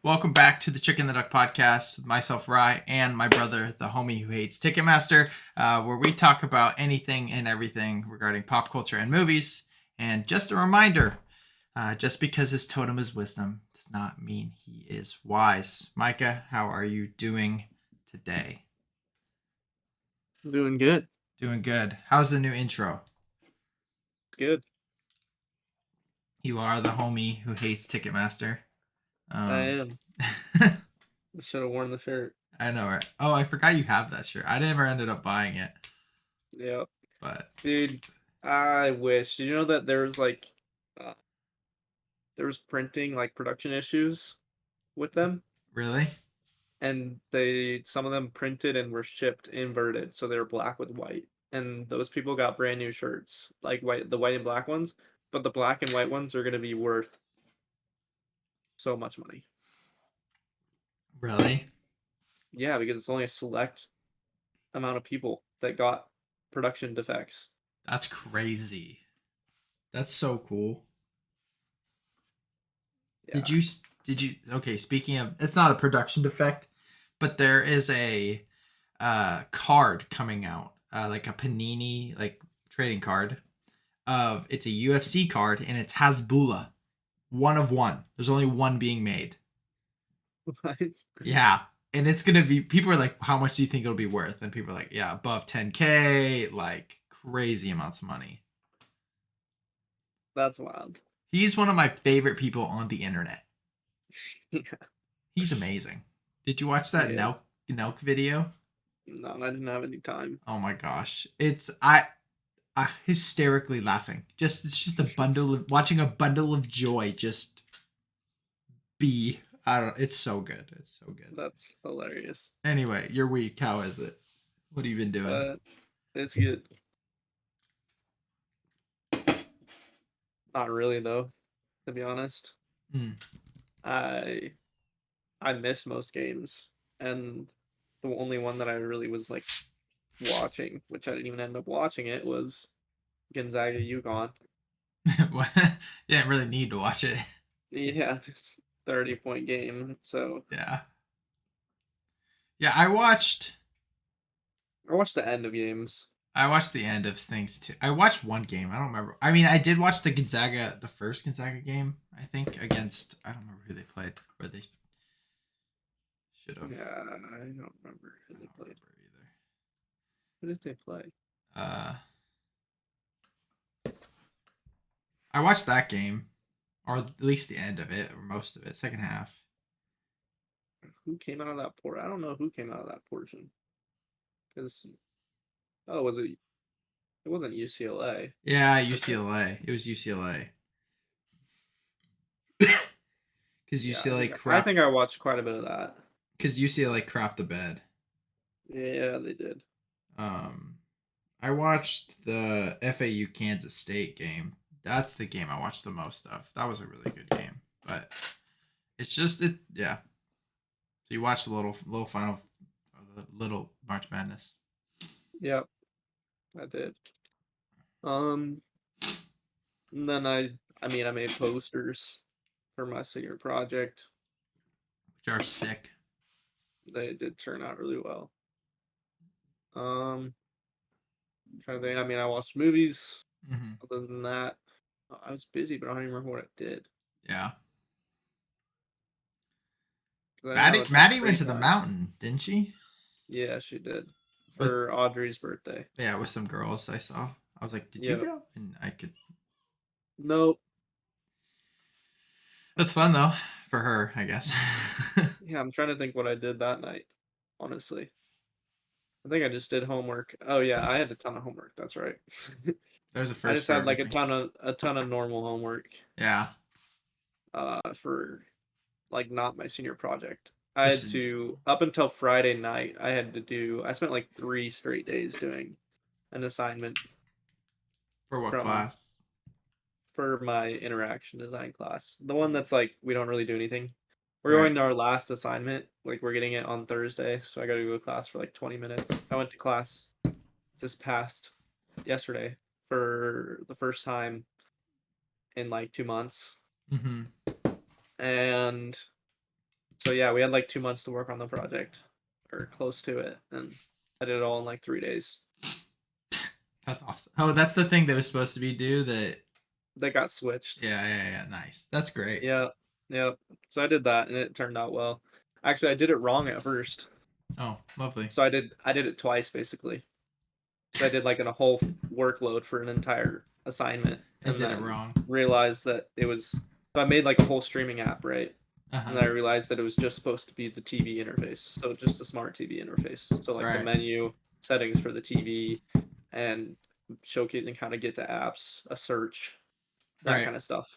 Welcome back to the Chicken the Duck podcast with myself, Rye, and my brother, the homie who hates Ticketmaster, where we talk about anything and everything regarding pop culture and movies. And just a reminder, just because his totem is wisdom does not mean he is wise. Micah, how are you doing today? Doing good. Doing good. How's the new intro? It's good. You are the homie who hates Ticketmaster. I Um, am. I should have worn the shirt. I know, right? Oh, I forgot you have that shirt. I never ended up buying it, Yeah. but Dude, I wish. Did you know that uh, there was printing production issues with them? really? And some of them printed and were shipped inverted, so they were black with white. And those people got brand new shirts, like the white and black ones, but the black and white ones are gonna be worth so much money. Really? Yeah, because it's only a select amount of people that got production defects. That's crazy. That's so cool. Did Yeah. you did you okay, speaking of, it's not a production defect, but there is a card coming out, like a Panini like trading card of it's a UFC card and it's Hasbulla. One of one. There's only one being made. Right? Yeah. And it's gonna be people are like, how much do you think it'll be worth? And people are like, yeah, above 10K, like crazy amounts of money. That's wild. He's one of my favorite people on the internet. Yeah, He's amazing. Did you watch he that Nelk is. Nelk video? No, I didn't have any time. Oh my gosh, I hysterically laughing. Just it's just a bundle of watching a bundle of joy. Just be I don't. It's so good. It's so good. That's hilarious. Anyway, your week. How is it? What have you been doing? But it's good. Not really though, to be honest. Mm. I I miss most games, and the only one that I really was watching, which I didn't even end up watching it, was Gonzaga UConn. You didn't really need to watch it. Yeah, just 30-point game. So Yeah. Yeah, I watched. I watched the end of games. I watched the end of things too. I watched one game. I don't remember. I mean, I did watch the first Gonzaga game. I think against. I don't remember who they played. Where they should have. Yeah, I don't remember who I they don't played. remember either. Who did they play? I watched that game, or at least the end of it, or most of it, second half. Who came out of that port? I don't know who came out of that portion. Because was it? It wasn't UCLA. Yeah, Was it? UCLA. It was UCLA. Because Yeah, UCLA I crap. think I watched quite a bit of that. Because UCLA crapped the bed. Yeah, they did. Um, I watched the FAU Kansas State game. That's the game I watched the most of. That was a really good game, but it's just it. Yeah. So you watched the little final, little March Madness. Yep, I did. Um, and then I made posters for my senior project. Which are sick. They did turn out really well. Um, I'm trying to think. I mean, I watched movies. Mm-hmm. Other than that, I was busy, but I don't even remember what I did. Yeah. 'Cause I didn't have Maddie a ton of Maddie went free to the time. mountain, didn't she? Yeah, she did. With For Audrey's birthday. yeah, with some girls I saw. I was like, did you Yeah. go? And I could. Nope. That's fun though for her, I guess. Yeah, I'm trying to think what I did that night, honestly. I think I just did homework. Oh yeah, I had a ton of homework. That's right. There's a I first just for had everything. a ton of normal homework Yeah. for not my senior project. I Just had in to general. up until Friday night, I spent like 3 straight days doing an assignment For what from class? for my interaction design class. The one that's like we don't really do anything. We're Right. going to our last assignment. Like we're getting it on Thursday, so I got to go to class for like 20 minutes. I went to class this past yesterday for the first time in like 2 months, Mm-hmm. and So yeah, we had like 2 months to work on the project, or close to it, and I did it all in like 3 days. That's awesome. Oh, that's the thing that was supposed to be due. That They got switched. yeah. Nice. That's great. Yeah, yeah. So I did that, and it turned out well. Actually, I did it wrong at first. Oh, lovely. So I did it twice basically. So I did like a whole workload for an entire assignment, And and did it then wrong. realized that it was. So I made like a whole streaming app, right? Uh And then I huh. realized that it was just supposed to be the TV interface, so just a smart TV interface. So like the Right. menu, settings for the TV, and showcasing how to get to apps, a search, that Right. kind of stuff.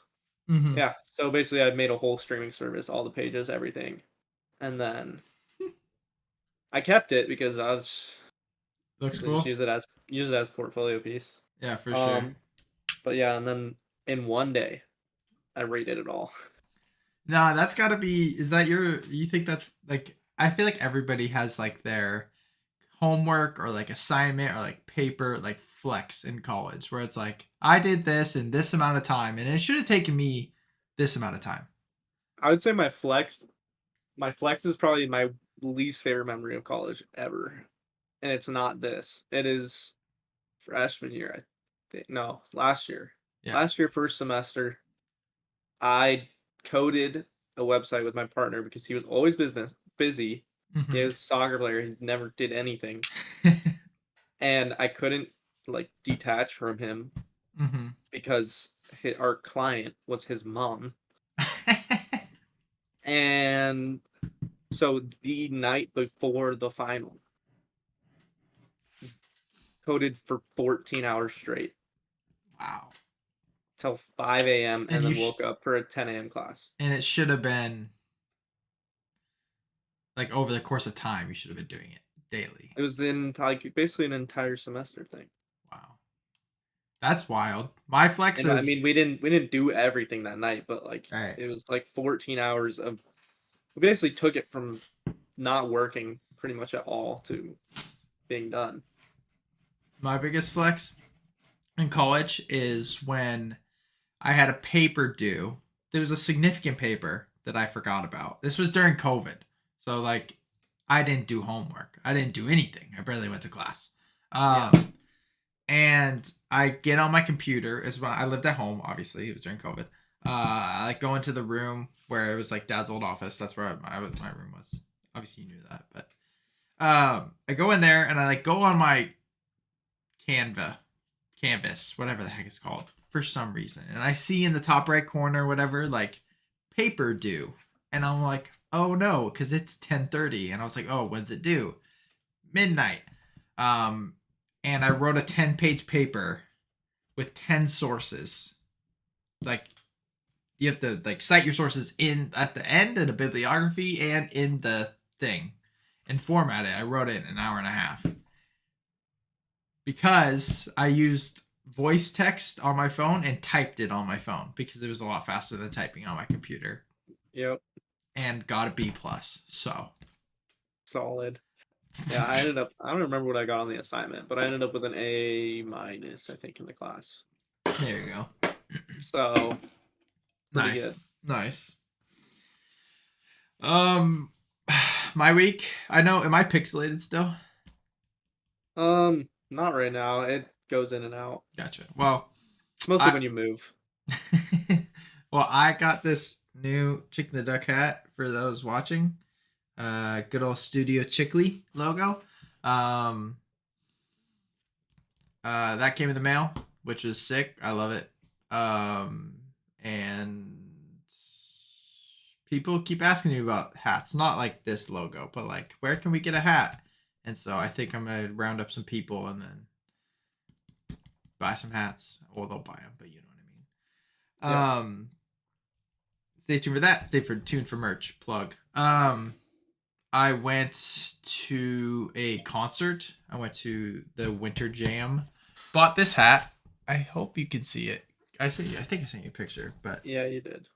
Mm-hmm. Yeah. So basically, I made a whole streaming service, all the pages, everything, and then I kept it because I was Looks just cool. use it as portfolio piece. Yeah, for sure. Um, but yeah, and then in one day, I rated it all. Nah, that's got to be. Is that your? You think that's like? I feel like everybody has like their homework or like assignment or like paper like flex in college, where it's like I did this in this amount of time, and it should have taken me this amount of time. I would say my flex is probably my least favorite memory of college ever, and it's not this. It is freshman year. I think no, last year. Yeah. Last year, first semester, I coded a website with my partner because he was always business busy. He Mm-hmm. was a soccer player. He never did anything, and I couldn't like detach from him mm-hmm. because our client was his mom. And so the night before the final, coded for 14 hours straight Wow. till 5 a.m. And and you then woke up for a 10 a.m. class. and it should have been like over the course of time. You should have been doing it daily. It was then like basically an entire semester thing. Wow. That's wild. My flex And I mean, is we didn't do everything that night, but like right. it was like 14 hours of. We basically took it from not working pretty much at all to being done. My biggest flex in college is when I had a paper due. There was a significant paper that I forgot about. This was during COVID. So like I didn't do homework. I didn't do anything. I barely went to class. Yeah, And I get on my computer is when I lived at home, obviously. It was during COVID. I like go into the room where it was like dad's old office. That's where my room was. Obviously you knew that, but I go in there and I like go on my canvas, whatever the heck it's called, for some reason. And I see in the top right corner, whatever, like paper due. And I'm like, oh no, because it's 10:30. And I was like, oh, when's it due? Midnight. Um, and I wrote a 10-page paper with 10 sources. Like you have to like cite your sources in at the end in a bibliography and in the thing and format it. I wrote it in an hour and a half because I used voice text on my phone and typed it on my phone because it was a lot faster than typing on my computer yep, and got a B plus. So solid. Yeah, I don't remember what I got on the assignment, but I ended up with an A minus, I think, in the class. there you go. So pretty Nice. good. Nice. Um my week, I know, am I pixelated still? Not right now. It goes in and out. Gotcha. Well, Mostly I when you move. well, I got this new Chicken the Duck hat for those watching. Good old Studio Chickley logo. Um, that came in the mail, which was sick. I love it. And people keep asking me about hats, not like this logo, but like where can we get a hat? And so I think I'm gonna round up some people and then buy some hats. Well, they'll buy them, but you know what Yeah. I mean. Stay tuned for that. Tuned for merch plug. I went to a concert. I went to the Winter Jam. Bought this hat. I hope you can see it. I think I sent you a picture, but Yeah, you did.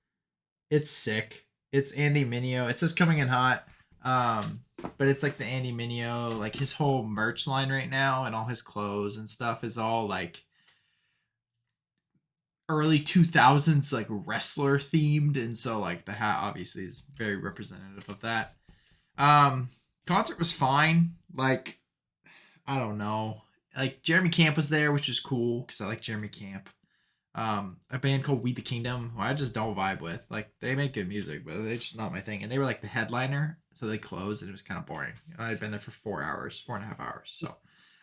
it's sick. It's Andy Mineo. It says coming in hot. But it's like the Andy Mineo, like his whole merch line right now and all his clothes and stuff is all like early 2000s like wrestler themed, and so like the hat obviously is very representative of that. Um, Concert was fine. Like, I don't know. Like Jeremy Camp was there, which was cool because I like Jeremy Camp. A band called We the Kingdom, who I just don't vibe with. Like they make good music, but it's just not my thing. And they were like the headliner, so they closed, and it was kind of boring. And I'd been there for 4 hours, 4.5 hours. So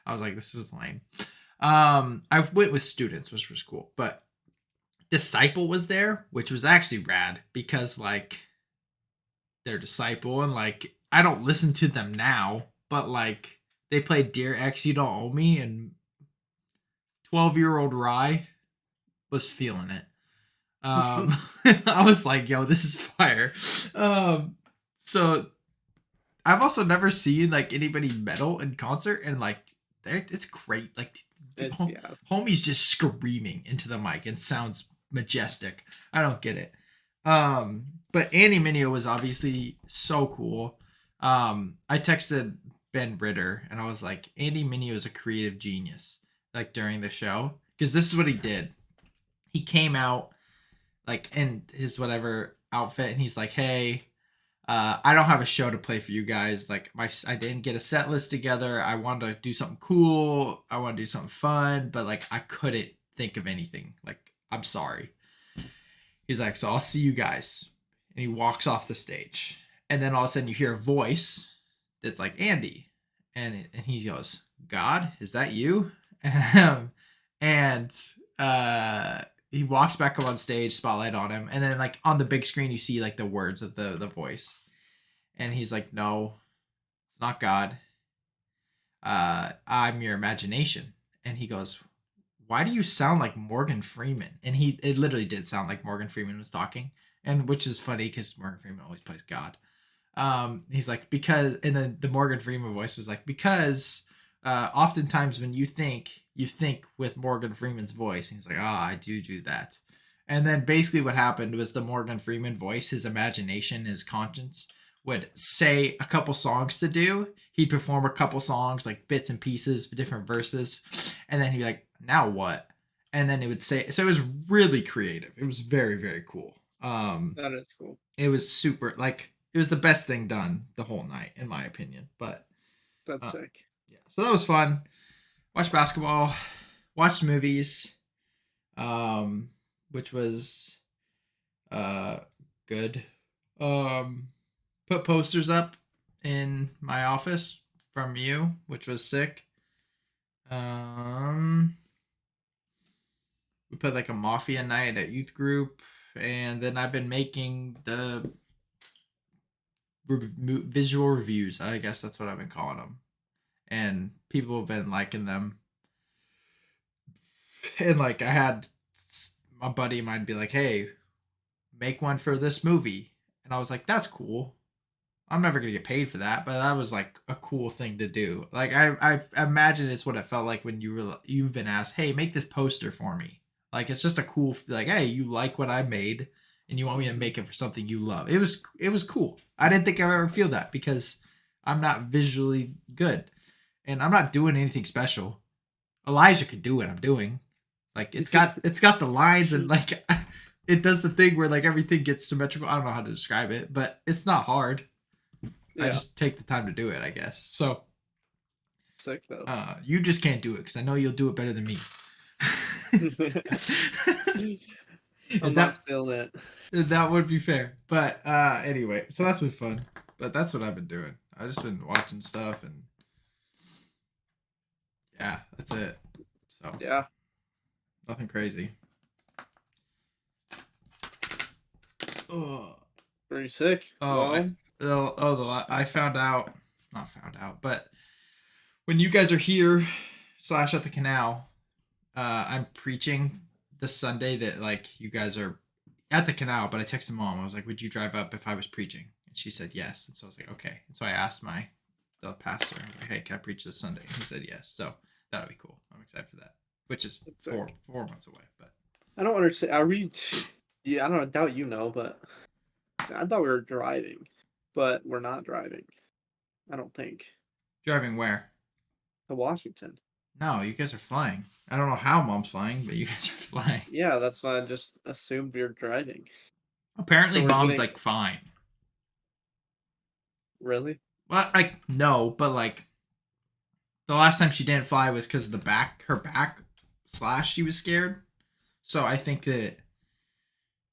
I was like, this is lame. I went with students, which was cool, but Disciple was there, which was actually rad because like their Disciple, and like I don't listen to them now, but like they played Dear X You Don't Owe Me, and 12-year-old Rye was feeling it. I was like, yo, this is fire. So I've also never seen like anybody metal in concert, and like it's great. Like It's yeah. homie's just screaming into the mic and sounds majestic. I don't get it. But Andy Mineo was obviously so cool. I texted Ben Ritter and I was like, Andy Mineo is a creative genius. Like during the show, because this is what he did. He came out like in his whatever outfit, and he's like, "Hey, I don't have a show to play for you guys. Like I didn't get a set list together. I wanted to do something cool. I want to do something fun, but like I couldn't think of anything. Like I'm sorry." He's like, "So I'll see you guys," and he walks off the stage, and then all of a sudden you hear a voice that's like Andy, and he goes, "God, is that you?" and he walks back up on stage, spotlight on him, and then like on the big screen you see like the words of the voice, and he's like, "No, it's not God. I'm your imagination." And he goes, "Why do you sound like Morgan Freeman?" And it literally did sound like Morgan Freeman was talking, and which is funny because Morgan Freeman always plays God. He's like, because, and then the Morgan Freeman voice was like, because oftentimes when you think with Morgan Freeman's voice. And he's like, I do that. And then basically what happened was the Morgan Freeman voice, his imagination, his conscience would say a couple songs to do. He'd perform a couple songs, like bits and pieces, different verses. And then he'd be like, now what? And then it would say, so it was really creative. It was very, very cool. That is cool. It was super, like, it was the best thing done the whole night, in my opinion. But That's uh, sick. yeah, so that was fun. Watched basketball, watched movies, which was uh good. Um, Put posters up in my office from you, which was sick. Um, we put like a mafia night at youth group, and then I've been making the visual reviews. I guess that's what I've been calling them, and people have been liking them. And like I had a buddy of mine be like, "Hey, make one for this movie," and I was like, "That's cool. I'm never gonna get paid for that, but that was like a cool thing to do." Like I imagine it's what it felt like when you've been asked, "Hey, make this poster for me." Like it's just a cool like, "Hey, you like what I made, and you want me to make it for something you love." It was cool. I didn't think I'd ever feel that because I'm not visually good, and I'm not doing anything special. Elijah could do what I'm doing. Like it's got the lines, and like it does the thing where like everything gets symmetrical. I don't know how to describe it, but it's not hard. I Yeah, just take the time to do it, I guess. So sick though. you just can't do it because I know you'll do it better than me. I'm and not that stealing it. that would be fair. But anyway, so that's been fun. But that's what I've been doing. I've just been watching stuff, and yeah, that's it. So Yeah, nothing crazy. Oh, pretty sick. oh, Well, I found out, not found out, but when you guys are here slash at the canal, I'm preaching this Sunday that like you guys are at the canal, but I texted mom. I was like, "Would you drive up if I was preaching?" And she said yes. And so I was like, "Okay." And so I asked the pastor, I was like, "Hey, can I preach this Sunday?" And he said yes. So that'll be cool. I'm excited for that. Which is that's four sick. 4 months away, but I don't understand. Are we? Yeah, I don't doubt you know, but I thought we were driving, but we're not driving. I don't think driving where? to Washington. No, you guys are flying. I don't know how mom's flying, but you guys are flying. Yeah, that's why I just assumed we are driving. Apparently, So we're mom's getting like fine. really? Well, like no, but like the last time she didn't fly was because of the back, her back slash. She was scared. So I think that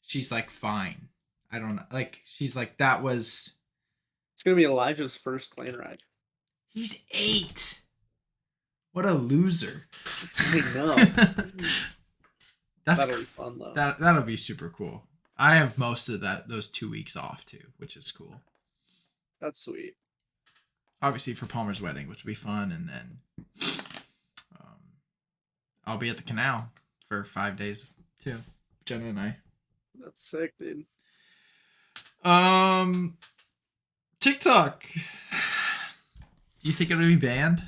she's like fine. I don't know. Like she's like that was. It's gonna be Elijah's first plane ride. He's 8. What a loser. I know. That's That'll be fun though. that'll be super cool. I have most of those 2 weeks off too, which is cool. That's sweet. Obviously for Palmer's wedding, which will be fun, and then um, I'll be at the canal for 5 days too. Jenna and I. That's sick, dude. Um, TikTok. Do you think it'll be banned?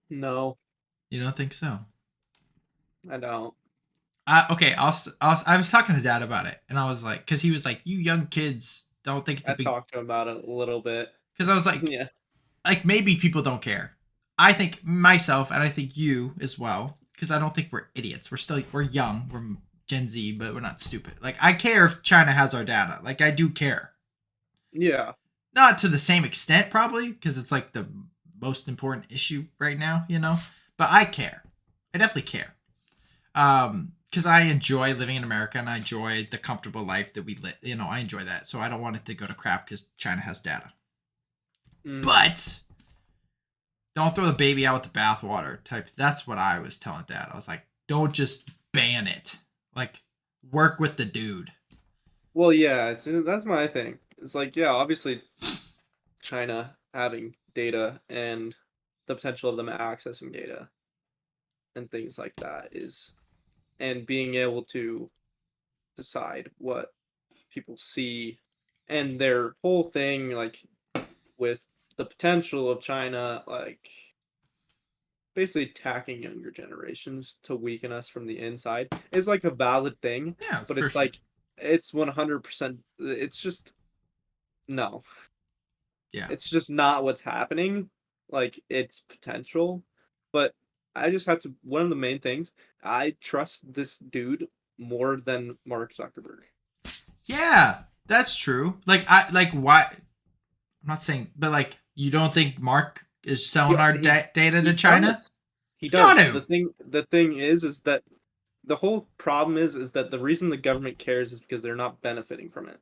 No, You don't think so? I don't. Okay, I was talking to Dad about it, and I was like, because he was like, "You young kids don't think it's a I big." talked to him about it a little bit. Because I was Yeah. like maybe people don't care. I think myself, and I think you as well, because I don't think we're idiots. We're young. We're Gen Z, but we're not stupid. Like I care if China has our data. Like I do care. Yeah. Not to the same extent, probably, because it's like the most important issue right now, you know. But I care. I definitely care. Because I enjoy living in America and I enjoy the comfortable life that we live. You know, I enjoy that. So I don't want it to go to crap because China has data. Mm. But don't throw the baby out with the bathwater type. That's what I was telling Dad. I was like, don't just ban it. Like, work with the dude. Well, yeah, so that's my thing. It's like, yeah, obviously China having data and the potential of them accessing data and things like that is, and being able to decide what people see and their whole thing, like with the potential of China, like basically attacking younger generations to weaken us from the inside is like a valid thing, Yeah, but for it's sure. like it's 100%, it's just no. Yeah. It's just not what's happening. Like it's potential, but I just have to. One of the main things, I trust this dude more than Mark Zuckerberg. Yeah, that's true. Like, why? I'm not saying, but like, you don't think Mark is He selling our he data he to China? does. He He's got does. to. The thing is that the whole problem is that the reason the government cares is because they're not benefiting from it.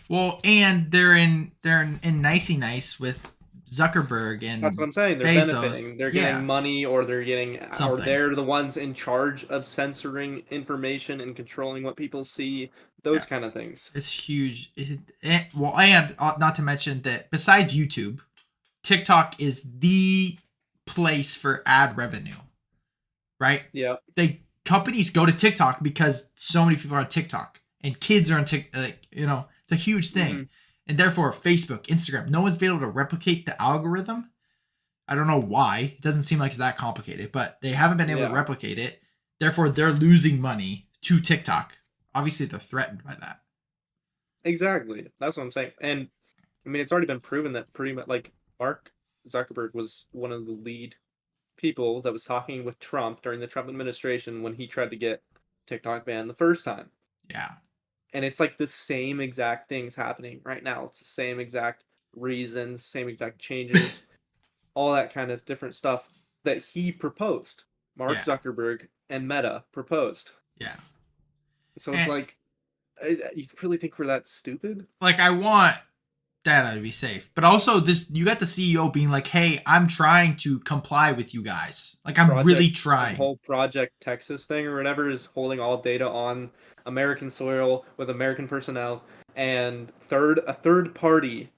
Well, and they're in nicey nice with Zuckerberg That's what and I'm saying. They're Bezos. benefiting. They're getting Yeah, money, or they're getting, or something. they're the ones in charge of censoring information and controlling what people see. Those Yeah, kind of things. it's huge. Well, and not to mention that besides YouTube, TikTok is the place for ad revenue, right? Yeah. They companies go to TikTok because so many people are on TikTok and kids are on TikTok. It's a huge thing, Hmm. and therefore Facebook, Instagram, no one's been able to replicate the algorithm. I don't know why. It doesn't seem like it's that complicated, but they haven't been able to Yeah. replicate it. Therefore, they're losing money to TikTok. Obviously, they're threatened by that. Exactly. That's what I'm saying. And I mean, it's already been proven that pretty much like Mark Zuckerberg was one of the lead people that was talking with Trump during the Trump administration when he tried to get TikTok banned the first time. Yeah. And it's like the same exact things happening right now. It's the same exact reasons, same exact changes, all that kind of different stuff that he proposed. Mark Yeah. Zuckerberg and Meta proposed. Yeah. So it's And like, you really think we're that stupid? like I want data to be safe. But also this you got the CEO being like, "Hey, I'm trying to comply with you guys. Like I'm really Project, the trying." whole Project Texas thing or whatever is holding all data on American soil with American personnel and a third party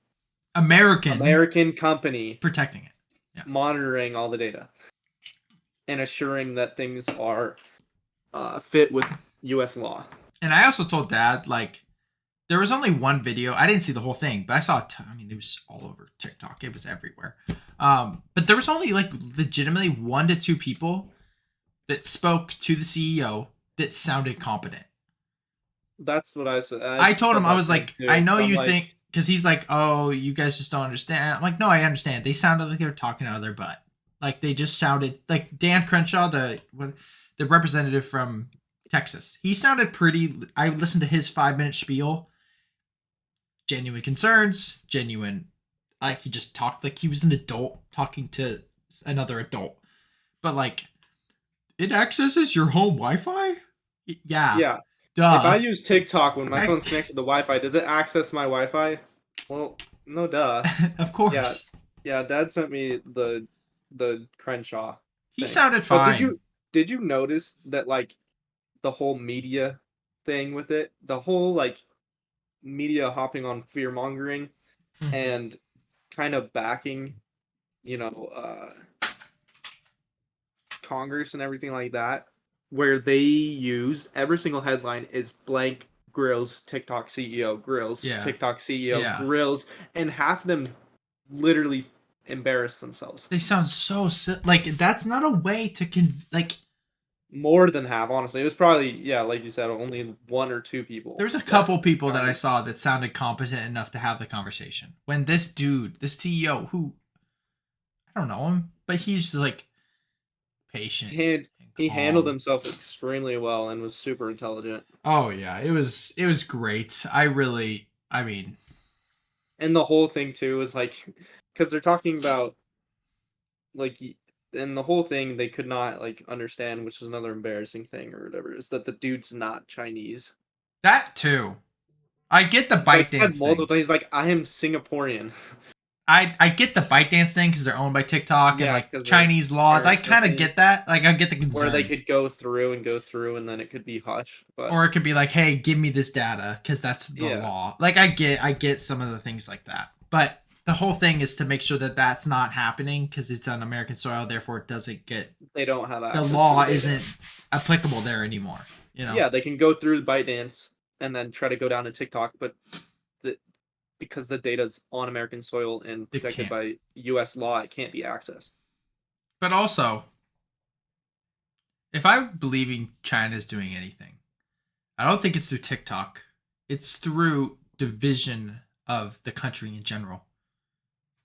American American company protecting it. Yeah. monitoring all the data and assuring that things are fit with U.S. law. And I also told dad like there was only one video. I didn't see the whole thing, but I saw I mean, it was all over TikTok. It was everywhere. But there was only like legitimately 1 to 2 people that spoke to the CEO that sounded competent. That's what I said. I I told said him I that was to him like, I too. know I'm you like, think because he's like, "Oh, you guys just don't understand." I'm like, "No, I understand. They sounded like they were talking out of their butt. Like they just sounded like Dan Crenshaw, the representative from Texas. He sounded pretty. I listened to his 5 minute spiel. Genuine concerns, genuine. Like he just talked like he was an adult talking to another adult. But like, it accesses your home Wi-Fi. Yeah, Yeah. If I duh. use TikTok when my I, phone's connected to Wi-Fi, does it access my Wi-Fi? Well, no duh. of Yeah. course, Yeah, Dad sent me the Crenshaw he thing. sounded But fine. did you notice that like the whole media thing with it, the whole like media hopping on fear mongering Mhm. and kind of backing, you know, Congress and everything like that, where they used every single headline is blank Grills TikTok CEO, Grills Yeah, TikTok CEO, yeah. Grills, and half of them literally embarrass themselves. They sound so like that's not a way to like. More than half, honestly. It was probably, yeah, like you said, only one or two people There's a that couple people that I sounded. saw that sounded competent enough to have the conversation. When this dude, this CEO, who I don't know him, but he's just like patient He, and he handled calm. himself extremely well and was super intelligent. Oh yeah, it was great. I mean, And the whole thing, too, is like, because they're talking about like and the whole thing they could not like understand, which is another embarrassing thing or whatever, is that the dude's not Chinese. that too. I get the He's like bite said dance multiple thing. times. He's like, I am Singaporean. I get the bite dance thing because they're owned by TikTok and Yeah, like because their Chinese laws. I parents are kind of paying get that. Like I get the where they concern. could go through and go through, and then it could be hush. But Or it could be like, hey, give me this data because that's the yeah, law. Like I get some of the things like that, but the whole thing is to make sure that that's not happening because it's on American soil. Therefore, it doesn't get they don't have the access to law the data. isn't applicable there anymore. You know. Yeah, they can go through the ByteDance and then try to go down to TikTok, but the, because the data's on American soil and It protected can't. by U.S. law, it can't be accessed. But also, if I'm believing China's doing anything, I don't think it's through TikTok. It's through division of the country in general,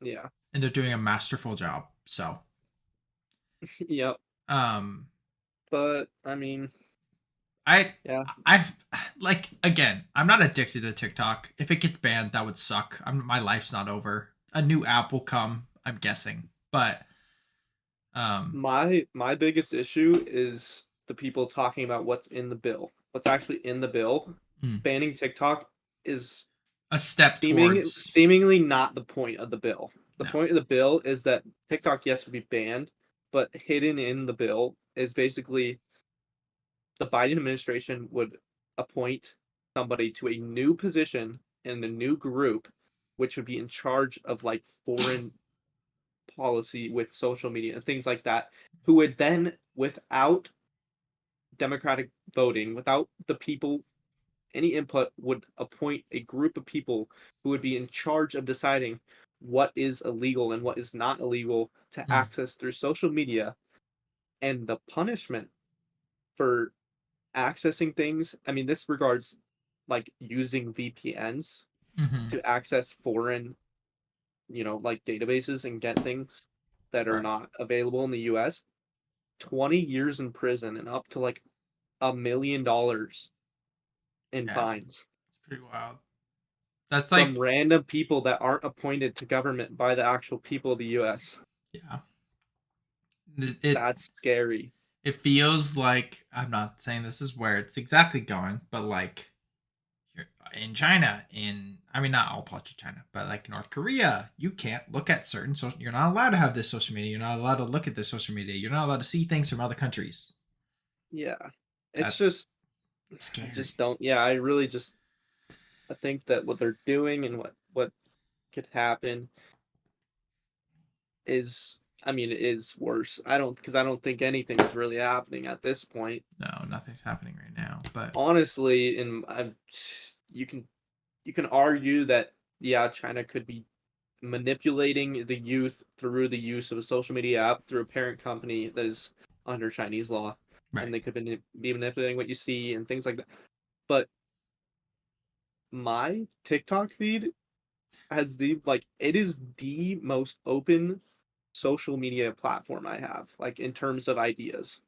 Yeah. and they're doing a masterful job. So, Yep. um, But I mean, I yeah, I like again, I'm not addicted to TikTok. If it gets banned, that would suck. My life's not over. A new app will come, I'm guessing. But um my biggest issue is the people talking about what's in the bill. What's actually in the bill. hmm, Banning TikTok is a step towards seemingly not the point of the bill. The no. point of the bill is that TikTok, yes, would be banned, but hidden in the bill is basically the Biden administration would appoint somebody to a new position in a new group, which would be in charge of like foreign policy with social media and things like that, who would then, without democratic voting, without the people, any input, would appoint a group of people who would be in charge of deciding what is illegal and what is not illegal to Mm, access through social media. And the punishment for accessing things, I mean, this regards like using VPNs hmm. to access foreign, like databases and get things that are Right. not available in the US. 20 years in prison and up to like $1 million in Yeah, it's fines pretty wild. That's from like random people that aren't appointed to government by the actual people of the US. yeah. It That's scary. it feels like I'm not saying this is where it's exactly going, but like in China, in I mean not all parts of China, but like North Korea, you can't look at certain social. You're not allowed to have this social media. You're not allowed to look at this social media. You're not allowed to see things from other countries. Yeah. It's That's just I scary. just don't yeah, I really just I think that what they're doing and what could happen is I mean it is worse. I don't think anything is really happening at this point. No, nothing's happening right now. But Honestly, you can you can argue that yeah, China could be manipulating the youth through the use of a social media app through a parent company that is under Chinese law, and right, they could be manipulating what you see and things like that. But my TikTok feed has the like it is the most open social media platform I have, like in terms of ideas.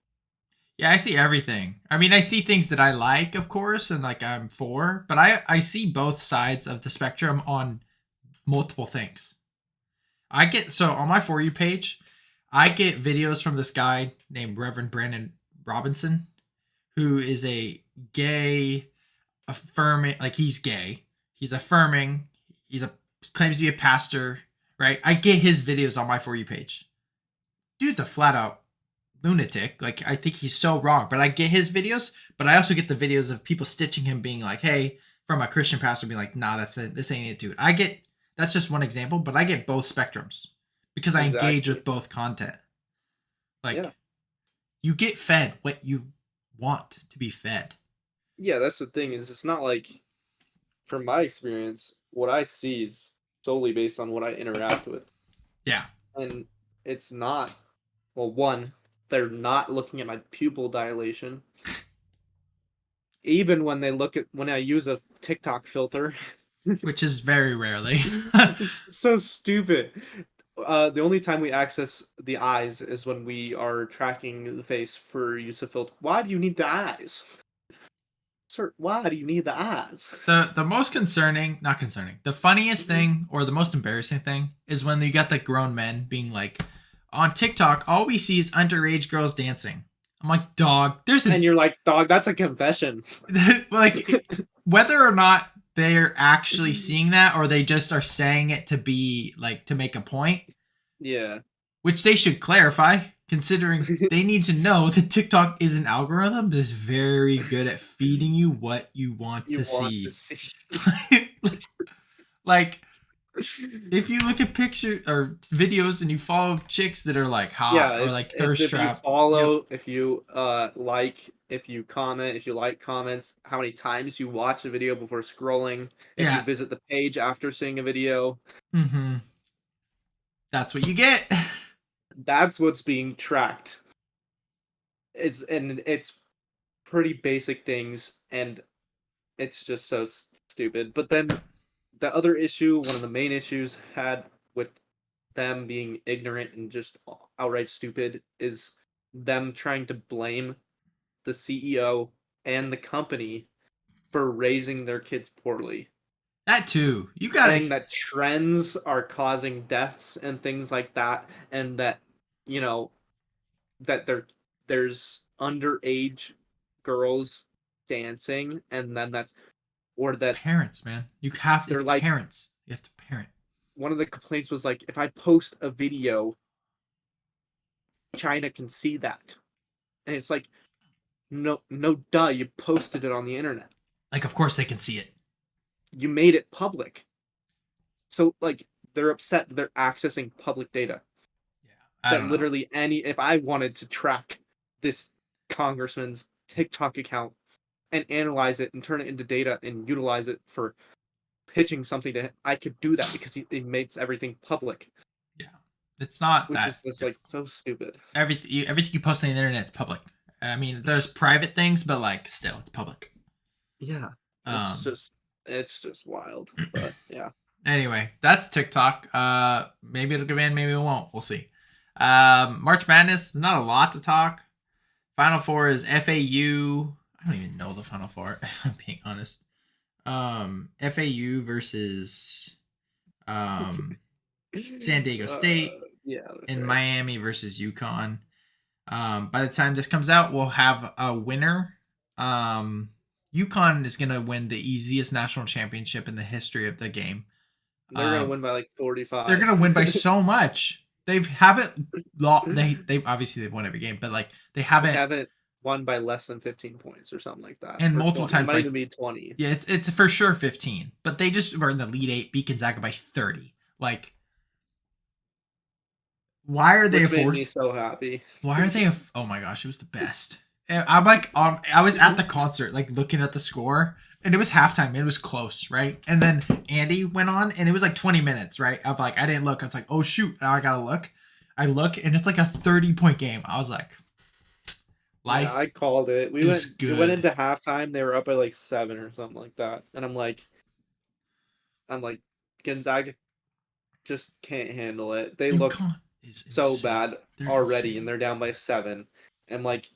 Yeah, I see everything. I mean, I see things that I like, of course, and like I'm for, but I see both sides of the spectrum on multiple things. I get so on my For You page, I get videos from this guy named Reverend Brandon Robinson, who is a gay affirming, like he's gay. He's affirming. He's a claims to be a pastor, right? I get his videos on my For You page. Dude's a flat out lunatic. Like I think he's so wrong. But I get his videos, but I also get the videos of people stitching him being like, hey, from a Christian pastor being like, nah, that's it. This ain't it, dude. I get that's just one example, but I get both spectrums because I engage with Exactly. both content. Yeah. Like you get fed what you want to be fed. Yeah, that's the thing is it's not like from my experience, what I see is solely based on what I interact with. Yeah. And it's not well, one, they're not looking at my pupil dilation. Even when they look at when I use a TikTok filter. Which is very rarely. It's so stupid. The only time we access the eyes is when we are tracking the face for use of filter. Why do you need the eyes? Sir, why do you need the eyes? The most concerning, not concerning, the funniest thing or the most embarrassing thing is when you got the grown men being like, on TikTok, all we see is underage girls dancing. I'm like, dog, there's And an you're like, dog, that's a confession. like whether or not they're actually seeing that or they just are saying it to be like to make a point, Yeah. which they should clarify, considering they need to know that TikTok is an algorithm that is very good at feeding you what you want You to want to see. see. Like if you look at pictures or videos and you follow chicks that are like hot Yeah, or like it's thirst if you trap, yep, follow, if you like, if you comment, if you like comments, how many times you watch a video before scrolling, if you yeah, visit the page after seeing a video, mm-hmm, that's what you get. that's what's being tracked. It's pretty basic things, and it's just so stupid. But then the other issue, one of the main issues I've had with them being ignorant and just outright stupid, is them trying to blame the CEO and the company for raising their kids poorly, That too. You gotta. saying that trends are causing deaths and things like that, and that you know that there's underage girls dancing, and then that's or It's that parents, man. You have. they're It's like parents. You have to parent. one of the complaints was like if I post a video, China can see that, and it's like no, no, duh, you posted it on the internet, Like, of course they can see it. you made it public, so like they're upset that they're accessing public data Yeah. I that don't know. literally any if I wanted to track this congressman's TikTok account and analyze it and turn it into data and utilize it for pitching something to him, I could do that because it makes everything public, Yeah. It's not which is that just like difficult. so stupid. Everything you post on the internet is public. I mean, there's private things, but like, still, it's public. Yeah, it's Um. just it's just wild. But yeah, Anyway, that's TikTok. Maybe it'll come in, maybe it won't. We'll see. March Madness. Not a lot to talk. Final Four is FAU. I don't even know the Final Four. If I'm being honest. FAU versus um, San Diego uh, State yeah, that's and right. Miami versus UConn. By the time this comes out, we'll have a winner. UConn is going to win the easiest national championship in the history of the game. They're gonna Um, win by like they're 45. going to win by so much. They haven't they obviously they've won every game, but like they They haven't haven't won by less than 15 points or something like that, and or multiple 20. It times might by even be 20. yeah, it's for sure 15. But they just were in the lead 8, beat Gonzaga by 30. Like why are they Which made afford me so happy. Why are they? Oh my gosh, it was the best. I'm like, I was at the concert, like looking at the score, and it was halftime. It was close, right? And then Andy went on, and it was like 20 minutes, right? Of like, I didn't look. I was like, oh shoot, now I gotta look. I look, and it's like a 30-point game. I was like, Yeah, I life called it. is We went good. into halftime, they were up by like 7 or something like that. And I'm like Gonzaga just can't handle it. They look UConn is so insane. bad They're already, and insane. they're down by 7. And like,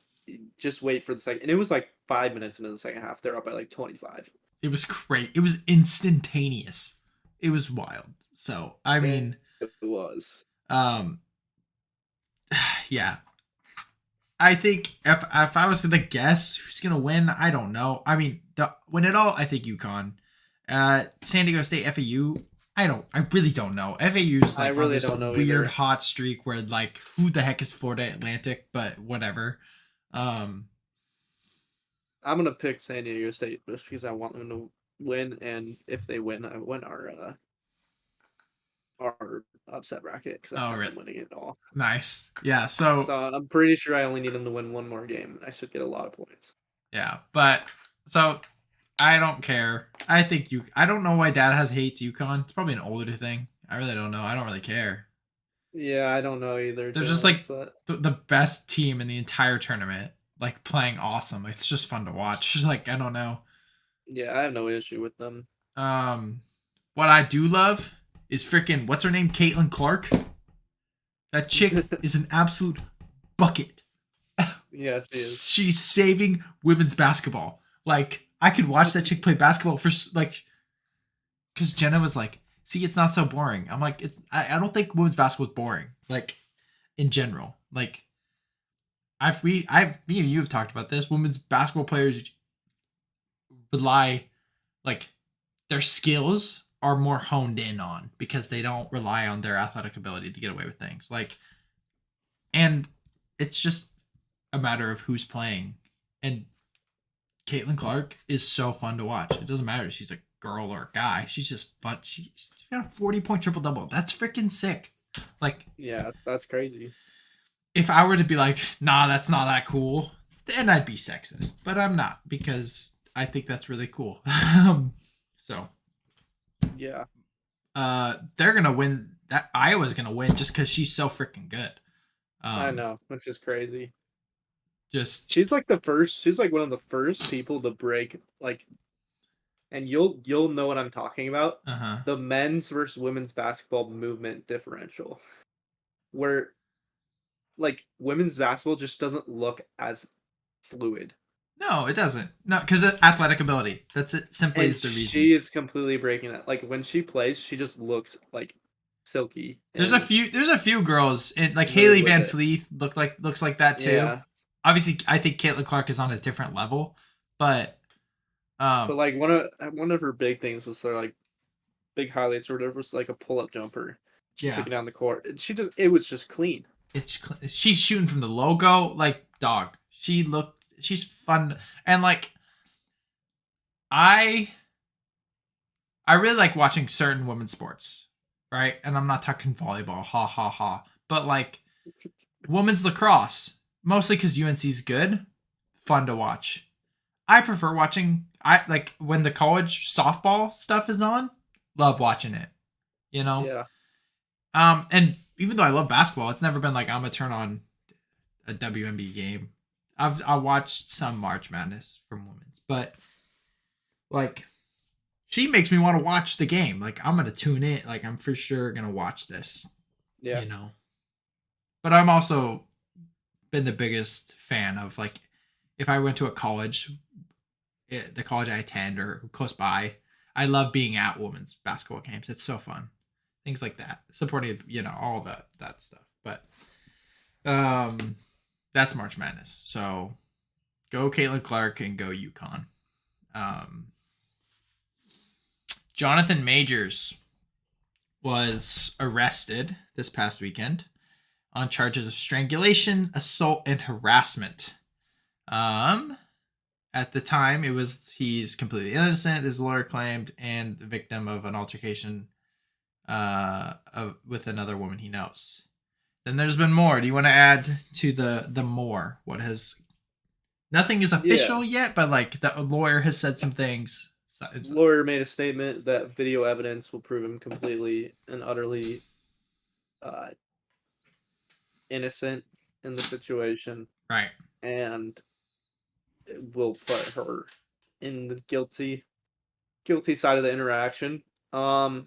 just wait for the second. And it was like 5 minutes into the second half. They're up by like 25. It was great. It was instantaneous. It was wild. So I mean, It was. um, yeah. I think if I was gonna guess who's gonna win, I don't know. I mean, win it all. I think UConn. San Diego State, FAU. I really don't know. FAU's I like on really this don't know weird either. hot streak where like who the heck is Florida Atlantic? But whatever. Um, I'm gonna pick San Diego State just because I want them to win, and if they win, I win our upset bracket because I oh, have really? them winning it all. Nice. Yeah. So So I'm pretty sure I only need them to win one more game, and I should get a lot of points. yeah, but so I don't care. I think you. I don't know why Dad has hates UConn. It's probably an older thing. I really don't know. I don't really care. Yeah, I don't know either. To They're be just like honest, but the best team in the entire tournament. Like playing awesome. It's just fun to watch. Like I don't know. yeah, I have no issue with them. Um, what I do love is freaking what's her name, Caitlin Clark. That chick is an absolute bucket. Yes, he is. She's saving women's basketball. Like I could watch that chick play basketball for like, because Jenna was like, "See, it's not so boring." I'm like, "It's I don't think women's basketball is boring. Like in general, like me and you have talked about this. Women's basketball players rely like their skills are more honed in on because they don't rely on their athletic ability to get away with things. Like, and it's just a matter of who's playing. And Caitlin Clark is so fun to watch. It doesn't matter if she's a girl or a guy. She's just fun. She got a 40-point triple double. That's freaking sick. Like, Yeah, that's crazy. if I were to be like, nah, that's not that cool, then I'd be sexist. But I'm not because I think that's really cool. So, Yeah, they're gonna win. That Iowa's gonna win just because she's so freaking good. I Um, know, which is crazy. just She's like the first. She's like one of the first people to break like, and you'll know what I'm talking about. uh-huh. The men's versus women's basketball movement differential, where like women's basketball just doesn't look as fluid. No, it doesn't. No, because athletic ability. That's it. Simply And is the reason. she is completely breaking that. Like when she plays, she just looks like silky There's a and few. There's a few girls, and like smooth Haley with Van it. Fleet looks like that too. Yeah. Obviously, I think Caitlin Clark is on a different level, but But like one of her big things was sort of like big highlights or whatever was like a pull up jumper. She yeah, took it down the court. And she just it was just clean. she's shooting from the logo like dog. She's fun, and like I I really like watching certain women's sports, right? And I'm not talking volleyball, ha ha ha, but like women's lacrosse, mostly because UNC's good, fun to watch. I prefer watching. I like when the college softball stuff is on. Love watching it. You know. Yeah. And even though I love basketball, it's never been like I'm gonna turn on a WNBA game. I watched some March Madness from women's, but like she makes me want to watch the game. Like I'm gonna tune in. Like I'm for sure gonna watch this. Yeah. You know. But I'm also been the biggest fan of like if I went to a college, the college I attend or close by, I love being at women's basketball games. It's so fun. Things like that. Supporting, all that stuff. But um that's March Madness. So go Caitlin Clark and go UConn. Um Jonathan Majors was arrested this past weekend on charges of strangulation, assault, and harassment. At the time, he's completely innocent. His lawyer claimed, and the victim of an altercation with another woman he knows. Then there's been more. Do you want to add to the more? What has nothing is Yeah. official yet, but like the lawyer has said some things. Lawyer made a statement that video evidence will prove him completely and utterly uh, innocent in the situation, Right. and will put her in the guilty side of the interaction. Um,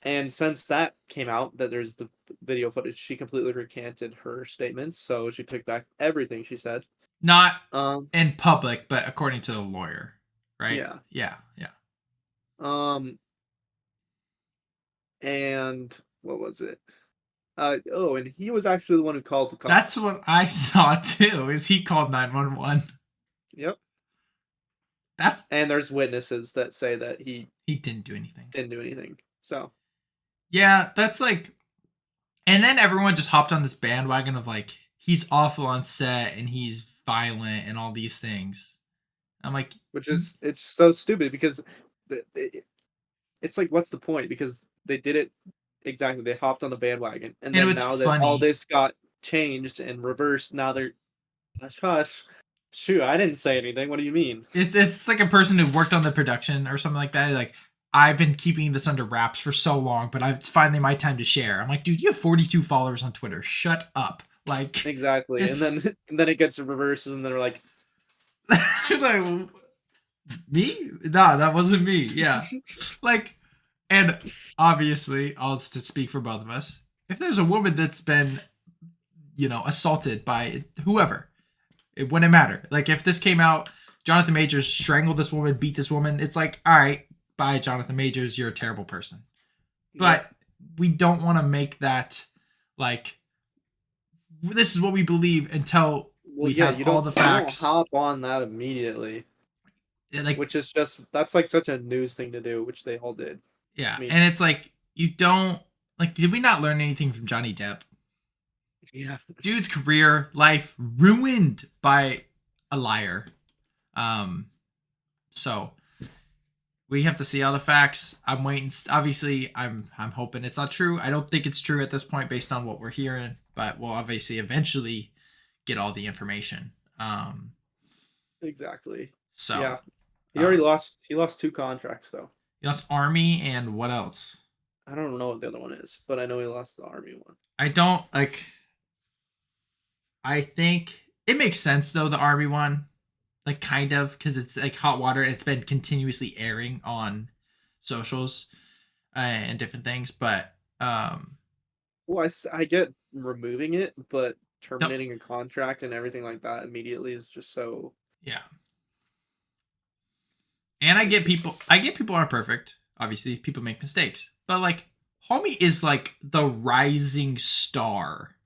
And since that came out, that there's the video footage, she completely recanted her statements. So she took back everything she said. Not Um, in public, but according to the lawyer, right? yeah. Yeah, yeah. Um, and what was it? And he was actually the one who called the That's cops. what I saw too. Is he called 911? Yep. That's And there's witnesses that say that he he didn't do anything. didn't do anything. So Yeah, that's like, and then everyone just hopped on this bandwagon of like he's awful on set and he's violent and all these things. I'm like, which is it's so stupid because it's like what's the point? Because they did it exactly. They hopped on the bandwagon, and and then it's now that all funny. this got changed and reversed, now they're hush hush. Shoot, I didn't say anything. What do you mean? It's like a person who worked on the production or something like that. Like, I've been keeping this under wraps for so long, but it's finally my time to share. I'm like, dude, you have 42 followers on Twitter. Shut up. Like, Exactly. And it's then and then it gets reversed, and they're like, like me? Nah, that wasn't me. Yeah, like, and obviously, I'll just speak for both of us. If there's a woman that's been, assaulted by whoever, it wouldn't matter. Like, if this came out, Jonathan Majors strangled this woman, beat this woman, it's like, all right, bye, Jonathan Majors, you're a terrible person. yep. But we don't want to make that like this is what we believe until Well, we yeah, have all the you don't facts. hop on that immediately, Like, which is just that's like such a news thing to do, which they all did. yeah, I mean, and it's like you don't like. Did we not learn anything from Johnny Depp? yeah, Dude's career, life ruined by a liar. Um, so we have to see all the facts. I'm waiting. Obviously, I'm hoping it's not true. I don't think it's true at this point based on what we're hearing, but we'll obviously eventually get all the information. exactly. So Yeah, he already uh, lost. He lost 2 contracts though. yes, Army and what else? I don't know what the other one is, but I know he lost the army one. I don't like. I think it makes sense though the Army one, like kind of because it's like hot water. It's been continuously airing on socials and different things, but Well, I get removing it, but no, terminating a contract and everything like that immediately is just so. yeah. And I It's get just people. I get people aren't perfect. Obviously, people make mistakes, but like Homie is like the rising star.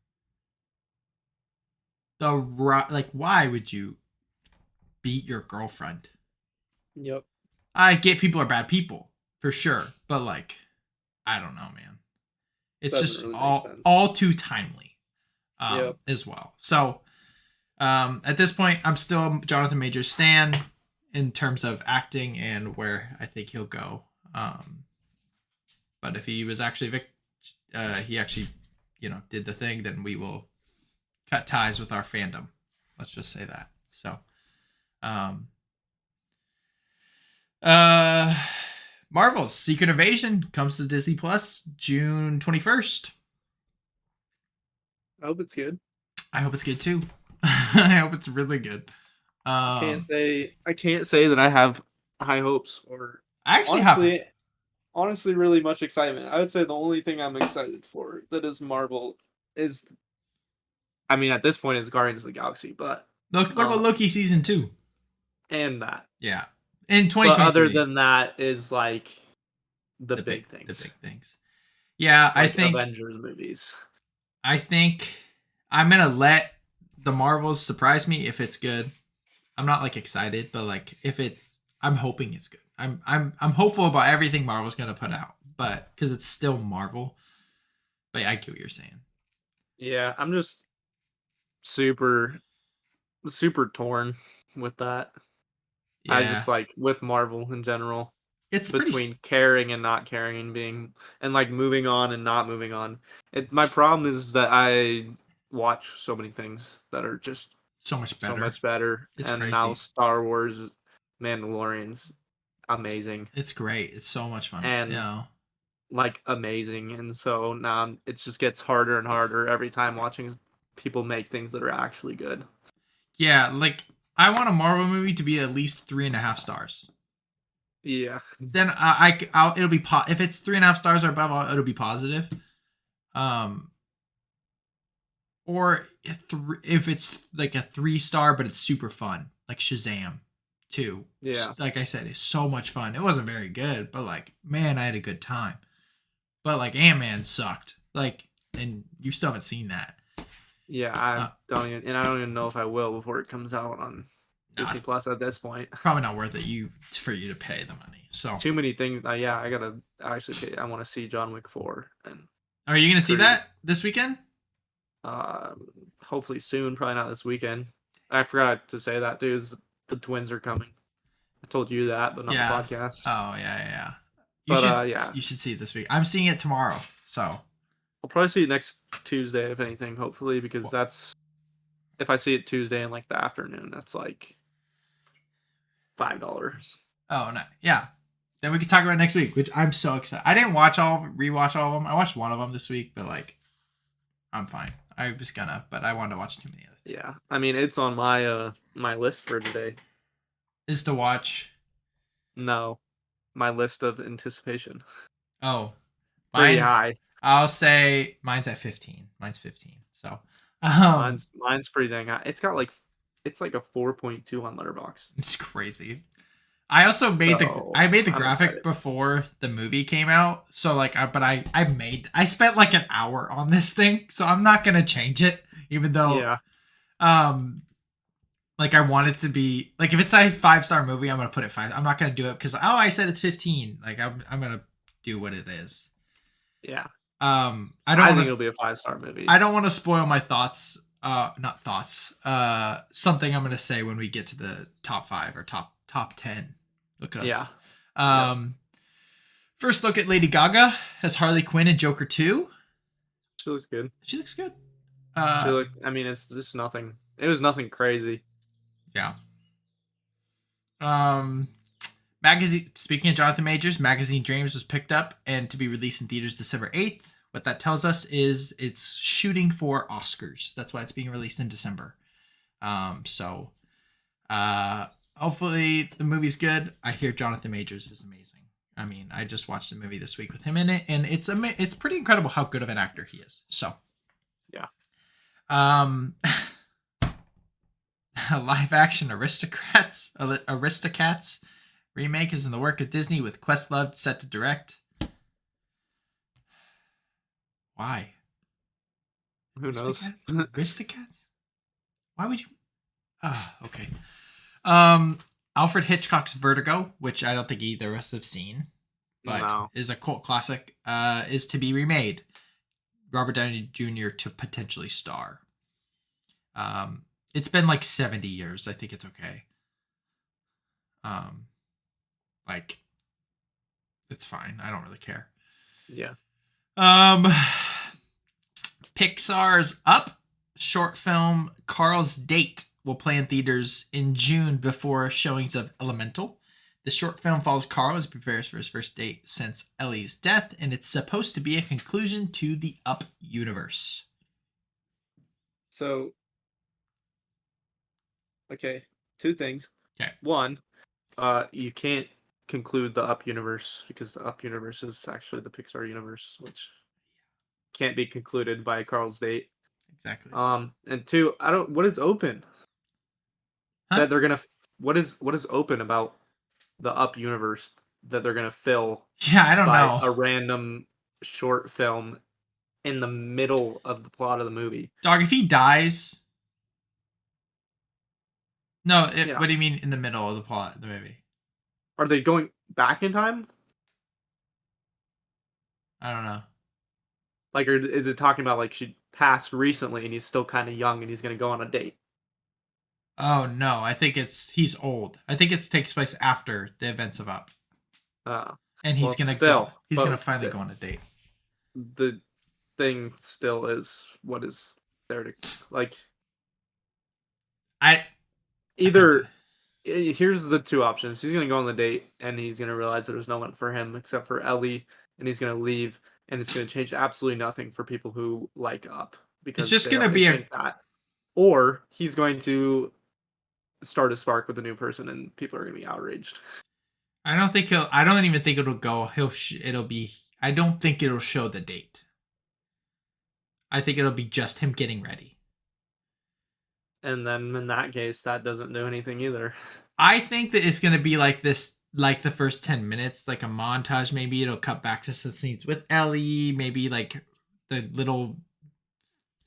Like, why would you beat your girlfriend? yep. I get people are bad people for sure, but like, I don't know, man. It's Doesn't just really make sense. all too timely, Yep. as well. So, at this point, I'm still Jonathan Majors stan in terms of acting and where I think he'll go. But if he was actually he actually, did the thing, then we will cut ties with our fandom. Let's just say that. So, um, uh, Marvel's Secret Invasion comes to Disney Plus June 21st. I hope it's good. I hope it's good too. I hope it's really good. I can't say that I have high hopes or I actually have. honestly honestly really much excitement. I would say the only thing I'm excited for that is Marvel is I mean at this point it's Guardians of the Galaxy, but Look, what about um Loki season 2? and that. Yeah, in But other 2023. than that is like the The big big things. things. Yeah, I Like think Avengers movies. I think I'm gonna let the Marvels surprise me if it's good. I'm not like excited, but like if it's, I'm hoping it's good. I'm hopeful about everything Marvel's gonna put out, but because it's still Marvel. But yeah, I get what you're saying. Yeah, I'm just super super torn with that. I Yeah, just like with Marvel in general it's pretty. between caring and not caring and being and like moving on and not moving on. My problem is that I watch so many things that are just So much so better. much better It's and now crazy. Star Wars Mandalorian's It's amazing it's great. It's so much fun. and like amazing and so now it just gets harder and harder every time watching people make things that are actually good. Yeah. Like I want a Marvel movie to be at least 3.5 stars. Yeah. then it'll be if it's 3.5 stars or above, it'll be positive. Um, or if it's like a 3 star, but it's super fun, like Shazam, too. Yeah. Like I said, it's so much fun. It wasn't very good, but like, man, I had a good time. But like, Ant-Man sucked. Like, and you still haven't seen that. Yeah, Uh, I don't even know if I will before it comes out on nah, Disney it's Plus at this point. probably not worth it for you to pay the money. So, Too many things. Yeah, I gotta actually pay. I want to see John Wick 4 and are you gonna see Creed. that this weekend? Uh, Hopefully soon. Probably not this weekend. I forgot to say that, dude. The twins are coming. I told you that, but not the Yeah. podcast. Oh yeah, yeah, yeah. But yeah, You should see it this week. I'm seeing it tomorrow. So, I'll probably see it next Tuesday if anything. Hopefully, because well, that's if I see it Tuesday in like the afternoon, that's like $5. oh no, yeah. Then we can talk about it next week, which I'm so excited. I didn't rewatch all of them. I watched one of them this week, but like, I'm fine. I was gonna, but I wanted to watch too many other things. Yeah, I mean it's on my my list for today. Is to watch. No, my list of anticipation. Oh, Pretty mine's. high. I'll say mine's at 15. Mine's 15. So, Mine's pretty dang high. It's like a 4.2 on Letterboxd. it's crazy. I also So I made the I'm graphic excited. before the movie came out. So like I spent like an hour on this thing, so I'm not gonna change it, even though Yeah, um like I want it to be like if it's a 5 star movie, I'm gonna put it 5. I'm not gonna do it because I said it's 15. Like I'm gonna do what it is. yeah. I don't I want think to it'll be a 5-star movie. I don't want to spoil my thoughts. Not thoughts. Something I'm gonna say when we get to the top 5 or top 10. Look at us. Yeah. Yep. Um, First look at Lady Gaga as Harley Quinn in Joker 2. She looks good. She looks good. She looked. I mean, it's just nothing. It was nothing crazy. Yeah. Um, Magazine. Speaking of Jonathan Majors, Magazine Dreams was picked up and to be released in theaters December 8th. What that tells us is it's shooting for Oscars. That's why it's being released in December. So, hopefully the movie's good. I hear Jonathan Majors is amazing. I mean, I just watched a movie this week with him in it, and it's pretty incredible how good of an actor he is. So, Yeah. um, live action Aristocats remake is in the work of Disney with Questlove set to direct. Why? Who knows? Aristocats? Why would you? Okay. Alfred Hitchcock's Vertigo, which I don't think either of us have seen, but No. is a cult classic, is to be remade. Robert Downey Jr. to potentially star. It's been like 70 years. I think it's okay. Like, it's fine. I don't really care. Yeah. Pixar's Up short film Carl's Date will play in theaters in June before showings of Elemental. The short film follows Carl as he prepares for his first date since Ellie's death, and it's supposed to be a conclusion to the Up universe. So, okay, two things. Okay. One, you can't conclude the Up universe because the Up universe is actually the Pixar universe, which can't be concluded by Carl's date. Exactly. And two, I don't. What is open? Huh? That they're gonna. What is open about the Up universe that they're gonna fill Yeah, I don't by know. a random short film in the middle of the plot of the movie? Dog, if he dies. No, Yeah. what do you mean in the middle of the plot of the movie? Are they going back in time? I don't know. Like, or is it talking about like she passed recently and he's still kind of young and he's gonna go on a date? Oh no, I think he's old. I think it takes place after the events of Up, and Well, still, he's gonna but finally go on a date. the thing still is what is there to like. I Either here's the two options: he's gonna go on the date and he's gonna realize that there's no one for him except for Ellie, and he's gonna leave, and it's gonna change absolutely nothing for people who like Up because it's just they gonna already be a think that. Or he's going to start a spark with a new person, and people are gonna be outraged. I don't think he'll. I don't even think it'll go. It'll be. I don't think it'll show the date. I think it'll be just him getting ready. And then in that case, that doesn't do anything either. I think that it's gonna be like this, like the first 10 minutes, like a montage. Maybe it'll cut back to some scenes with Ellie. Maybe like the little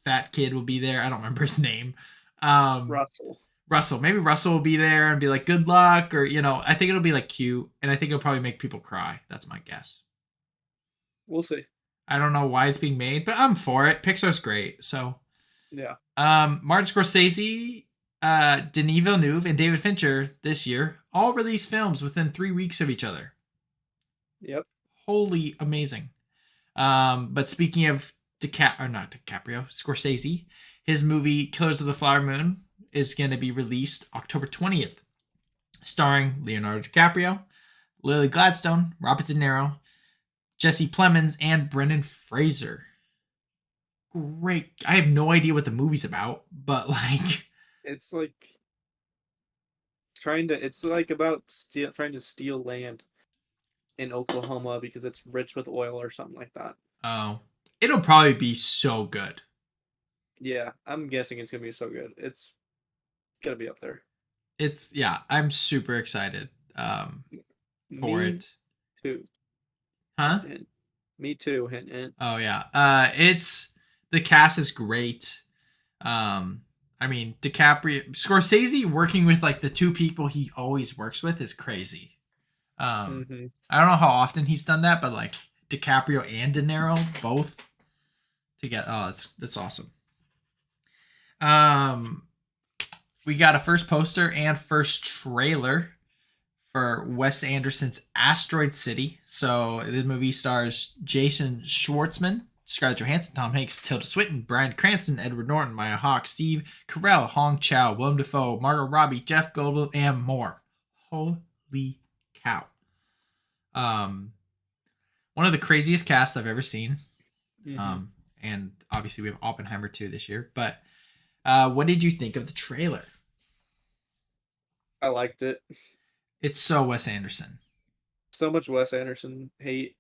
fat kid will be there. I don't remember his name. Um, Russell. Russell. Maybe Russell will be there and be like, "Good luck," or I think it'll be like cute, and I think it'll probably make people cry. That's my guess. We'll see. I don't know why it's being made, but I'm for it. Pixar's great. So, Yeah. Martin Scorsese, Denis Villeneuve, and David Fincher this year all released films within 3 weeks of each other. Yep. Holy amazing. But speaking of not DiCaprio, Scorsese, his movie Killers of the Flower Moon is going to be released October 20th, starring Leonardo DiCaprio, Lily Gladstone, Robert De Niro, Jesse Plemons, and Brendan Fraser. Great. I have no idea what the movie's about, but like, It's like it's like about trying to steal land in Oklahoma because it's rich with oil or something like that. oh, it'll probably be so good. Yeah, I'm guessing it's gonna be so good. It's gonna be up there. It's yeah, I'm super excited for Me it. too. Huh? Hint, hint. Me too. Hint, hint. Oh yeah. It's the cast is great. I mean, DiCaprio, Scorsese working with like the two people he always works with is crazy. Mm-hmm. I don't know how often he's done that, but like DiCaprio and De Niro both together. Oh, that's awesome. Um, we got a first poster and first trailer for Wes Anderson's Asteroid City. So the movie stars Jason Schwartzman, Scarlett Johansson, Tom Hanks, Tilda Swinton, Bryan Cranston, Edward Norton, Maya Hawke, Steve Carell, Hong Chow, Willem Dafoe, Margot Robbie, Jeff Goldblum, and more. Holy cow! Um, one of the craziest casts I've ever seen. Mm-hmm. And obviously we have Oppenheimer 2 this year. But what did you think of the trailer? I liked it. It's so Wes Anderson. So much Wes Anderson hate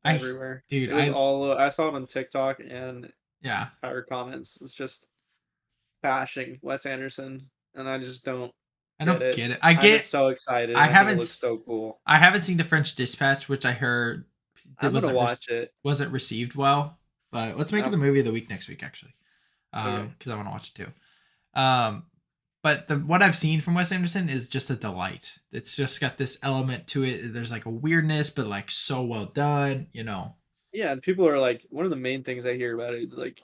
I, everywhere. dude, It was all I saw it on TikTok and yeah, entire comments. It's just bashing Wes Anderson, and I just don't I get don't it. get it. I'm just so excited, I and I think it haven't, looks so cool. I haven't seen the French Dispatch, which I heard that I'm gonna watch it. wasn't received well. But let's make it the Um, movie of the week next week, actually, okay. because I want to watch it too. But what I've seen from Wes Anderson is just a delight. It's just got this element to it. There's like a weirdness, but like so well done. Yeah, and people are like, one of the main things I hear about it is like,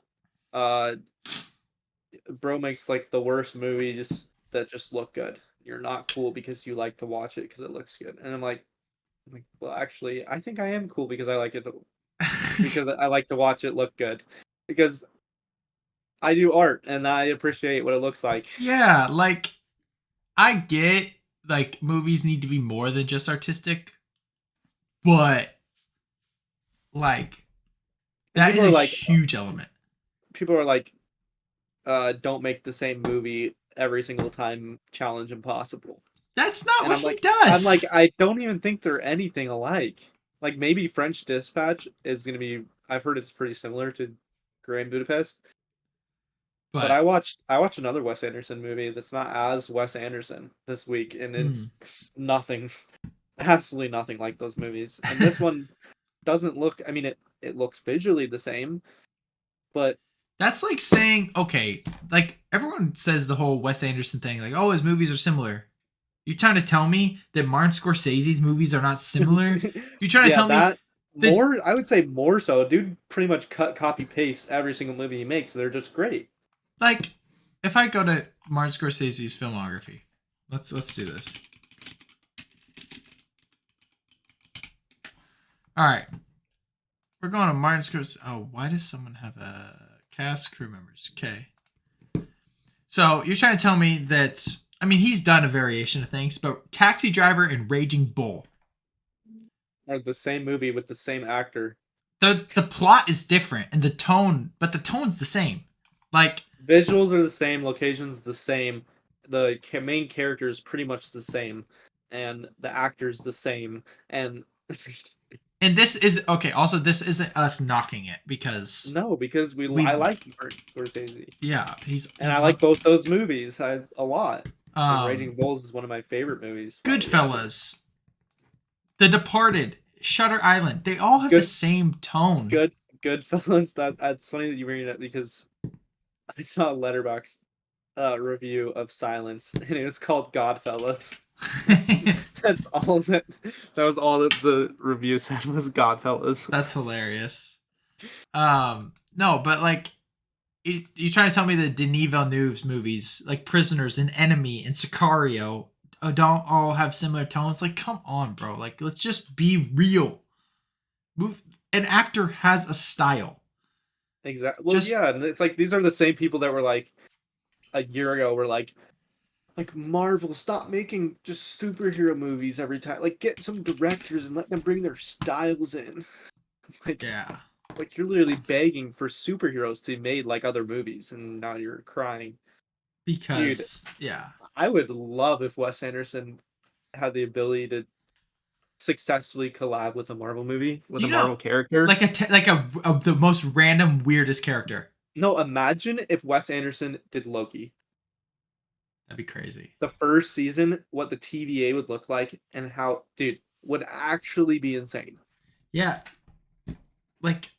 uh, bro makes like the worst movies that just look good. You're not cool because you like to watch it because it looks good. And I'm like, well, actually, I think I am cool because I like it because I like to watch it look good because I do art and I appreciate what it looks like. Yeah, like I get like movies need to be more than just artistic, but like And that is a huge element. people are like, don't make the same movie every single time. Challenge impossible. That's not And what I'm he like, I'm like, does. I don't even think they're anything alike. Like maybe French Dispatch is gonna be. I've heard it's pretty similar to Grand Budapest. But But I watched another Wes Anderson movie that's not as Wes Anderson this week, and hmm, it's nothing, absolutely nothing like those movies. And this one doesn't look. I mean, it looks visually the same, but that's like saying, okay, like everyone says the whole Wes Anderson thing, like, oh, his movies are similar. You trying to tell me that Martin Scorsese's movies are not similar? You trying to yeah, tell me that that more. I would say more so. Dude, pretty much cut copy paste every single movie he makes. They're just great. like if I go to Martin Scorsese's filmography, let's do this. All right, we're going to Martin Scorsese. Oh, why does someone have a cast crew members? Okay, so you're trying to tell me that I mean he's done a variation of things, but Taxi Driver and Raging Bull, Or the same movie with the same actor. the plot is different and the tone, but the tone's the same. Like Visuals are the same, locations the same. The main character is pretty much the same. and the actor's the same. And And this is okay. Also, this isn't us knocking it because no, because I we, like Martin Scorsese, yeah, and I he's like one. both those movies a lot. And Um, Raging Bulls is one of my favorite movies, probably ever. Goodfellas, The Departed, Shutter Island. They all have the Good, same tone. good, Goodfellas. That's funny that you bring it up because I saw a Letterboxd review of Silence, and it was called Godfellas. That's that's all that was all that the review said was Godfellas. That's hilarious. No, but like, you trying to tell me that Denis Villeneuve's movies, like Prisoners and Enemy and Sicario, don't all have similar tones? Like, come on, bro. Like, let's just be real. Move. An actor has a style. Exactly. Well, Just yeah, and it's like these are the same people that were like a year ago were like Marvel, stop making just superhero movies every time. Like get some directors and let them bring their styles in. Like yeah, like you're literally begging for superheroes to be made like other movies, and now you're crying. Dude, because yeah, I would love if Wes Anderson had the ability to successfully collab with a Marvel movie, with a you know, Marvel character. like the most random weirdest character. No, imagine if Wes Anderson did Loki. That'd be crazy. The first season, what the TVA would look like, and how, dude, would actually be insane. Yeah, like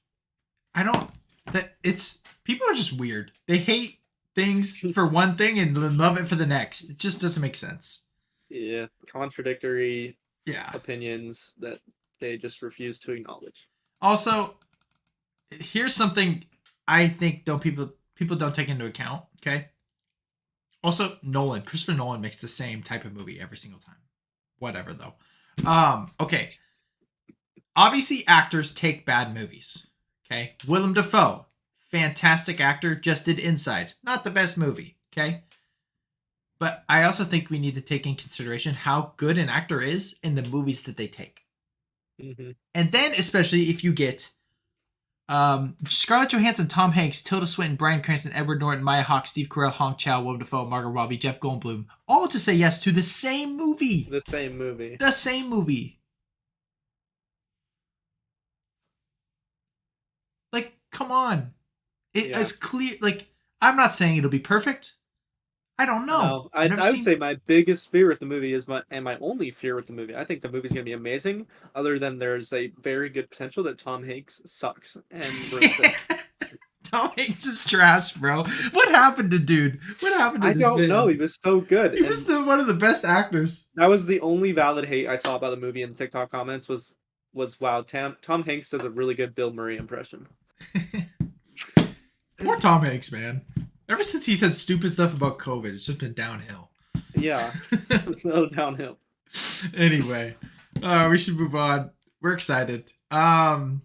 I don't. That it's people are just weird. They hate things for one thing and love it for the next. It just doesn't make sense. Yeah, contradictory Yeah. opinions that they just refuse to acknowledge. Also, here's something I think don't people don't take into account. Okay. Also, Christopher Nolan makes the same type of movie every single time. Whatever though. Okay. Obviously, actors take bad movies. Okay. Willem Dafoe, fantastic actor, just did Inside. Not the best movie. Okay. But I also think we need to take in consideration how good an actor is in the movies that they take. Hmm. And then, especially if you get Scarlett Johansson, Tom Hanks, Tilda Swinton, Bryan Cranston, Edward Norton, Maya Hawke, Steve Carell, Hong Chow, Willem Dafoe, Margot Robbie, Jeff Goldblum, all to say yes to the same movie. The same movie. The same movie. Like, come on. It Yeah. is clear. Like, I'm not saying it'll be perfect. I don't know. No, I've never I would seen. say my biggest fear with the movie is my only fear with the movie. I think the movie's gonna be amazing. Other than there's a very good potential that Tom Hanks sucks and ruins it. Tom Hanks is trash, bro. What happened to dude? What happened to I this don't know. man? He was so good, He was and one of the best actors. that was the only valid hate I saw about the movie in the TikTok comments was wow, Tom Hanks does a really good Bill Murray impression. Poor Tom Hanks, man. Ever since he said stupid stuff about COVID, it's just been downhill. Yeah, it's no downhill. Anyway, we should move on. We're excited. Lucasfilms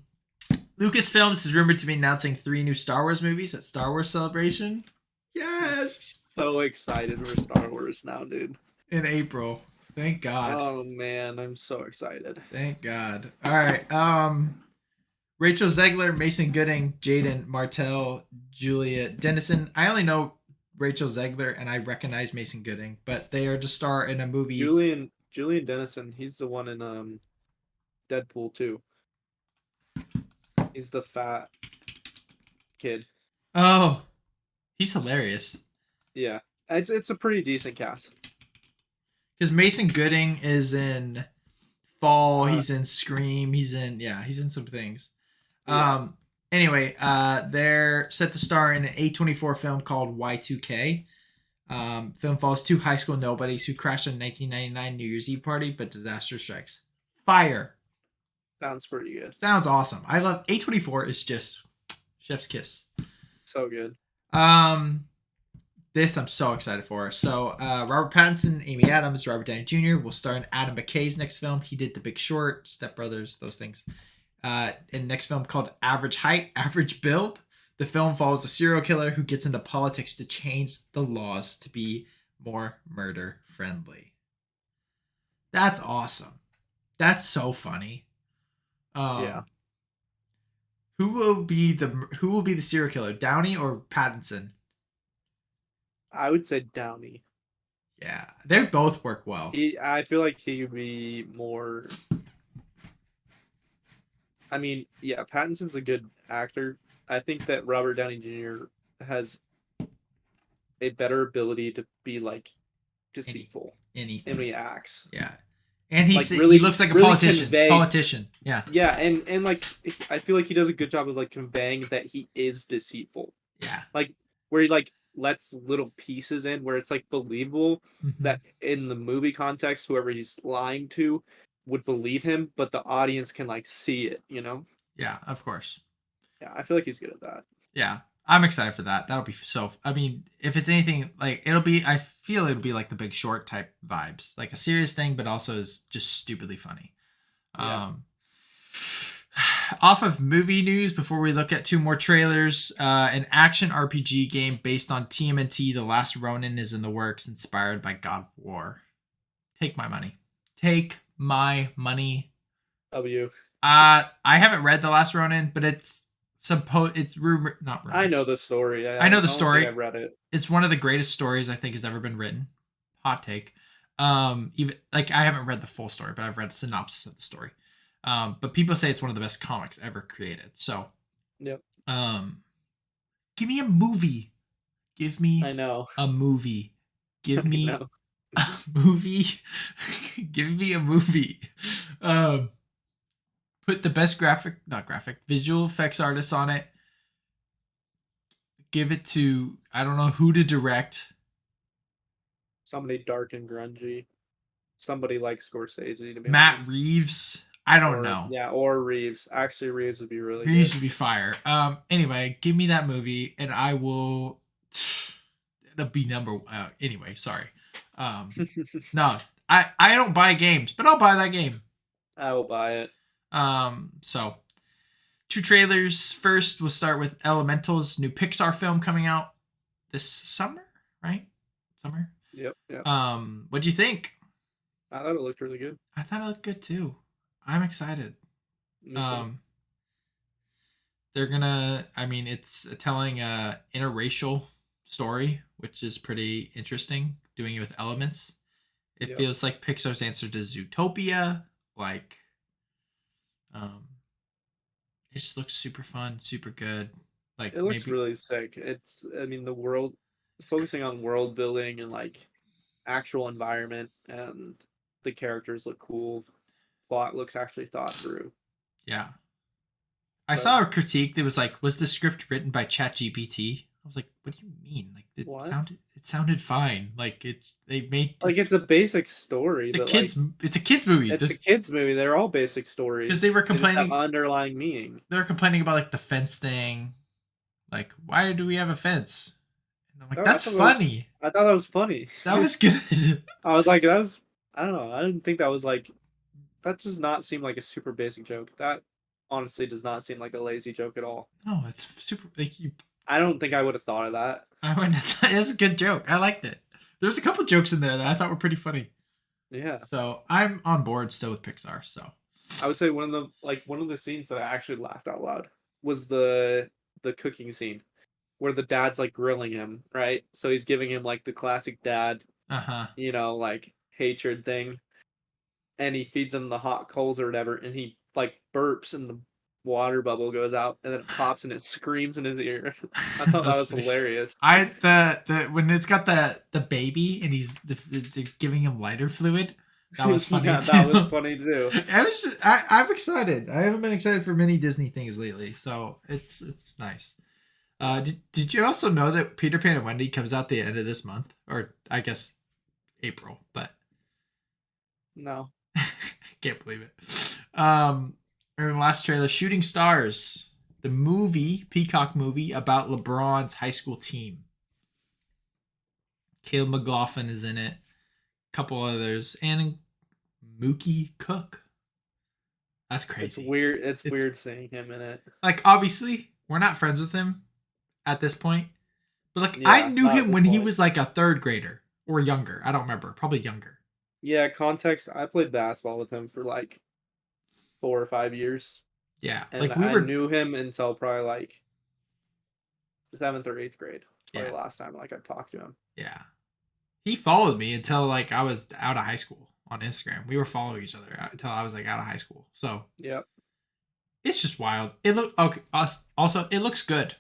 is rumored to be announcing 3 new Star Wars movies at Star Wars Celebration. I'm Yes, so excited for Star Wars now, dude. in April. Thank God. Oh man, I'm so excited. Thank God. All right. Rachel Zegler, Mason Gooding, Jaden Martell, Julia Dennison. I only know Rachel Zegler and I recognize Mason Gooding, but they are to star in a movie. Julian Dennison, he's the one in Deadpool too. He's the fat kid. Oh, he's hilarious. Yeah. It's a pretty decent cast. Because Mason Gooding is in Fall, Uh he's in Scream, he's in some things. yeah. Um anyway, they're set to star in an A24 film called Y2K. Film follows 2 high school nobodies who crashed a 1999 New Year's Eve party, but disaster strikes. Fire. Sounds pretty good. Sounds awesome. I love A24 is just chef's kiss. So good. Um this I'm so excited for. So Robert Pattinson, Amy Adams, Robert Downey Jr. will star in Adam McKay's next film. He did The Big Short, Step Brothers, those things. In next film called Average Height, Average Build. The film follows a serial killer who gets into politics to change the laws to be more murder friendly. That's awesome. That's so funny. Yeah. Um, who will be the serial killer? Downey or Pattinson? I would say Downey. Yeah, they both work well. I feel like he would be more. I mean, yeah, Pattinson's a good actor. I think that Robert Downey Jr. has a better ability to be like Any deceitful in when anything. he acts. Yeah, and Like he really, looks like a really politician. convey. Politician. Yeah, Yeah, and like I feel like he does a good job of like conveying that he is deceitful. yeah. Like where he like lets little pieces in where it's like believable Hmm. that in the movie context, whoever he's lying to would believe him, but the audience can like see it, you know? Yeah, of course. Yeah, I feel like he's good at that. Yeah, I'm excited for that. That'll be so. I mean, if it's anything like it'll be, I feel it'll be like the Big Short type vibes, like a serious thing, but also is just stupidly funny. Yeah. Um, off of movie news, before we look at two more trailers, an action RPG game based on TMNT, The Last Ronin, is in the works, inspired by God of War. Take my money. Take my money. W. I haven't read The Last Ronin, but it's rumor, not I rumored. know the story. I know the I don't think story. I've read it. It's one of the greatest stories I think has ever been written. Hot take. Even like I haven't read the full story, but I've read a synopsis of the story. But people say it's one of the best comics ever created. So, Yep. um, give me a movie. Give I me know. a movie. Give I me know. a movie. Give me a movie. Um, put the best not graphic, visual effects artists on it. Give it to, I don't know who to direct. Somebody dark and grungy. Somebody like Scorsese, to be Matt honest. Reeves. I don't Or know. yeah, or Reeves. Actually, Reeves would be really Reeves good. should be fire. Anyway, give me that movie and I will. It'll be number. Anyway, sorry. No, I don't buy games, but I'll buy that game. I will buy it. So two trailers. First, we'll start with Elemental's new Pixar film coming out this summer, right? Summer. Yep, yep. What'd you think? I thought it looked really good. I thought it looked good too. I'm excited. Me too. Um, they're gonna. I mean, it's telling a interracial story, which is pretty interesting. Doing it with elements. It Yep. feels like Pixar's answer to Zootopia. Like, um, it just looks super fun, super good. Like It looks maybe, really sick. It's I mean the world focusing on world building and like actual environment and the characters look cool. Plot looks actually thought through. yeah. I So saw a critique that was like, "Was the script written by ChatGPT?" I was like, "What do you mean? Like what? it sounded fine. Like they made Like it's a basic story, but like it's a kids movie. it's a This kids movie. They're all basic because they stories. were They just have complaining underlying meaning. about like the fence thing. Like, why do we have a fence? And I'm like, Oh, that's funny. I thought that was funny. That was good. I was like, that was I don't know. I didn't think that was like that does not seem like a super basic joke. That honestly does not seem like a lazy joke at all. No, it's super. Like you, I don't think I would have thought of that. I went. It's a good joke. I liked it. There's a couple jokes in there that I thought were pretty funny. Yeah. So I'm on board still with Pixar. So I would say one of the scenes that I actually laughed out loud was the cooking scene where the dad's like grilling him, right? So he's giving him like the classic dad, uh huh. like hatred thing, and he feeds him the hot coals or whatever, and he like burps and the water bubble goes out and then it pops and it screams in his ear. I thought that That's was funny. hilarious. I the when it's got the baby and he's giving him lighter fluid. That was funny Yeah, that was too. funny too. I'm excited. I haven't been excited for many Disney things lately, so it's nice. Yeah. Did you also know that Peter Pan and Wendy comes out the end of this month, or I guess April? But No. can't believe it. And the last trailer, Shooting Stars, the movie, Peacock movie about LeBron's high school team. Caleb McLaughlin is in it. A couple others, and Mookie Cook. That's It's crazy. weird. It's It's weird seeing him in it. like obviously we're not friends with him at this point, but like I Yeah, knew not at him this when he point. was like a third grader or younger. I don't remember. Probably younger. Yeah, context. I played basketball with him for like 4 or 5 years, Yeah, and like we I were. knew him until probably like seventh or eighth grade. It's probably Yeah, the last time like I talked to him. yeah. He followed me until like I was out of high school on Instagram. We were following each other until I was like out of high school. So Yep. it's just wild. It look okay. Also, it looks good.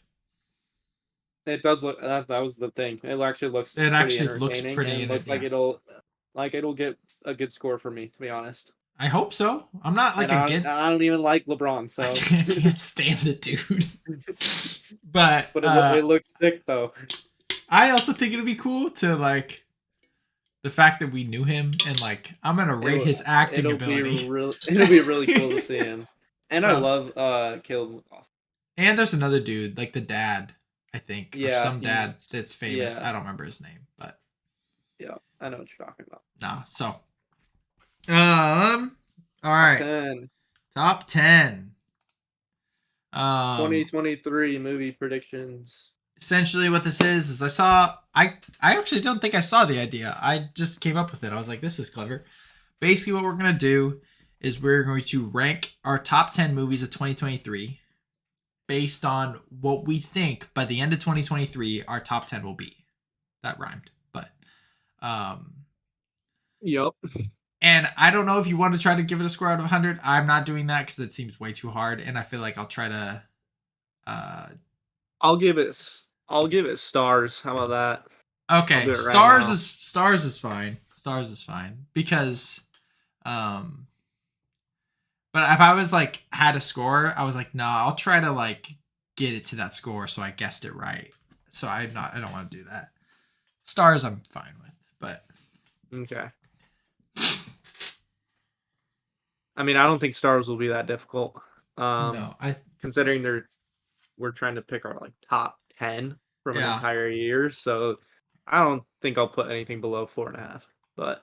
It does look that was the thing. It actually looks It pretty actually looks entertaining pretty and in it. looks like Yeah, it'll get a good score for me, to be honest. I hope so. I'm not like And against. I don't even like LeBron, I so can't stand the dude. But but it looks sick though. I also think it'd be cool to like the fact that we knew him and like I'm gonna rate his acting ability. It'll be really cool to see him. And I So love Caleb McLaughlin. and there's another dude like the dad, I think, or Yeah, some dad that's famous. yeah, I don't remember his name, but yeah. I know what you're talking about. no. So all Top right, 10, top 10. Um, 2023 movie predictions. essentially what this is I actually don't think I saw the idea. I just came up with it. I was like, this is clever. Basically, what we're gonna do is we're going to rank our top 10 movies of 2023 based on what we think by the end of 2023 our top 10 will be. That rhymed, but um, Yep. and I don't know if you want to try to give it a score out of 100. I'm not doing that because that seems way too hard, and I feel like I'll try to. Uh, I'll give it stars. How about that? I'll okay, do it right now. stars is fine. Stars is fine because, um, but if I was like had a score, I was like, nah, I'll try to like get it to that score so I guessed it right. So I don't want to do that. Stars I'm fine with, but Okay. I mean, I don't think stars will be that difficult. no, Considering we're trying to pick our like top 10 from an yeah. entire year, so I don't think I'll put anything below 4.5. But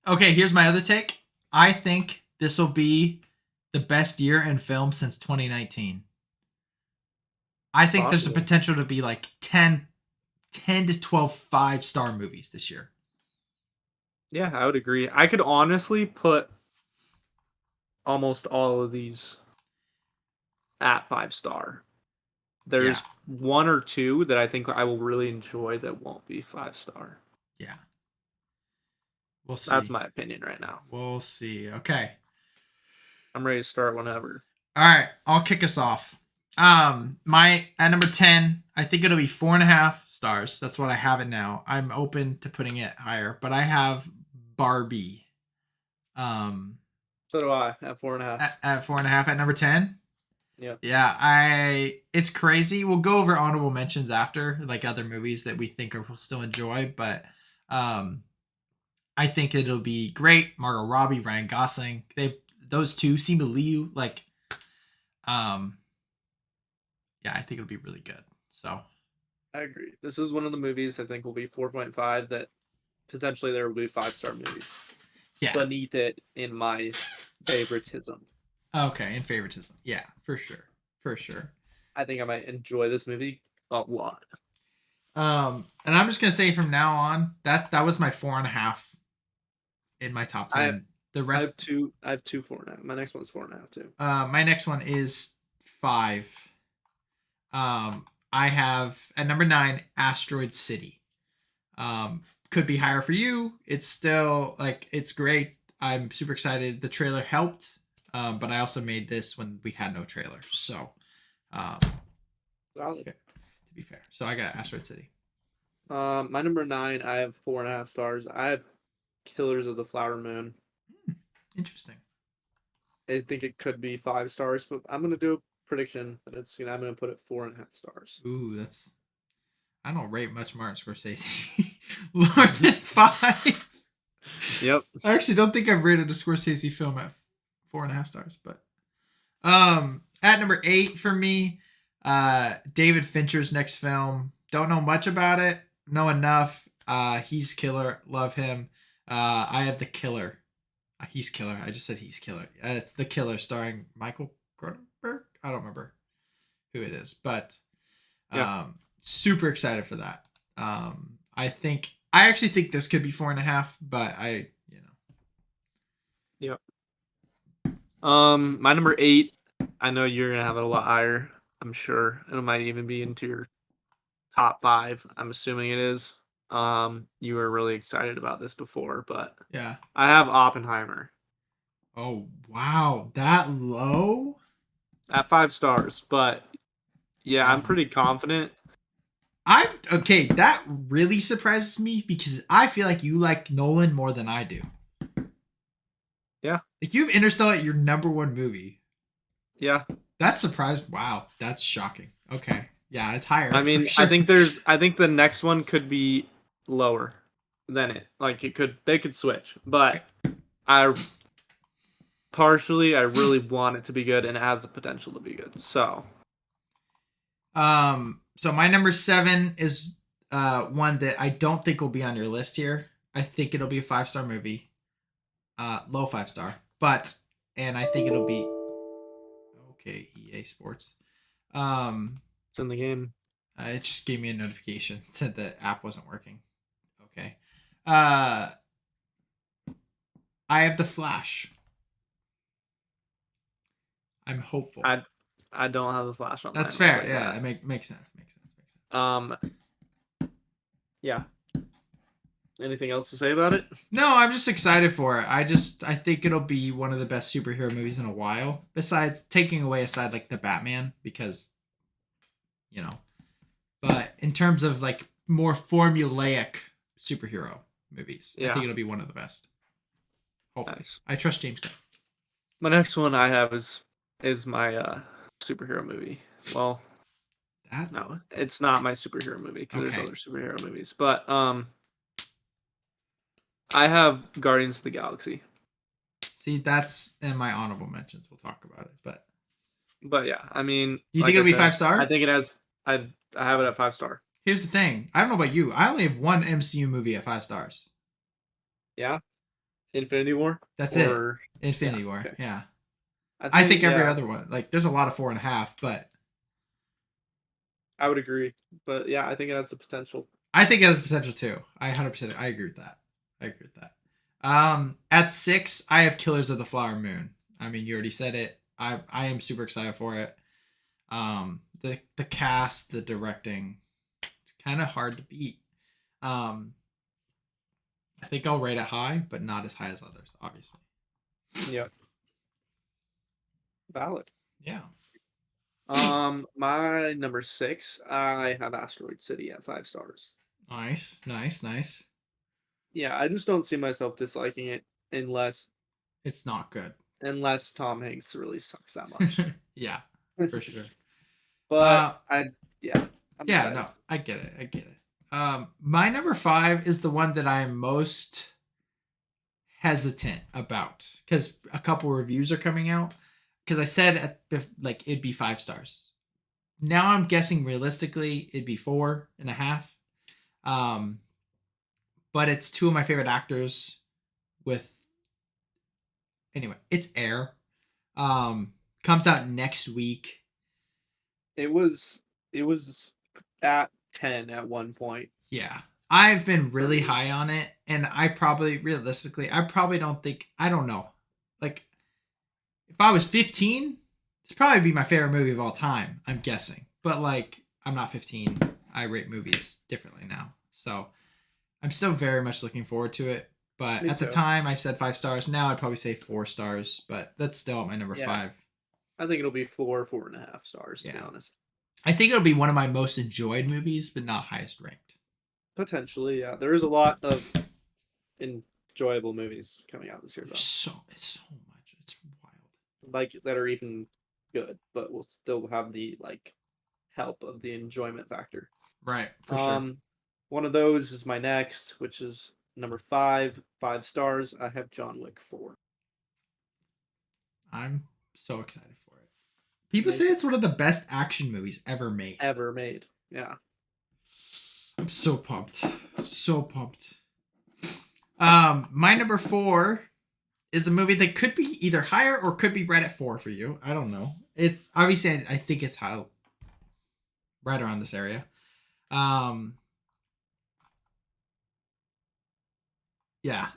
Okay, here's my other take. I think this will be the best year in film since 2019. I think there's a possible. potential to be like 10 to 12 5-star movies this year. Yeah, I would agree. I could honestly put almost all of these at 5 star. Yeah. There's one or two that I think I will really enjoy that won't be 5 star. Yeah. We'll That's see. my opinion right now. We'll see. Okay. I'm ready to start whenever. All right. I'll kick us off. My at number 10, I think it'll be 4.5 stars. That's what I have it now. I'm open to putting it higher, but I have Barbie. Um, So do I at 4.5. at 4.5 at number 10. Yeah. Yeah, it's crazy. We'll go over honorable mentions after, like other movies that we think we'll still enjoy, but um I think it'll be great. Margot Robbie, Ryan Gosling, those two, Simu Liu, like um yeah, I think it'll be really good. So I agree. This is one of the movies I think will be 4.5 that potentially there will be 5 star movies yeah. beneath it in my favoritism. Okay, and favoritism. Yeah, for sure. For sure. I think I might enjoy this movie a lot. And I'm just gonna say from now on that was my 4.5 in my top I 10. The rest I have two 4.5. My next one's 4.5 too. my next one is 5. I have at number 9 Asteroid City. Could be higher for you. It's still like it's great. I'm super excited. The trailer helped, but I also made this when we had no trailer. So, Solid. to be fair, so I got Asteroid City. My number 9, I have 4.5 stars. I have Killers of the Flower Moon. Interesting. I think it could be 5 stars, but I'm gonna do a prediction that I'm gonna put it 4.5 stars. Ooh, that's I don't rate much Martin Scorsese lower than 5. Yep. I actually don't think I've rated a Scorsese film at 4.5 stars, but at number 8 for me, David Fincher's next film. Don't know much about it. Know enough. He's killer. Love him. I have The Killer. He's killer. I just said he's killer. It's The Killer starring Michael Cronenberg. I don't remember who it is, but Yeah. super excited for that. I actually think this could be 4.5, but Yep. My number 8, I know you're gonna have it a lot higher. I'm sure it might even be into your top 5. I'm assuming it is. You were really excited about this before, but Yeah. I have Oppenheimer Oh wow, that low? at 5 stars. But yeah, I'm Wow. pretty confident. I'm okay. That really surprises me because I feel like you like Nolan more than I do. Yeah, Like you have Interstellar at your number one movie. yeah. That's surprised. Wow, that's shocking. Okay, yeah, it's higher I for mean, I sure. think I think the next one could be lower than it. Like they could switch, but I I really want it to be good and it has the potential to be good. So, So my number 7 is one that I don't think will be on your list here. I think it'll be a 5-star movie. Low 5-star, but and I think it'll be okay. EA Sports. Um, it's in the game. it just gave me a notification. It said the app wasn't working. Okay. Uh, I have the Flash. I'm hopeful. I I don't have the Flash on That's mine. I'll tell fair. you Yeah, that. it makes sense. Makes sense. Makes sense. Um, yeah. Anything else to say about it? No, I'm just excited for it. I think it'll be one of the best superhero movies in a while. Besides taking away aside like the Batman because you know, but in terms of like more formulaic superhero movies, I think Yeah. it'll be one of the best. Hopefully, Nice. I trust James Gunn. My next one I have is my superhero movie. Well, That no, it's not my superhero movie because there's okay. other superhero movies. But I have Guardians of the Galaxy. See, that's in my honorable mentions. We'll talk about it. But But yeah, I mean, do you think like I it'll be said, 5-star? I think it has. I have it at 5 star. Here's the thing. I don't know about you. I only have one MCU movie at 5 stars. Yeah, Infinity War That's it. or yeah, Infinity War. okay. Yeah. I I think think every yeah, other one. Like, there's a lot of 4.5, but I would agree. But yeah, I think it has the potential. I think it has potential too. I 100%. I agree with that. I agree with that. At 6, I have Killers of the Flower Moon. I mean, you already said it. I am super excited for it. The cast, the directing, it's kind of hard to beat. Um, I think I'll rate it high, but not as high as others, obviously. Yeah, valid. Yeah. My number 6, I have Asteroid City at 5 stars. Nice, nice, nice. Yeah, I just don't see myself disliking it unless It's not good. Tom Hanks really sucks that much. Yeah, for sure. But Uh, yeah, I'm yeah, no, excited. I get it. I get it. My number 5 is the one that I'm most hesitant about because a couple reviews are coming out. Because I said like it'd be 5 stars. Now I'm guessing realistically it'd be 4.5. Um, but it's two of my favorite actors. With anyway, it's Air. Comes out next week. It was at 10 at one point Yeah. I've been for really me. high on it, and I probably realistically, I probably don't think I don't know. Like if I was 15, it's probably be my favorite movie of all time, I'm guessing. But like I'm not 15. I rate movies differently now. So I'm still very much looking forward to it. But Me at the too. time I said 5 stars. Now I'd probably say 4 stars, but that's still at my number Yeah, 5. I think it'll be 4.5 stars to be Yeah. honest. I think it'll be one of my most enjoyed movies, but not highest ranked. Potentially, yeah. There is a lot of enjoyable movies coming out this year though. It's so much. It's wild. Like that are even good, but will still have the like help of the enjoyment factor. Right, for sure. Um, one of those is my next, which is number 5, 5 stars. I have John Wick 4. I'm so excited for it. People Me say too. it's one of the best action movies ever made. Ever made. Yeah. I'm so pumped. So pumped. My number 4 is a movie that could be either higher or could be right at 4 for you. I don't know. It's obviously I think it's high, right around this area. Um, yeah,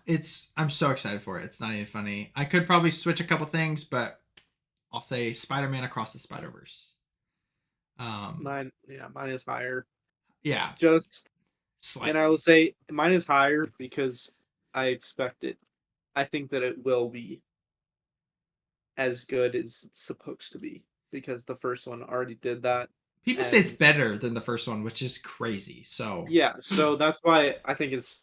I'm so excited for it. It's not even funny. I could probably switch a couple things, but I'll say Spider-Man Across the Spider-Verse. Um, Mine is higher. yeah, Just And Slightly. I will say mine is higher because I expect it. I think that it will be as good as it's supposed to be because the first one already did that. People say it's And better than the first one, which is crazy. So yeah, so that's why I think it's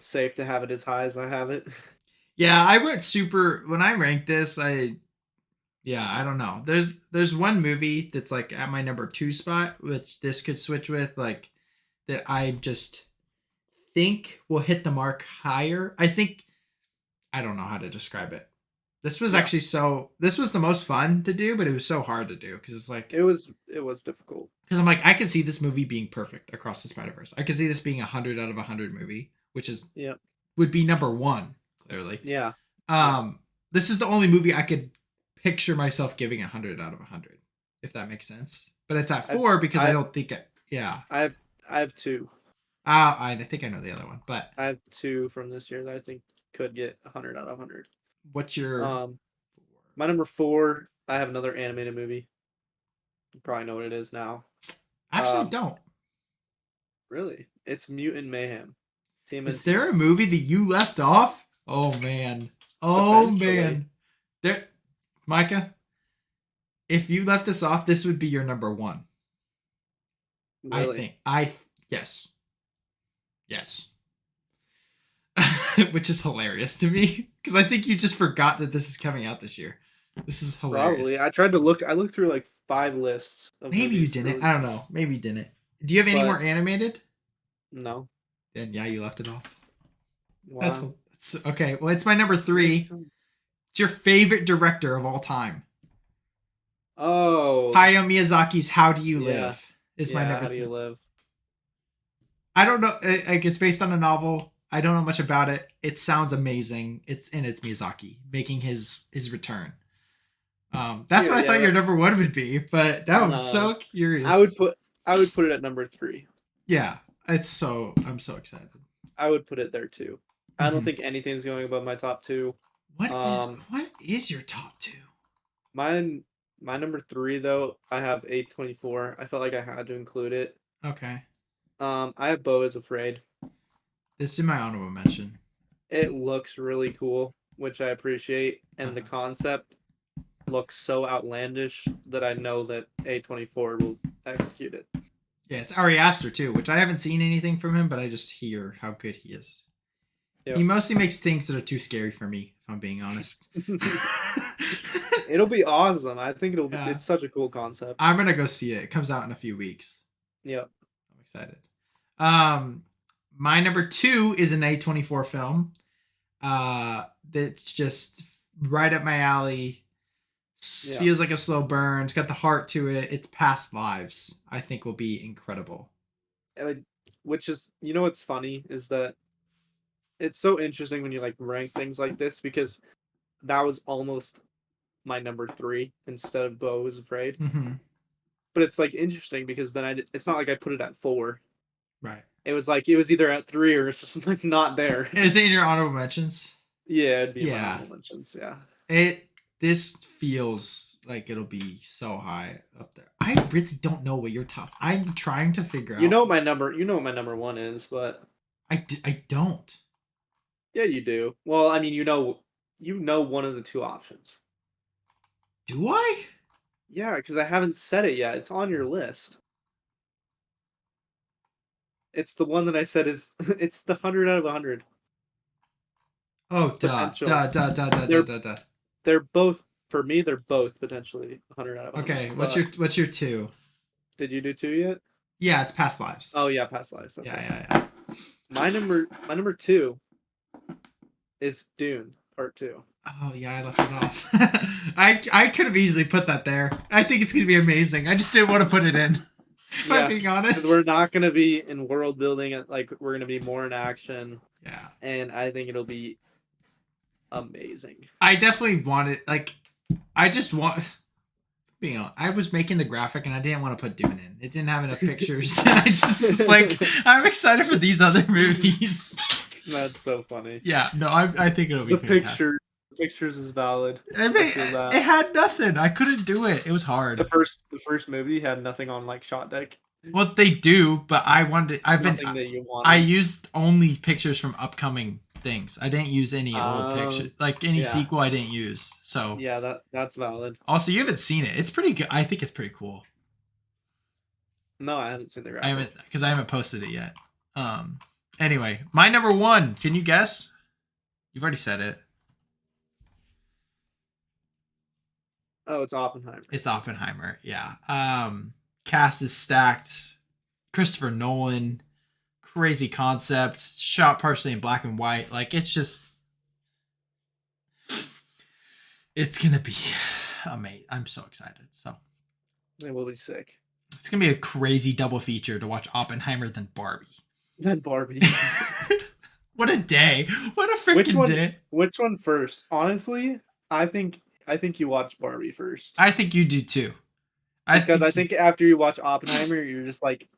safe to have it as high as I have it. yeah, I went super when I ranked this. I don't know. There's one movie that's like at my number two spot, which this could switch with, like that I just think will hit the mark higher. I think I don't know how to describe it. This was Yeah, actually this was the most fun to do, but it was so hard to do because it's like it was difficult. because I'm like I could see this movie being perfect across the Spider Verse. I could see this being 100 out of 100 movie, which is Yeah, would be number one clearly. yeah, yeah. Um, this is the only movie I could picture myself giving 100 out of 100, if that makes sense. But it's at I four because I I don't think it. Yeah, I have I have two. I think I know the other one. But I have two from this year that I think could get 100 out of 100. what's your Um, my number four, I have another animated movie. You probably know what it is now. Actually, I Um, don't. really, it's Mutant Mayhem, Is TMNT. there a movie that you left off? Oh man. Oh Potentially, man. There, Micah. If you left us off, this would be your number one. I really. think. Yes. Yes. Which is hilarious to me because I think you just forgot that this is coming out this year. This is Probably. hilarious. I tried to look. I looked through like five lists of Maybe you movies to didn't. really I don't see, know. Maybe you didn't. Do you have any more but animated? no. Then yeah, you left it off. Wow. That's okay. Well, it's my number Nice three. try. It's your favorite director of all time. Oh, Hayao Miyazaki's How Do You yeah, Live is my yeah. number How do you three. live? I don't know. Like it's based on a novel. I don't know much about it. It sounds amazing. It's Miyazaki making his return. That's Yeah, what I yeah. thought your number one would be, but now I'm No, so I would curious. put I would put it at number three. Yeah, I'm so excited. I would put it there too. I don't Hmm. think anything's going above my top two. Um, What is your top two? mine my number three though, I have 824. I felt like I had to include it. Okay, I have Beau is Afraid. this is my honorable mention. It looks really cool, which I appreciate, and the Uh-huh. concept looks so outlandish that I know that A24 will execute it. Yeah, it's Ari Aster too, which I haven't seen anything from him, but I just hear how good he is. He Yep. mostly makes things that are too scary for me, if I'm being honest. It'll be awesome. I think Yeah, it's such a cool concept. I'm gonna go see it. It comes out in a few weeks. Yep. I'm excited. Um, my number two is an A24 film. That's just right up my alley. Yeah. Feels like a slow burn. It's got the heart to it. It's Past Lives. I think will be incredible. Which is, what's funny is that it's so interesting when you like rank things like this because that was almost my number three instead of Beau is Afraid. Mm-hmm. But it's like interesting because then it's not like I put it at four. Right. It was like it was either at three or it's just like not there. Is it in your honorable mentions? Yeah, it'd be in my Yeah. honorable mentions. Yeah. It. This feels like it'll be so high up there. I really don't know what your top. I'm trying to figure You out. know what my number. You know what my number one is, but I don't. yeah, you do. Well, I mean, you know one of the two options. Do I? Yeah, because I haven't said it yet. It's on your list. It's the one that I said is. It's the 100 out of 100 Oh, duh, potential. duh, duh, duh, duh, duh, They're duh, duh. they're both for me. They're both potentially 100 out of 100. Okay, But what's your two? did you do two yet? Yeah, it's Past Lives. Oh yeah, past lives. That's Yeah, right. yeah, yeah. My number two is Dune Part Two. Oh yeah, I left it off. I could have easily put that there. I think it's gonna be amazing. I just didn't want to put it in. If I'm Yeah, being because we're honest. not gonna be in world building. Like we're gonna be more in action, Yeah, and I think it'll be amazing. I definitely wanted like I just want. I was making the graphic and I didn't want to put Dune in. It didn't have enough pictures. I just like I'm excited for these other movies. That's so funny. Yeah, no, I think it'll be The fantastic. pictures is valid. I I mean, feel that. it had nothing. I couldn't do it. It was The hard. first the first movie had nothing on like shot deck. Well, they do, but I wanted. Nothing that you I wanted. used only pictures from upcoming things. I didn't use any old pictures, Um, like any yeah, sequel. I didn't use. So yeah, that's valid. also, you haven't seen it. It's pretty good. I think it's pretty cool. No, I haven't seen the I haven't graphic. because I haven't posted it yet. Um. Anyway, my number one. Can you guess? You've already said it. Oh, it's Oppenheimer. It's Oppenheimer. Yeah. Cast is stacked. Christopher Nolan. Crazy concept. Shot partially in black and white. Like it's just. It's gonna be amazing. I'm so excited. So It will be sick. it's gonna be a crazy double feature to watch Oppenheimer than Barbie. Then Barbie. What a day! What a Which freaking one? day! Which one first? Honestly, I think you watch Barbie first I think you do too. I because I think you, think after you watch Oppenheimer, you're just like,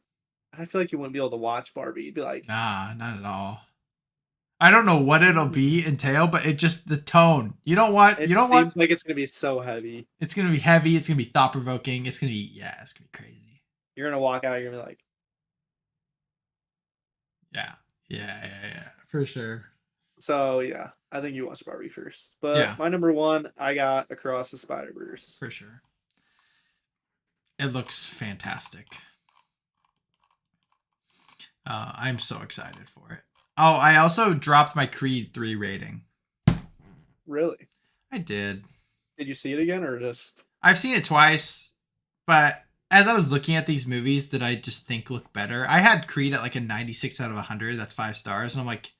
I feel like you wouldn't be able to watch Barbie. You'd be like, nah, not at all. I don't know what it'll be entail, but it just the tone. You don't want. it You don't want. seems like it's gonna be so heavy. It's gonna be heavy. It's gonna be thought provoking. It's gonna be It's gonna be crazy. You're gonna walk out. You're gonna be like, Yeah, yeah, for sure. so yeah. I think you watch Barbie first. But Yeah, my number one, I got Across the Spider Verse. for sure. It looks fantastic. I'm so excited for it. Oh, I also dropped my Creed 3 rating. Really? I did. Did you see it again or just? I've seen it twice, but as I was looking at these movies that I just think look better, I had Creed at like a 96 out of 100. That's 5 stars. And I'm like,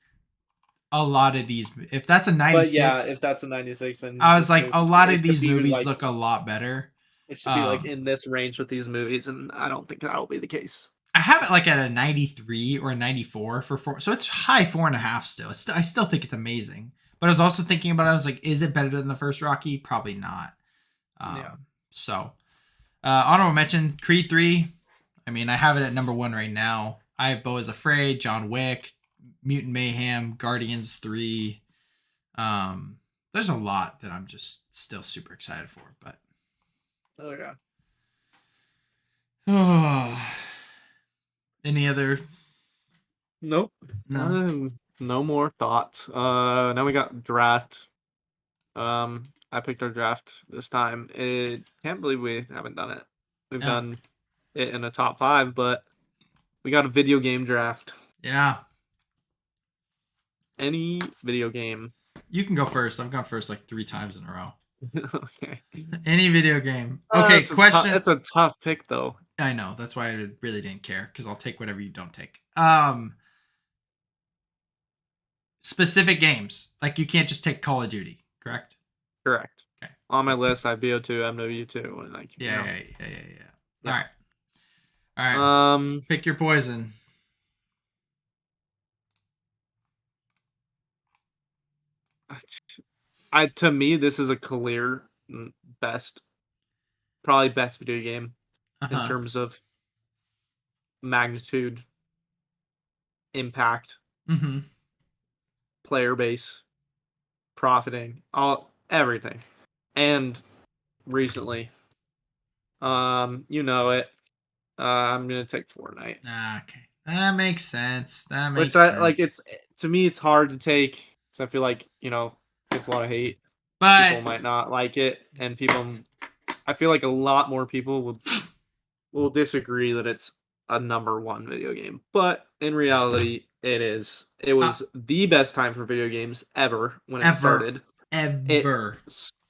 a lot of these, if that's a But yeah, 96, if that's a 96, then I was like, a lot it of should these be movies like look a lot better. it should be like Um, in this range with these movies, and I don't think that'll be the case. I have it like at a 93 or a 94 for four. So it's high 4.5 still. I still think it's amazing. But I was also thinking about it. I was like, is it better than the first Rocky? Probably not. Yeah. So, honorable mention Creed 3. I mean, I have it at number one right now. I have Beau is Afraid, John Wick, Mutant Mayhem, Guardians 3. There's a lot that I'm just still super excited for. But, Oh yeah. oh, any other? Nope. No. No more thoughts. Now we got draft. I picked our draft this time. It can't believe we haven't done it. We've Yeah. done it in a top five, but we got a video game draft. Yeah. Any video game. You can go first. I've gone first like 3 times in a row. Okay. Any video game. Okay, question. That's a tough pick though. I know. That's why I really didn't care because I'll take whatever you don't take. Specific games. Like you can't just take Call of Duty, correct? Correct. Okay. On my list, I have BO2, MW2, and like Yeah. Yeah. All right. All right. Um, Pick your poison. to me, this is a clear best, probably best video game in Uh-huh. terms of magnitude, impact, Mm-hmm. player base, profiting, everything. And recently, you know it. I'm gonna take Fortnite, Okay. That makes sense. That which makes I like. sense. It's to me, it's hard to take because I feel like gets a lot of hate. People might But not like it, and people. I feel like a lot more people will disagree that it's a number one video game, but in reality, it is. It uh, was the best time for video games ever when it ever, started. It ever.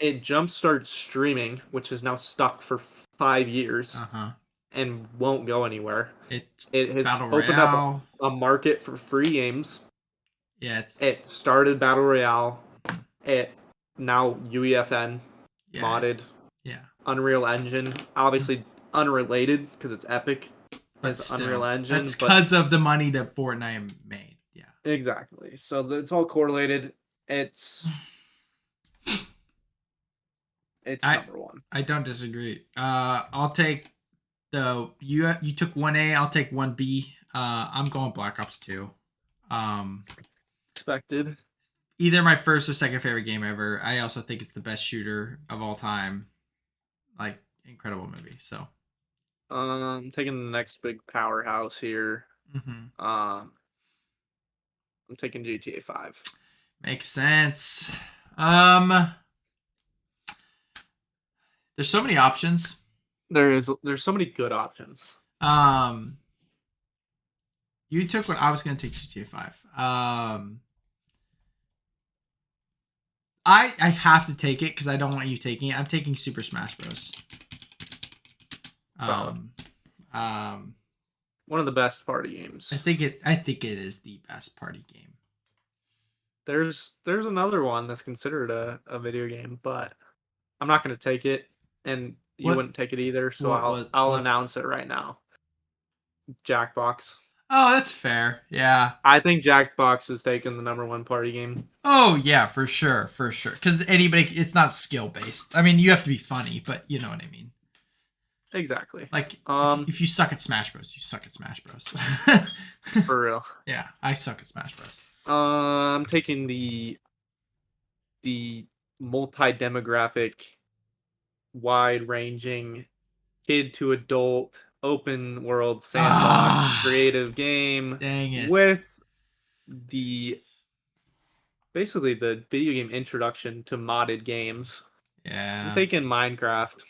it jumpstarted streaming, which is now stuck for 5 years Uh-huh. and won't go anywhere. It's It has Battle opened up Royale. a market for free games. Yeah, it's It started Battle Royale. It now UEFN yeah, modded it's yeah. Unreal Engine, obviously unrelated because it's Epic But as Unreal still, Engine, that's but because of the money that Fortnite made. Yeah. exactly. So it's all correlated. It's I number one. I don't disagree. I'll take you took 1A, I'll take 1B. I'm going Black Ops 2. Um Expected. Either my first or second favorite game ever. I also think it's the best shooter of all time. Like incredible movie. So Taking the next big powerhouse here. Mm-hmm. Um, I'm taking GTA 5. Makes sense. Um, there's so many options. There's so many good options. Um, you took what I was going to take GTA 5. I have to take it because I don't want you taking it. I'm taking Super Smash Bros. Solid. Um, um, One of the best party games. I think it is the best party game. There's another one that's considered a video game, but I'm not gonna take it, and you What wouldn't take it either. So what I'll what? announce it right now. Jackbox. Oh, that's fair. Yeah. I think Jackbox is taking the number one party game. Oh yeah, for sure, for sure. Because anybody, it's not skill based. I mean, you have to be funny, but you know what I mean. Exactly. Like Um, if you suck at Smash Bros, you suck at Smash Bros. for real. Yeah, I suck at Smash Bros. I'm taking the multi-demographic, wide-ranging, kid to adult, open world sandbox Ah, creative game dang it. with the basically the video game introduction to modded games. I'm Yeah, taking Minecraft.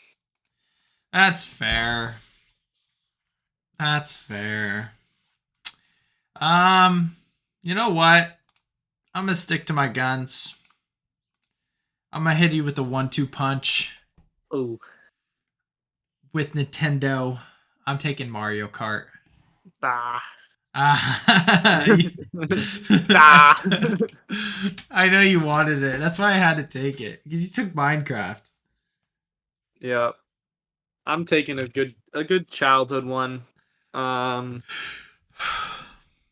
that's fair. That's fair. Um, you know what? I'm gonna stick to my guns. I'm gonna hit you with the 1-2 punch Oh, with Nintendo. I'm taking Mario Kart. ah, Ah, ah. I know you wanted it. That's why I had to take it because you took Minecraft. Yeah, I'm taking a good childhood one. Um,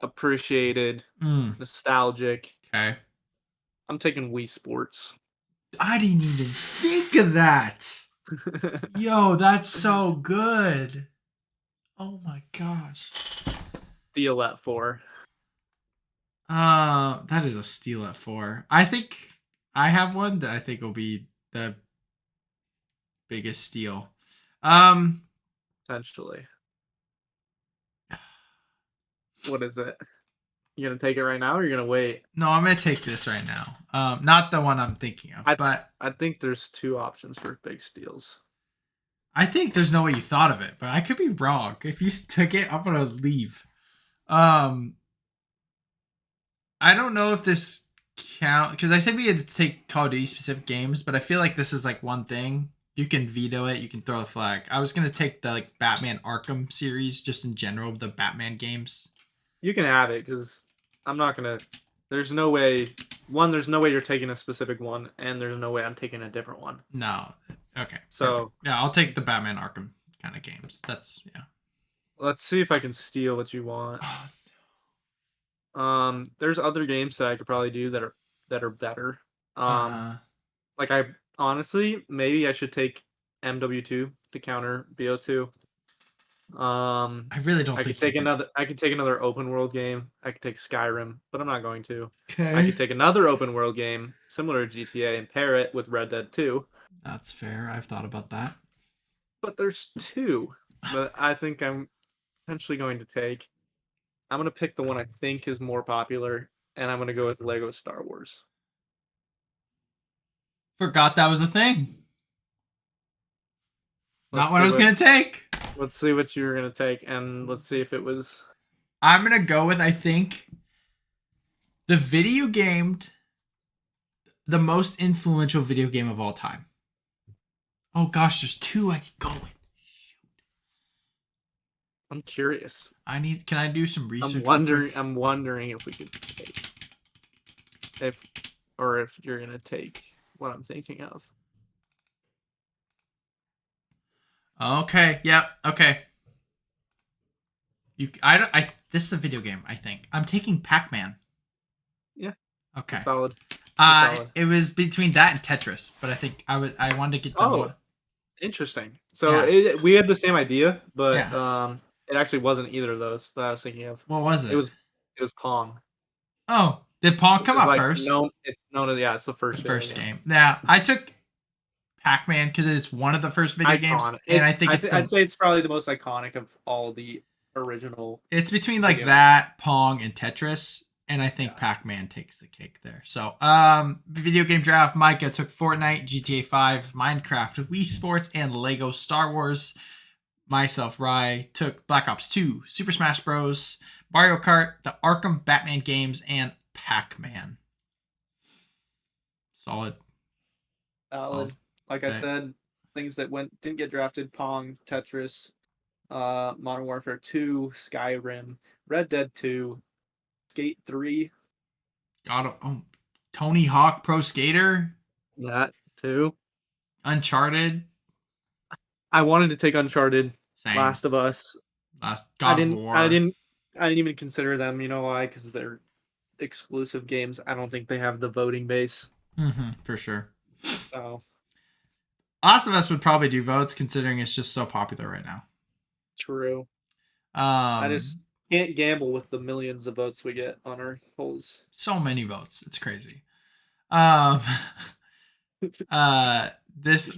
appreciated, Mm, nostalgic. okay. I'm taking Wii Sports. I didn't even think of that. Yo, that's so good. Oh my gosh. Deal at 4. That is a steal at 4. I think I have one that I think will be the biggest steal. Um, Potentially. What is it? You gonna take it right now, or you gonna wait? no, I'm gonna take this right now. Not the one I'm thinking of, I but I think there's two options for big steals. I think there's no way you thought of it, but I could be wrong. If you took it, I'm gonna leave. Um, I don't know if this count because I said we had to take Call of Duty specific games, but I feel like this is like one thing. You can veto it. You can throw a flag. I was gonna take the like Batman Arkham series, just in general, the Batman games. You can have it because I'm not gonna. There's no way. One, there's no way you're taking a specific one, and there's no way I'm taking a different one. No, okay, perfect. So Yeah, I'll take the Batman Arkham kind of games. That's yeah. let's see if I can steal what you want. There's other games that I could probably do that are better. Um, Uh, like I honestly, maybe I should take MW2 to counter BO2. I really don't think you can. I could take another open world game. I could take Skyrim, but I'm not going to. I Okay, could take another open world game similar to GTA and pair it with Red Dead 2. that's fair. I've thought about that. But there's two that I think I'm potentially going to take. I'm going to pick the one I think is more popular, and I'm going to go with Lego Star Wars. Forgot that was a thing. Not Let's what I see was what gonna take. let's see what you were going to take, and let's see if it was I'm gonna go with I think the video game, the most influential video game of all time. Oh gosh, there's two I could go with. I'm curious. I need. Can I do some I'm research real quick? wondering I'm wondering if we could take if or if you're going to take what I'm thinking of. Okay. Yep. Okay. You. I don't. I. This is a video game. I think I'm taking Pac-Man. Yeah, Okay. that's valid. That's valid. It was between that and Tetris, but I think I wanted to get the Oh, one. interesting. So Yeah. we had the same idea, but Yeah. it actually wasn't either of those that I was thinking of. What was It it? was it was Pong, Oh, did Pong which come is out like first? known. It's known as, yeah, it's the first video First game. game. Yeah, I took Pac-Man because it's one of the first video games, Iconic. and I think it's I'd the say it's probably the most iconic of all the original it's between like video games. that, Pong, and Tetris, and I think Yeah. Pac-Man takes the cake there. So, video game draft. Micah took Fortnite, GTA 5, Minecraft, Wii Sports, and Lego Star Wars. Myself, Rye, took Black Ops 2, Super Smash Bros., Mario Kart, the Arkham Batman games, and Pac-Man. Solid. Solid. Valid. Like I Okay. said, things that didn't get drafted: Pong, Tetris, Modern Warfare 2, Skyrim, Red Dead 2, Skate 3. Tony Hawk Pro Skater, That too. Uncharted, I wanted to take Uncharted, same. Last of Us. Last I God of didn't. I War. didn't. I didn't even consider them. You know why? Because they're exclusive games. I don't think they have the voting base. For sure. So Last of Us would probably do votes considering it's just so popular right now. true. I Um, just can't gamble with the millions of votes we get on our polls. so many votes. It's crazy. Um, this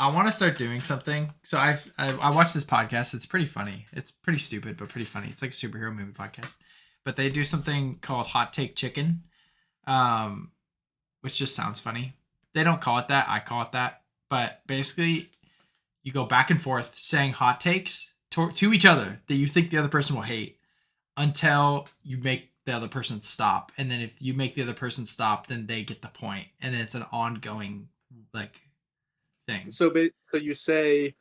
I want to start doing something. So I watched this podcast. It's pretty funny. It's pretty stupid, but pretty funny. It's like a superhero movie podcast. But they do something called Hot Take Chicken, um, which just sounds funny. They don't call it that. I call it that. But basically, you go back and forth saying hot takes to each other that you think the other person will hate until you make the other person stop. And then if you make the other person stop, then they get the point. And then it's an ongoing like thing. So, so you say.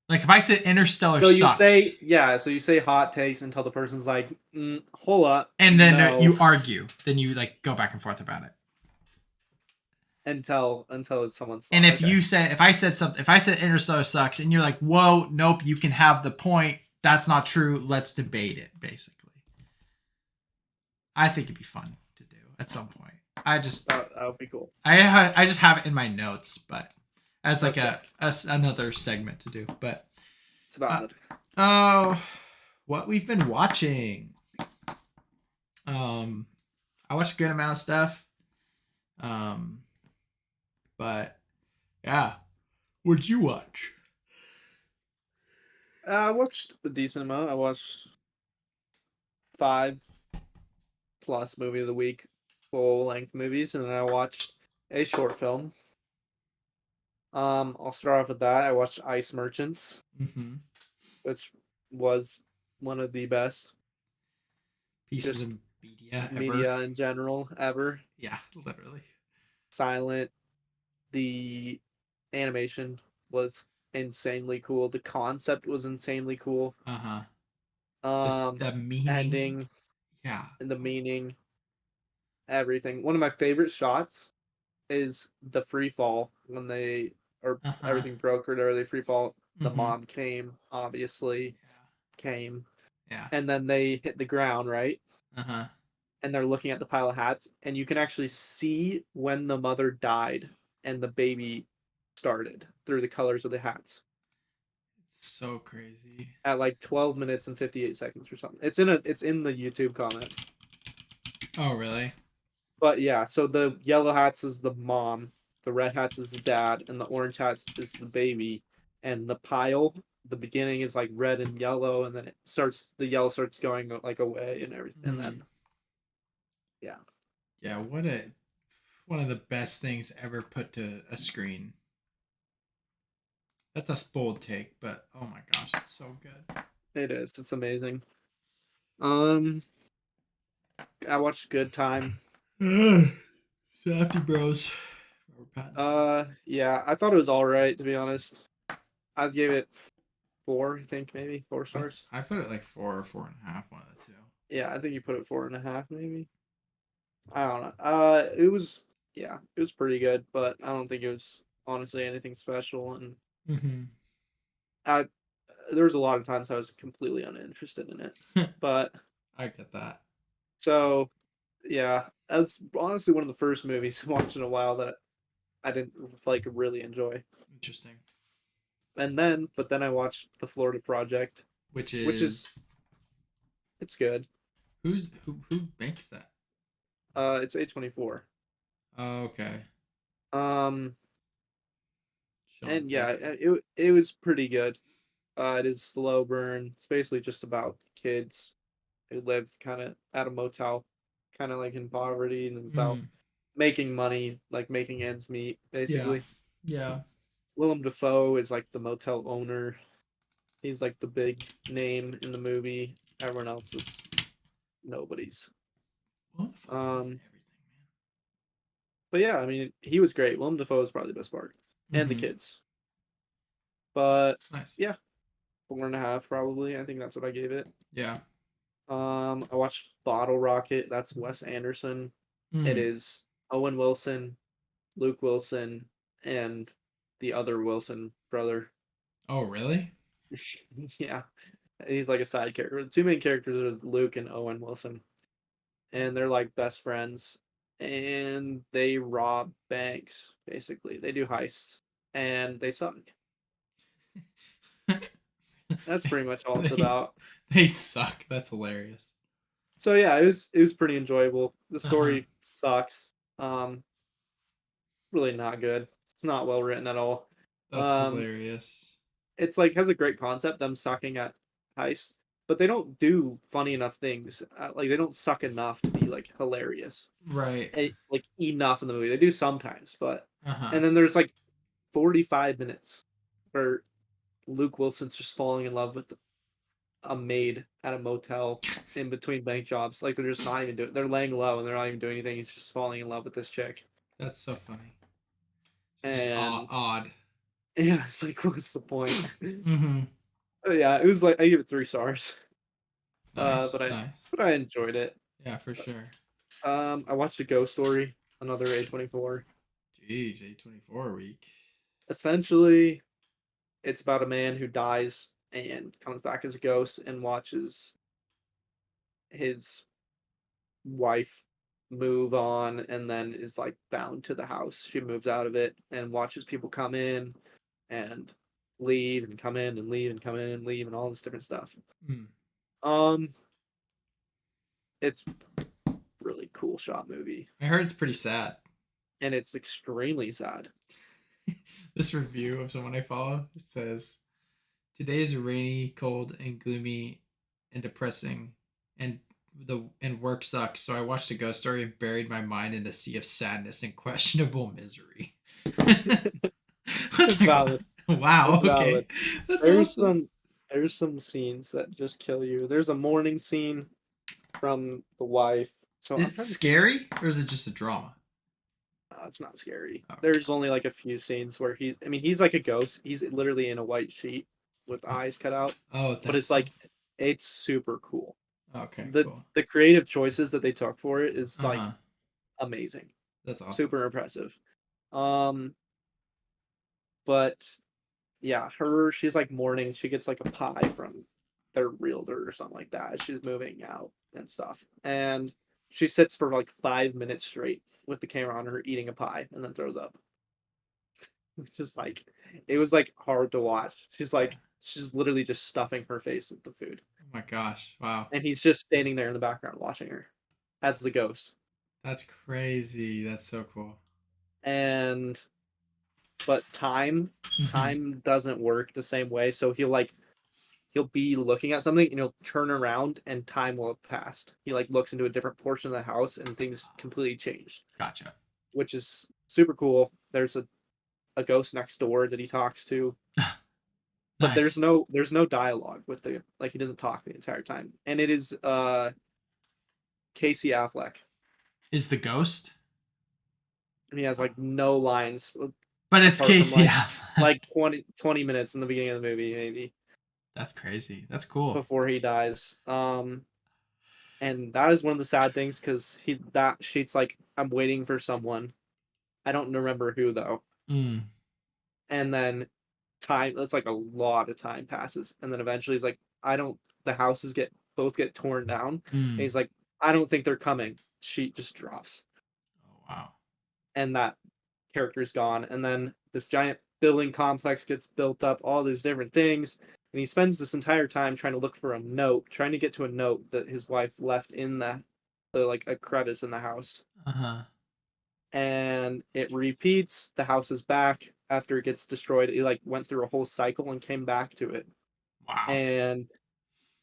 Like if I said Interstellar So you say, sucks, yeah. So you say hot takes until the person's like, "Hold up, and then no," you argue, then you like go back and forth about it. until it's someone's. And if Okay. you said if I said Interstellar sucks, and you're like, whoa, nope, you can have the point. That's not true. Let's debate it. Basically, I think it'd be fun to do at some point. That would be cool. I just have it in my notes, but as like That's another segment to do. But It's valid. oh, what we've been watching. I watched a good amount of stuff. Um, but yeah, what'd you watch? I watched a decent amount. I watched 5+ movie of the week, full length movies, and then I watched a short film. I'll start off with that. I watched Ice Merchants, Mm-hmm. which was one of the best Pieces just of media ever. media in general ever. Yeah, literally. Silent. The animation was insanely cool. The concept was insanely cool. Uh huh. Um, The meaning. Ending Yeah. and the meaning, everything. One of my favorite shots is the free fall when they or Uh huh. everything broke or whatever. They free fall. The Mm-hmm. mom came, obviously came, Yeah. and then they hit the ground, right? Uh huh. And they're looking at the pile of hats, and you can actually see when the mother died and the baby started through the colors of the hats It's so crazy. at like 12 minutes and 58 seconds or something. It's in the YouTube comments. Oh really? But yeah, so the yellow hats is the mom, the red hats is the dad, and the orange hats is the baby. And the pile, the beginning is like red and yellow, and then the yellow starts going like away and everything. And Mm. then yeah. Yeah. One of the best things ever put to a screen. That's a bold take, but oh my gosh, it's so good. It is. It's amazing. Um I watched Good Time. Safety Bros. Robert Pattinson. Yeah, I thought it was all right, to be honest. I gave it 4, I think, maybe 4 I, stars. I put it like 4 or 4.5, one of the two. Yeah, I think you put it 4.5, maybe. I don't know. It was, yeah, it was pretty good, but I don't think it was honestly anything special. And Mm-hmm. I there was a lot of times I was completely uninterested in it. But I get that. so yeah, that's honestly one of the first movies I watched in a while that I didn't like really enjoy. Interesting. But then I watched The Florida Project, Which which is is it's good. who makes that? It's A24. Oh, okay. Um, Sean And yeah, Baker. it was pretty good. It is slow burn. It's basically just about kids who live kind of at a motel, kind of like in poverty, and about Mm. making money, like making ends meet, Yeah. basically. Yeah. Willem Dafoe is like the motel owner. He's like the big name in the movie. Everyone else is nobodies. What the fuck's been in Um, everything, but yeah, I mean, he was great. Willem Dafoe is probably the best part, man? and the Mm-hmm. kids. But Nice. yeah, 4.5 probably. I think that's what I gave it. Yeah. I watched Bottle Rocket. That's Wes Anderson. It Mm. is Owen Wilson, Luke Wilson, and the other Wilson brother. Oh, really? Yeah, he's like a side character. The two main characters are Luke and Owen Wilson, and they're like best friends. And they rob banks, basically. They do heists, and they suck. That's pretty much all it's they about. they suck. That's hilarious. So yeah, it was pretty enjoyable. The Uh huh. story sucks. Really not good. It's not well written at all. That's Um, hilarious. it's like has a great concept, them sucking at heists, but they don't do funny enough things. Like they don't suck enough to be like hilarious. Right. Like enough in the movie. They do sometimes, but Uh huh. and then there's like 45 minutes where Luke Wilson's just falling in love with a maid at a motel in between bank jobs. Like they're just not even doing. They're laying low and they're not even doing anything. He's just falling in love with this chick, That's so funny. Just and odd. yeah, it's like what's the point? Mm-hmm. Yeah, it was like I give it 3 stars. Uh, but Nice. I Nice. but I enjoyed it. Yeah, for sure. I watched a Ghost Story, another A24. Jeez, A24 week. Essentially, it's about a man who dies and comes back as a ghost and watches his wife move on and then is like bound to the house. She moves out of it and watches people come in and leave and come in and leave and come in and leave and all this different stuff. Mm. Um, it's really cool shot movie I heard it's pretty sad. and it's extremely sad. This review of someone I follow, it says, "Today is rainy, cold, and gloomy, and depressing, and work sucks. So I watched a ghost story and buried my mind in a sea of sadness and questionable misery." That's It's like, valid. wow. It's valid. Okay, that's There's awesome. some there's some scenes that just kill you. There's a morning scene from the wife. So Is I'm it trying to scary or is it just a drama? it's not scary. Okay. There's only like a few scenes where he's like a ghost. He's literally in a white sheet with Oh, eyes cut out, oh, but that's it's so. like it's super cool. Okay, The cool. the creative choices that they took for it is Uh like huh. amazing. That's awesome. Super impressive. Um but yeah, she's like mourning. She gets like a pie from their realtor or something like that. She's moving out and stuff. And she sits for like 5 minutes straight with the camera on her eating a pie and then throws up. Just like it was like hard to watch. Yeah. She's literally just stuffing her face with the food. Oh my gosh. Wow. And he's just standing there in the background watching her as the ghost. That's crazy. That's so cool. And but Hmm. time doesn't work the same way. So he'll be looking at something and he'll turn around and time will have passed. He like looks into a different portion of the house and things completely changed, Gotcha. which is super cool. There's a ghost next door that he talks to, but Nice. there's no dialogue with the like he doesn't talk the entire time. And it is Casey Affleck. Is the ghost? And he has like no lines But it's apart from Casey Affleck. like 20 minutes in the beginning of the movie maybe That's crazy. That's cool. before he dies. And that is one of the sad things because he that sheet's like I'm waiting for someone. I don't remember who though. Mm. And then time it's like a lot of time passes, and then eventually he's like, I don't. The houses get torn down, and Mm. he's like, I don't think they're coming. Sheet just drops, Oh wow. and that character's gone. And then this giant building complex gets built up, all these different things, and he spends this entire time trying to look for a note, trying to get to a note that his wife left in the like a crevice in the house. Uh huh. And it repeats. The house is back after it gets destroyed, it like went through a whole cycle and came back to it. Wow. And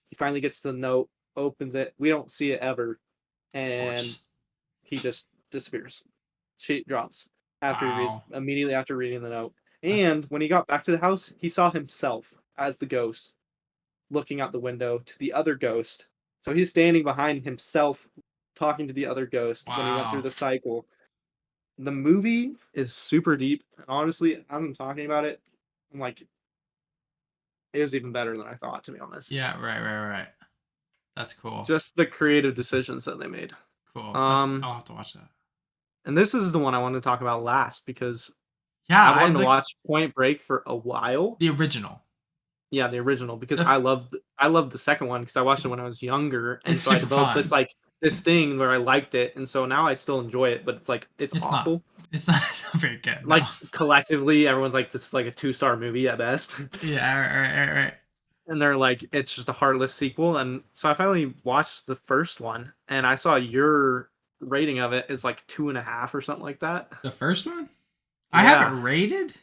he finally gets the note, opens it. We don't see it ever, Of and course. he just disappears. She drops after he reads Wow. immediately after reading the note. That's And when he got back to the house, he saw himself as the ghost looking out the window to the other ghost. So he's standing behind himself, talking to the other ghost when he went through wow. the cycle. The movie is super deep. And honestly, as I'm talking about it, I'm like, it was even better than I thought, to be honest. Yeah, right. That's cool. Just the creative decisions that they made. Cool. That's Um, I'll have to watch that. and this is the one I wanted to talk about last because Yeah, I I wanted to like watch Point Break for a while. the original. Yeah, the original because The, I loved the second one because I watched it when I was younger, and it's so I super developed this fun. like this thing where I liked it, and so now I still enjoy it, but it's like it's It's not. awful. It's not very good. No. Like collectively, everyone's like this is like a 2-star movie at best, Yeah. Right. and they're like it's just a heartless sequel. And so I finally watched the first one, and I saw your rating of it is like 2.5 or something like that. The first one. I have it Yeah, rated.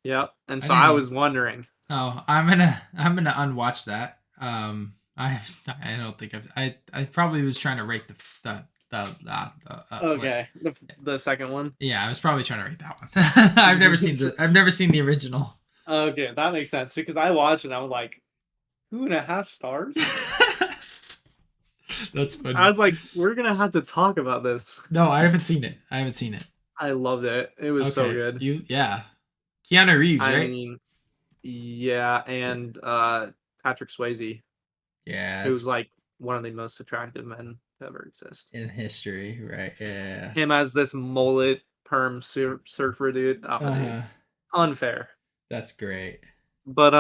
yep. And I so didn't I even. was wondering. Oh, I'm gonna unwatch that. I don't think I probably was trying to rate the like Okay, the second one. yeah, I was probably trying to rate that one. I've never seen the original. Okay, that makes sense because I watched it and I was like, 2.5 stars? That's I funny. was like, we're gonna have to talk about this. No, I haven't seen it. I haven't seen it. I loved it. It was so Okay, good. yeah, Keanu Reeves, I right? mean, yeah, and Patrick Swayze, Yeah, who's it's like one of the most attractive men to ever exist. in history, right? Yeah. Him as this mullet perm surfer dude. Oh, Uh dude, huh. unfair. That's great. But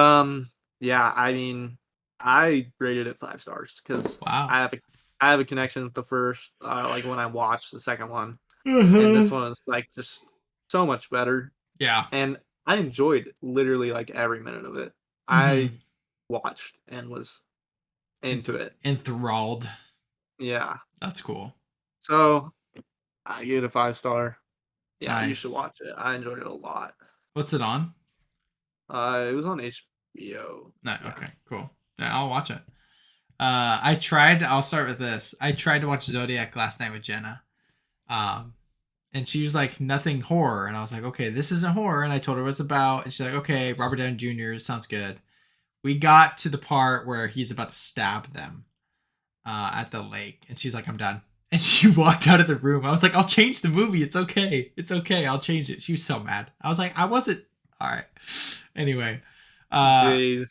yeah. I mean, I rated it 5 stars because Wow. I have a connection with the first. Like when I watched the second one, and this Uh-huh. one is like just so much better. Yeah. And I enjoyed literally like every minute of it. Mm-hmm. I watched and was into it. Enthralled. Yeah. That's cool. So I give it a 5 star. Yeah, you should Nice. watch it. I enjoyed it a lot. What's it on? It was on HBO. No. Yeah. Okay. Cool. Yeah, I'll watch it. I'll start with this. I tried to watch Zodiac last night with Jenna. Um, and she was like, nothing horror. And I was like, okay, this isn't horror. And I told her what it's about. And she's like, okay, Robert Downey Jr. sounds good. We got to the part where he's about to stab them at the lake. And she's like, I'm done. And she walked out of the room. I was like, I'll change the movie. It's okay. It's okay. I'll change it. She was so mad. I was like, I wasn't. All right. Anyway, uh, Jeez.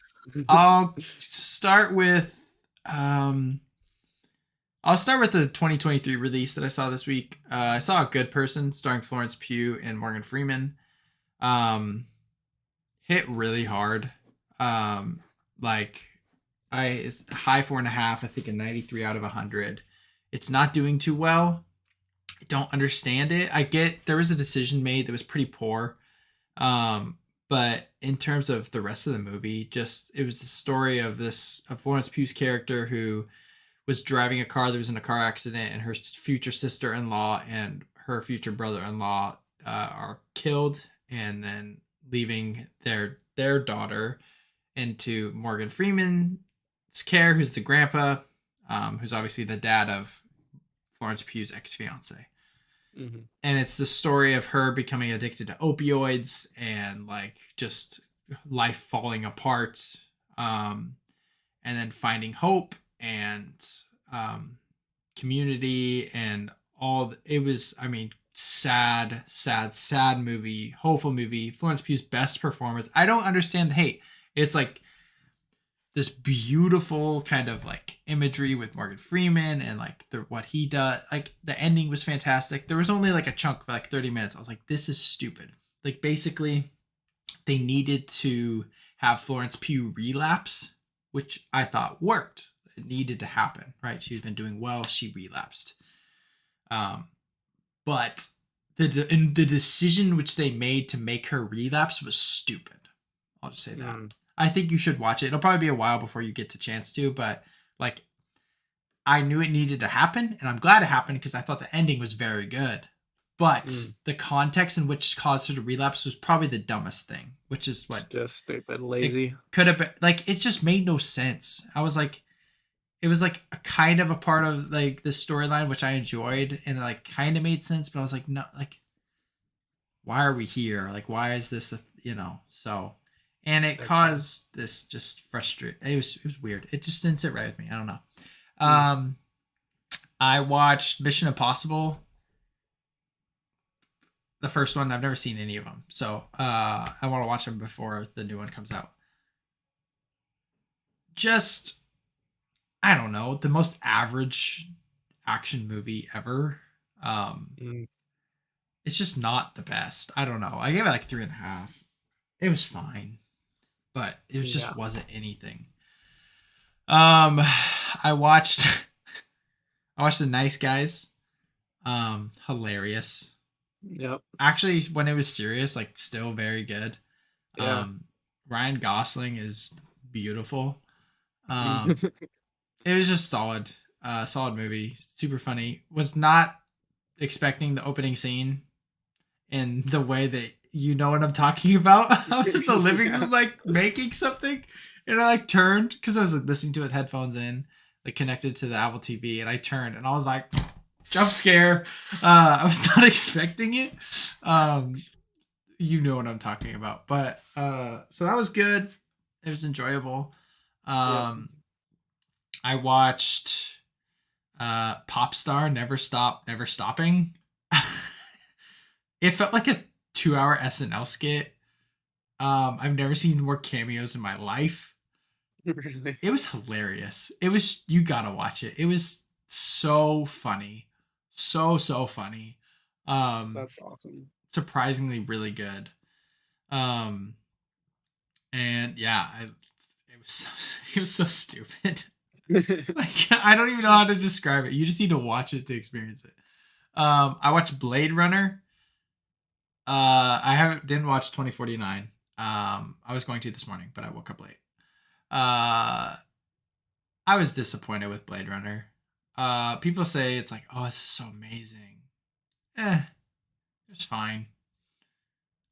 I'll start with um I'll start with the 2023 release that I saw this week. I saw A Good Person starring Florence Pugh and Morgan Freeman. Um, hit really hard. Um, like it's high 4.5. I think a 93 out of 100. It's not doing too well. I don't understand it. I get there was a decision made that was pretty poor. But in terms of the rest of the movie, just it was the story of Florence Pugh's character who was driving a car that was in a car accident, and her future sister-in-law and her future brother-in-law are killed, and then leaving their daughter into Morgan Freeman's care, who's the grandpa, who's obviously the dad of Florence Pugh's ex-fiance. Mm-hmm. And it's the story of her becoming addicted to opioids and like just life falling apart, and then finding hope and community and all. It was, I mean, sad movie, hopeful movie. Florence Pugh's best performance. I don't understand the hate. It's like this beautiful kind of like imagery with Morgan Freeman and like what he does. Like the ending was fantastic. There was only like a chunk for like 30 minutes. I was like, this is stupid. Like basically they needed to have Florence Pugh relapse, which I thought worked. It needed to happen, right? She's been doing well. She relapsed. But the decision which they made to make her relapse was stupid. I'll just say that. I think you should watch it. It'll probably be a while before you get the chance to, but like I knew it needed to happen, and I'm glad it happened because I thought the ending was very good. but Mm. the context in which caused her to relapse was probably the dumbest thing, which is It's what just stupid, it lazy. could have been. Like, it just made no sense. I was like, it was like a kind of a part of like the storyline which I enjoyed, and it like kind of made sense, but I was like, no, like, why are we here? Like, why is this so, and it Makes sense. caused this just frustrate. It was weird. It just didn't sit right with me. I don't know. Mm. Um, I watched Mission Impossible, the first one. I've never seen any of them, so I want to watch them before the new one comes out. Just, I don't know, the most average action movie ever. Um, Mm. it's just not the best. I don't know. I gave it like 3.5. It was fine, but it just Yeah. wasn't anything. Um, I watched I watched The Nice Guys. Hilarious. Yep. Actually, when it was serious, like still very good. Yeah. Um, Ryan Gosling is beautiful. Um, it was just solid. Solid movie. Super funny. Was not expecting the opening scene in the way that you know what I'm talking about. I was in the living Yeah. room like making something, and I like turned because I was like listening to it with headphones in, like connected to the Apple TV, and I turned and I was like, jump scare. I was not expecting it. Um, you know what I'm talking about, but so that was good. It was enjoyable. Yep. Um, I watched Pop Star Never Stop Never Stopping. It felt like a 2-hour SNL skit. I've never seen more cameos in my life. Really. It was hilarious. It was, you gotta watch it. It was so funny. So funny. That's awesome. Surprisingly really good. Um and yeah, it was so, it was so stupid. Like, I don't even know how to describe it. You just need to watch it to experience it. I watched Blade Runner. I haven't didn't watch 2049. I was going to this morning, but I woke up late. Uh, I was disappointed with Blade Runner. People say it's like, oh, this is so amazing. It's fine.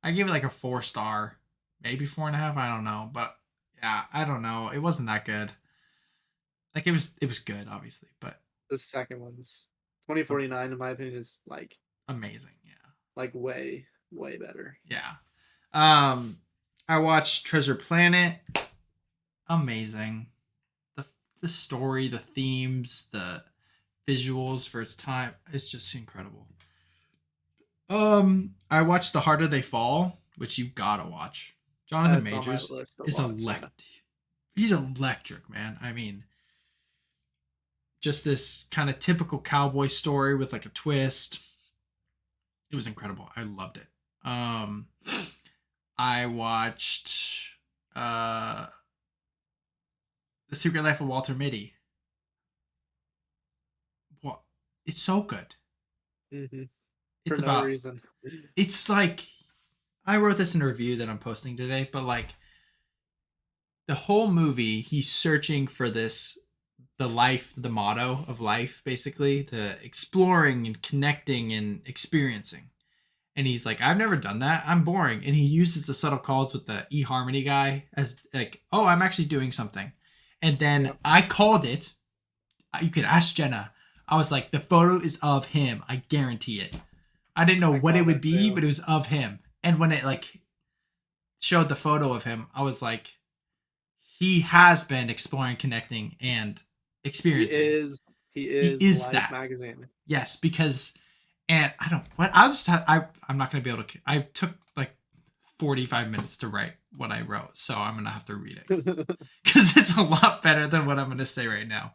I gave it like a 4 star, maybe 4.5. I don't know, but yeah, I don't know. It wasn't that good. Like, it was good, obviously, but The second one's 2049, in my opinion, is amazing. Yeah, way, way better. yeah. Um, I watched Treasure Planet. Amazing. the the story, the themes, the visuals for its time. It's just incredible. I watched The Harder They Fall, which you gotta watch. Jonathan That's on my Majors list to is watch. Yeah. he's electric, man. I mean, just this kind of typical cowboy story with like a twist. It was incredible. I loved it. I watched uh The Secret Life of Walter Mitty. What? It's so good. Hmm. For It's no about reason. it's like, I wrote this in a review that I'm posting today, but like the whole movie, he's searching for this, the motto of life, basically, the exploring and connecting and experiencing. And he's like, I've never done that. I'm boring. And he uses the subtle calls with the eHarmony guy as like, oh, I'm actually doing something. And then Yep. I called it. You could ask Jenna. I was like, the photo is of him. I guarantee it. I didn't know I what it called would it be, too. but it was of him. And when it like showed the photo of him, I was like, he has been exploring, connecting, and He experiencing. is. He He is is Life that. magazine. Yes, because, and I don't what I just had, I'm not gonna be able to. I took like 45 minutes to write what I wrote, so I'm gonna have to read it because it's a lot better than what I'm gonna say right now.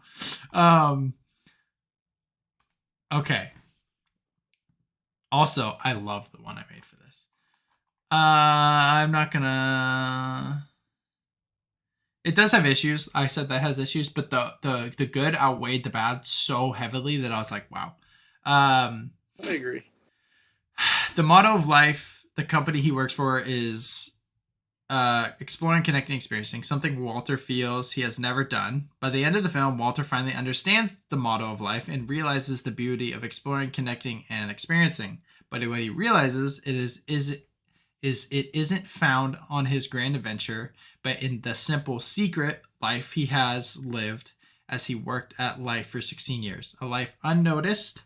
Um. Okay. Also, I love the one I made for this. I'm not gonna. It does have issues. I said that has issues, but the good outweighed the bad so heavily that I was like, wow. Um, I agree. the motto of life, the company he works for, is exploring, connecting, experiencing, something Walter feels he has never done. By the end of the film, Walter finally understands the motto of life and realizes the beauty of exploring, connecting, and experiencing. But what he realizes it isn't found on his grand adventure, but in the simple secret life he has lived as he worked at life for 16 years. A life unnoticed,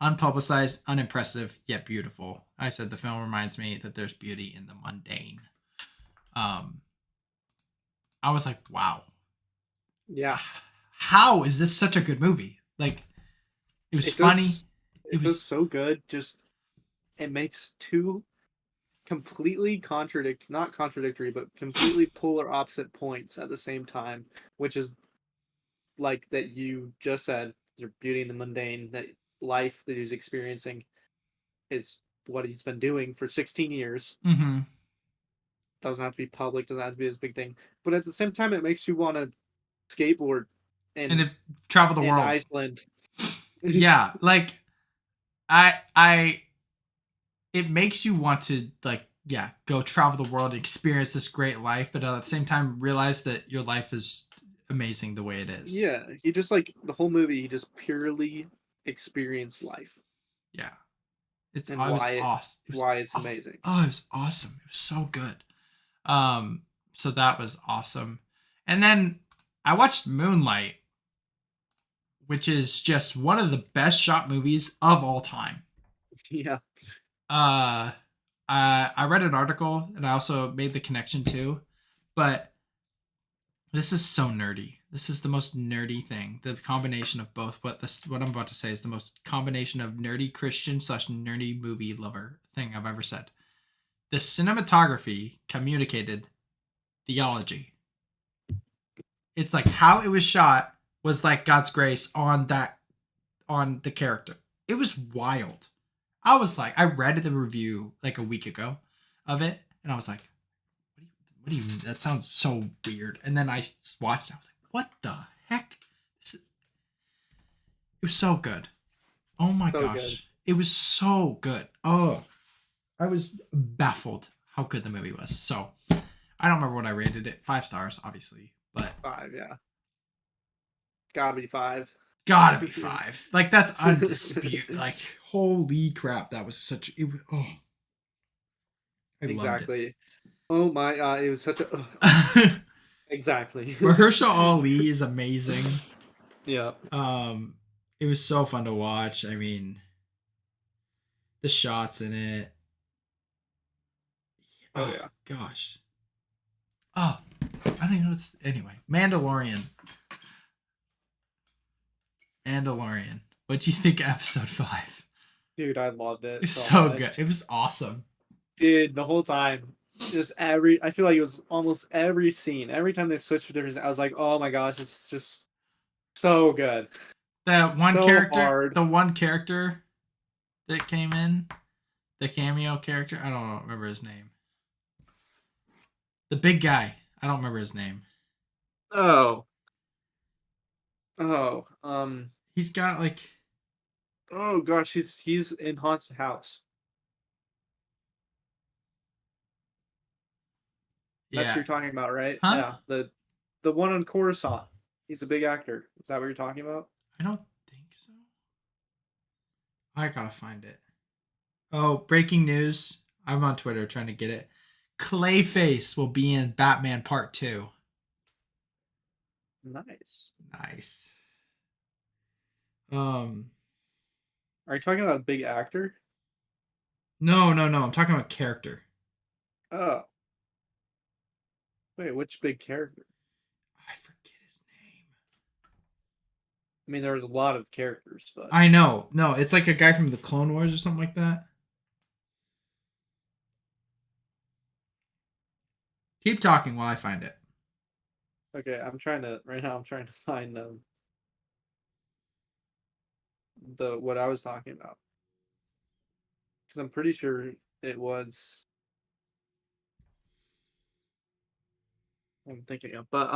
unpublicized, unimpressive, yet beautiful. I said the film reminds me that there's beauty in the mundane. Um, I was like, wow. Yeah. How is this such a good movie? Like, it was It funny. does It it does was, so good. Just it makes two completely not contradictory, but completely polar opposite points at the same time, which is like that you just said, your beauty in the mundane, that life that he's experiencing is what he's been doing for 16 years. mm-hmm. Doesn't have to be public, doesn't have to be this big thing. But at the same time it makes you want to skateboard And in it traveled the in world. Iceland. Yeah, like it makes you want to, like, yeah, go travel the world, experience this great life, but at the same time realize that your life is amazing the way it is. Yeah, he just like the whole movie he just purely experienced life Yeah, it and was awesome. It was why it's amazing. it was awesome. It was so good. Um, so that was awesome. And then I watched Moonlight, which is just one of the best shot movies of all time. Yeah. Uh, I read an article and I also made the connection too, but this is so nerdy. This is the most nerdy thing. The combination of both. What I'm about to say is the most combination of nerdy Christian slash nerdy movie lover thing I've ever said. The cinematography communicated theology. It's like how it was shot was like God's grace on the character. It was wild. I was like, I read the review like a week ago of it, and I was like, what do you mean? That sounds so weird. And then I watched it. I was like, what the heck? It was so good. Oh my So good. gosh. It was so good. Oh, I was baffled how good the movie was. So I don't remember what I rated it. 5 stars, obviously, but 5, yeah. Gotta be 5. gotta be 5. Like that's undisputed. Like holy crap, that was such. Oh, I loved it. Exactly. Oh my god, it was such a exactly. Mahershala Ali is amazing. Yeah. Um, it was so fun to watch. I mean, the shots in it. Oh Oh yeah. gosh. Oh, I don't even know what's anyway. Mandalorian. Mandalorian. What'd you think of episode 5? Dude, I loved It it was so so good. much. It was awesome. Dude, the whole time. Just I feel like it was almost every scene. Every time they switched to different I was like, oh my gosh, it's just so good. So hard. The one character that came in, the cameo character, I don't remember his name. The big guy, I don't remember his name. Oh. Oh. He's got like, Oh gosh, he's in Haunted House. That's who yeah, you're talking about, right? huh? Yeah, the one on Coruscant. He's a big actor. Is that what you're talking about? I don't think so. I gotta find it. Oh, breaking news! I'm on Twitter trying to get it. Clayface will be in Batman Part 2. Nice. Nice. Um, Are you talking about a big actor? no. I'm talking about character. Oh, wait, which big character? I forget his name. I mean, there was a lot of characters, but I know. No, it's like a guy from the Clone Wars or something like that. Keep talking while I find it. okay, I'm trying to find the what I was talking about because I'm pretty sure it was I'm thinking of, but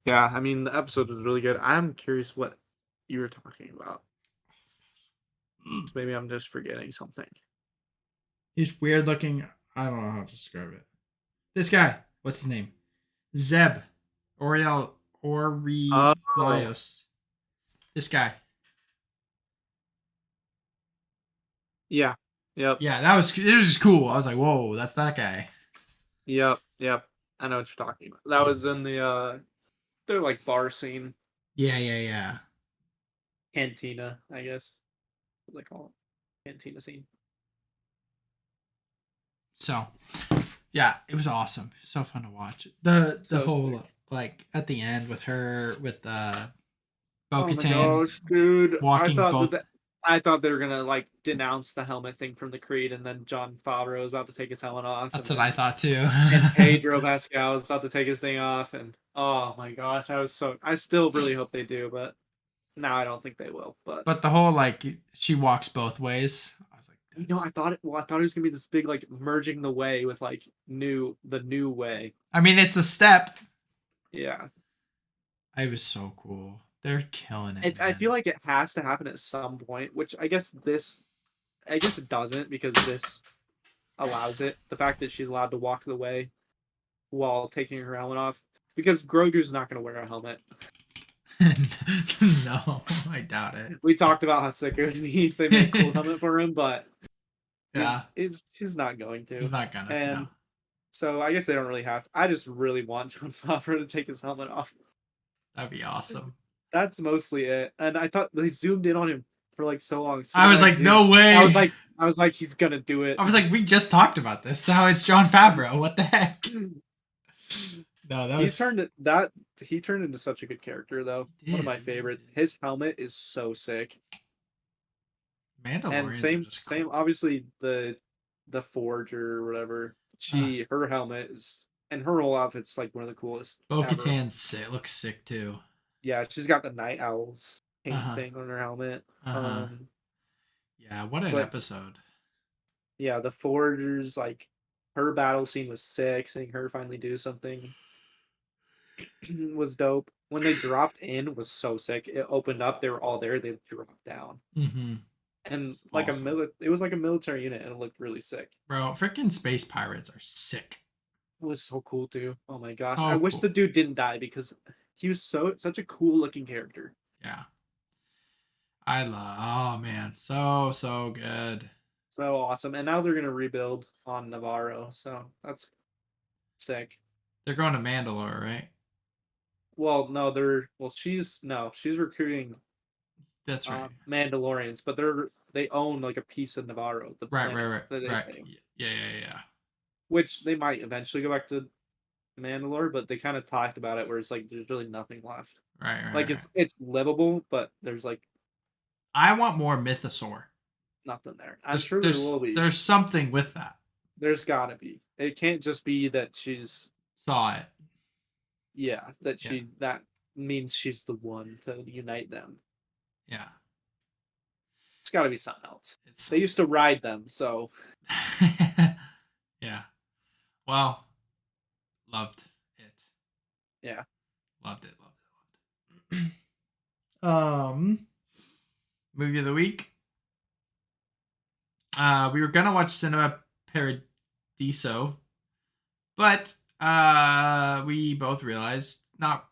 yeah, I mean the episode was really good. I'm curious what you were talking about. So maybe I'm just forgetting something. He's weird looking. I don't know how to describe it. This guy. What's his name? Zeb. Oriel Oh, Aurelios. This guy. Yeah. Yep. Yeah, it was just cool. I was like, whoa, that's that guy. Yep. Yep. I know what you're talking about. That was in the their like bar scene, Yeah, yeah, yeah. cantina, I guess. What they call it. Cantina scene. So yeah, it was awesome. So fun to watch. The So whole sick. like at the end with her with Bo Oh my Katan gosh, dude! walking both. I thought they were gonna like denounce the helmet thing from the Creed, and then John Favreau was about to take his helmet off, That's what I thought too. and Pedro Pascal was about to take his thing off, and oh my gosh, I still really hope they do, but now I don't think they will. But But the whole like she walks both ways. I was like, I that's. thought I thought it was gonna be this big like merging the way with like the new way. I mean, it's a step. Yeah, It was so cool. They're killing it, I feel man. like it has to happen at some point, which I guess it doesn't because this allows it. The fact that she's allowed to walk the way while taking her helmet off, because Grogu's not going to wear a helmet. No, I doubt it. We talked about how sick it would be if they made a cool helmet for him, but Yeah, he's not going he's to. not gonna. No, And so I guess they don't really have to. I just really want John Favreau to take his helmet off. that'd be awesome. That's mostly it. And I thought they zoomed in on him for like so long. I was Cinematic like, zoom. no way. I was like, he's gonna do it. I was like, we just talked about this. Now it's John Favreau. What the heck? No, that He's was turned it that he turned into such a good character though. he One of did. my favorites. His helmet is so sick. And Mandalorians are same just same cool. obviously the forger or whatever. Uh, Her helmet is and her whole outfit's like one of the coolest Bo ever. Katan sick, looks sick too. Yeah, she's got the night owls Uh paint huh. thing on her helmet. Uh huh. Yeah, what an But episode. yeah, the forgers like her battle scene was sick. Seeing her finally do something was dope. When they dropped in was so sick. It opened up, they were all there, they dropped down. Mm-hmm. And like Awesome, it was like a military unit and it looked really sick. bro. Freaking space pirates are sick. It was so cool too. Oh my gosh. I So wish the cool. dude didn't die because he was such a cool looking character. Yeah, I love. Oh man, so good. So awesome. And now they're gonna rebuild on Navarro, so that's sick. They're going to Mandalore, right? Well, no, they're well she's no, she's recruiting That's right. Mandalorians, but they own like a piece of Navarro, the Right, right, planet right, that they right. stay on. Yeah, yeah, yeah. Which they might eventually go back to Mandalore, but they kind of talked about it where it's like there's really nothing left. Right, right, Like right. it's livable, but there's like I want more Mythosaur. nothing there. I'm sure there There's will be. there's something with that. There's gotta be. It can't just be that she's Saw it. yeah, Yeah, that means she's the one to unite them. yeah. It's gotta be something else. It's They used to ride them, so yeah. Well, loved it. yeah. Loved it. Loved it. Loved it. Movie of the week. We were gonna watch Cinema Paradiso, but we both realized not.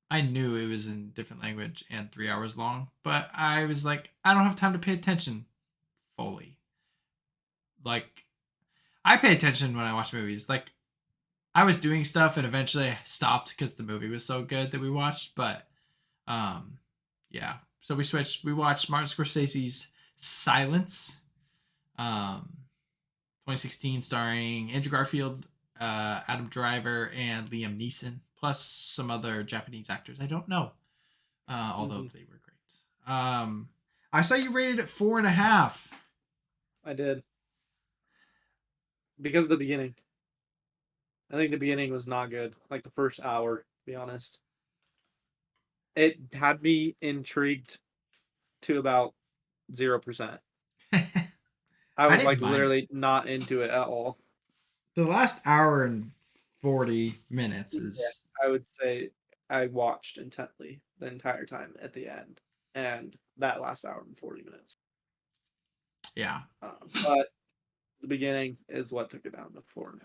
I knew it was in different language and 3 hours long, but I was like, I don't have time to pay attention fully. Like, I pay attention when I watch movies. Like, I was doing stuff and eventually I stopped because the movie was so good that we watched. But um, yeah. So we switched. We watched Martin Scorsese's Silence, 2016, starring Andrew Garfield, Adam Driver, and Liam Neeson, plus some other Japanese actors. I don't know, although Hmm. they were great. I saw you rated it 4.5. I did because of the beginning. I think the beginning was not good. Like the first hour, to be honest. It had me intrigued to about 0%. I I was didn't like mind it. literally not into it at all. The last hour and 40 minutes Yeah, is I would say I watched intently the entire time at the end, and that last hour and 40 minutes. yeah. But the beginning is what took it down to 4.5.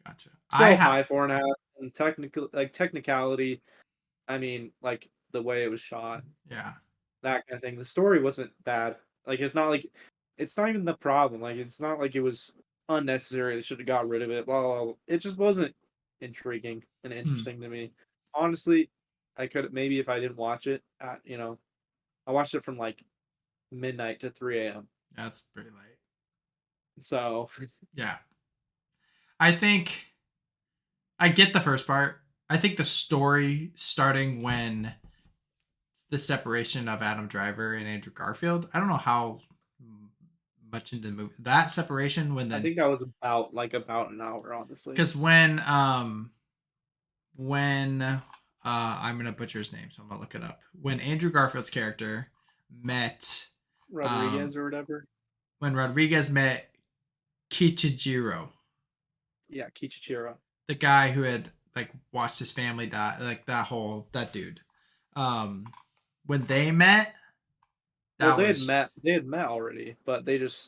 Gotcha. I Still have high 4.5, and technicality. I mean, like the way it was shot, yeah. that kind of thing. The story wasn't bad. Like it's not like it's not even the problem. Like, it's not like it was unnecessary. They should have got rid of it. Blah, blah, blah. It just wasn't intriguing and Hmm. interesting to me. Honestly, I could maybe if I didn't watch it at I watched it from like midnight to 3 a.m. That's pretty late. So Yeah. I think I get the first part. I think the story starting when the separation of Adam Driver and Andrew Garfield. I don't know how much into the movie that separation when I then think that was about an hour, honestly. because when I'm gonna butcher his name, so I'm gonna look it up. When Andrew Garfield's character met um Rodriguez or whatever. when Rodriguez met Kichijiro, Yeah, Kichichiro. the guy who had like watched his family die, like that dude. Um, when they met, Well, that was they had met already, but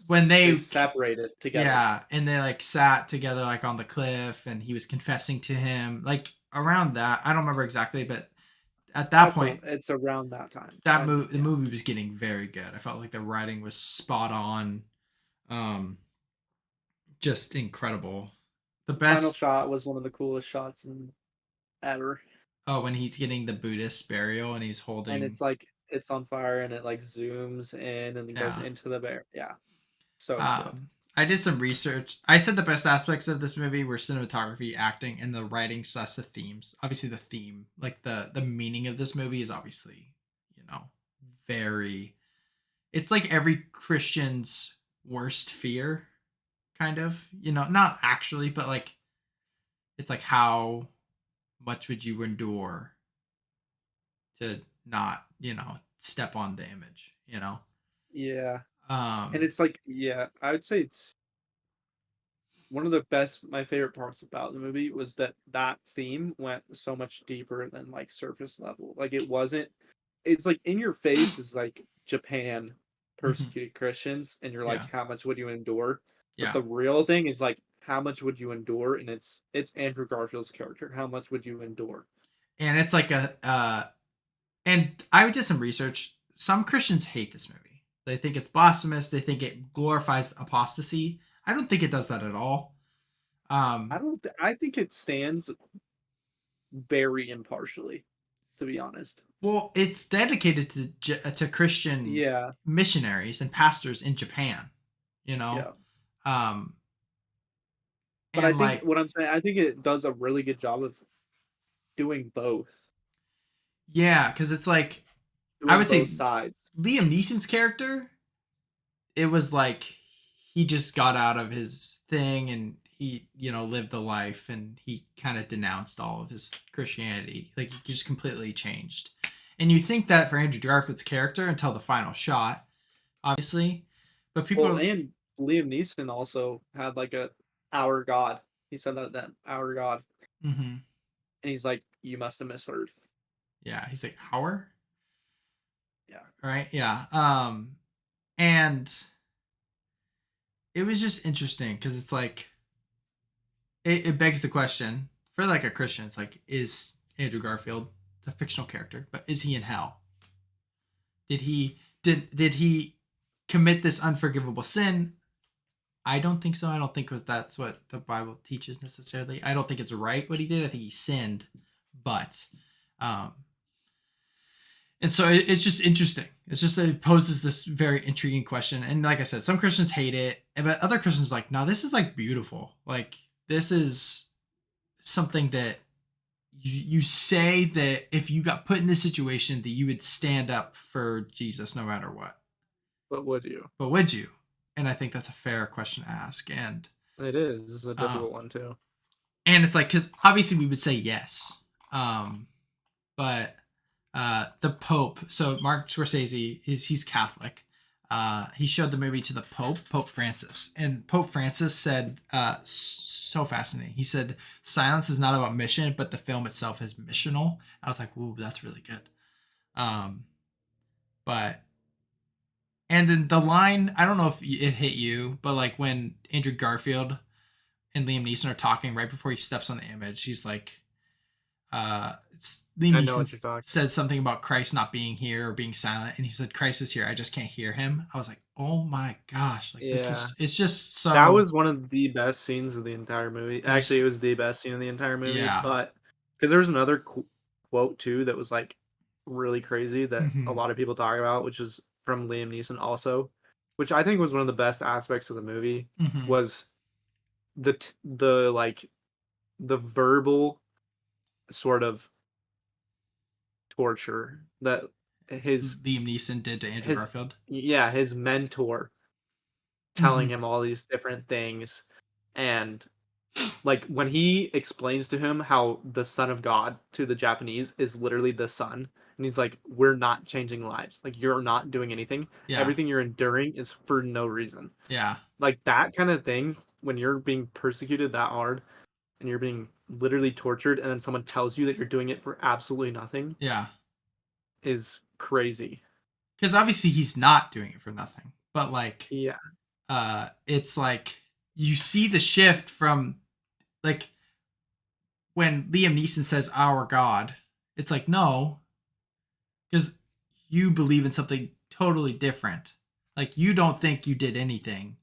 when they they separated together. yeah, and they like sat together like on the cliff, and he was confessing to him like around that. I don't remember exactly, but at that point, It's around that time. the Yeah. movie was getting very good. I felt like the writing was spot on, um, just incredible. The The final best. shot was one of the coolest shots in ever. Oh, when he's getting the Buddhist burial and he's And holding. it's like it's on fire and it like zooms in and then goes Yeah. into the bear. Yeah. So good. I did some research. I said the best aspects of this movie were cinematography, acting, and the writing slash the themes. Obviously, the theme, like the meaning of this movie, is obviously, you know, very. It's like every Christian's worst fear, kind of. You know, not actually, but like it's like how much would you endure to not, step on the image. Yeah. And Um, it's like, yeah, I would say it's one of the best my favorite parts about the movie was that theme went so much deeper than like surface level. Like it wasn't it's like in your face is like Japan mhm, persecuted Christians and you're like yeah, how much would you endure? But yeah. the real thing is like how much would you endure and it's Andrew Garfield's character. How much would you endure? And it's like and I did some research. Some Christians hate this movie. They think it's blasphemous. They think it glorifies apostasy. I don't think it does that at all. Um, I think it stands very impartially, to be honest. well, it's dedicated to Christian Yeah, missionaries and pastors in Japan. You know, yeah. um, But I and think like what I'm saying, I think it does a really good job of doing both, yeah, because it's like I doing would both say sides. Liam Neeson's character it was like he just got out of his thing and he lived the life and he kind of denounced all of his Christianity, like he just completely changed. And you think that for Andrew Garfield's character until the final shot, obviously, but Well, people. and Liam Neeson also had like a our God. He said that our God, Mhm. and he's like, you must have misheard. Yeah, he's like our Yeah, right, yeah. And it was just interesting because it's like it begs the question for like a Christian. It's like, is Andrew Garfield a fictional character, but is he in hell? Did he commit this unforgivable sin? I don't think so. I don't think that's what the Bible teaches necessarily. I don't think it's right what he did. I think he sinned, but um, and so it's just interesting. It's just it poses this very intriguing question. And like I said, some Christians hate it, but other Christians are like, no, this is like beautiful. Like this is something that you say that if you got put in this situation that you would stand up for Jesus no matter what. but would you? But would you? And I think that's a fair question to ask. It is. This is a Um, difficult one too. and it's like because obviously we would say yes, but the Pope. So Mark Scorsese he's Catholic. He showed the movie to the Pope Francis, and Pope Francis said, so fascinating. He said, "Silence is not about mission, but the film itself is missional." I was like, "Ooh, that's really good." Um, but and then the line, I don't know if it hit you, but like when Andrew Garfield and Liam Neeson are talking right before he steps on the image, he's like, Liam I know what Neeson you're talking. said something about Christ not being here or being silent, and he said, "Christ is here. I just can't hear him." I was like, oh my gosh, like this Yeah. is it's just That so was one of the best scenes of the entire movie. Actually, there's it was the best scene of the entire movie, yeah. but because there's another quote too that was like really crazy that a Hmm. lot of people talk about, which is from Liam Neeson also, which I think was one of the best aspects of the movie Hmm. was the like the verbal sort of torture that his Liam Neeson did to Andrew his Garfield. yeah, his mentor telling Hmm. him all these different things, and like when he explains to him how the son of God to the Japanese is literally the sun, and he's like, we're not changing lives, like you're not doing anything, Yeah, everything you're enduring is for no reason. yeah, Like that kind of thing, when you're being persecuted that hard and you're being literally tortured, and then someone tells you that you're doing it for absolutely nothing, yeah. is crazy. Because obviously he's not doing it for nothing, but like, Yeah. it's like you see the shift from like when Liam Neeson says "our God," it's like no, because you believe in something totally different. Like you don't think you did anything.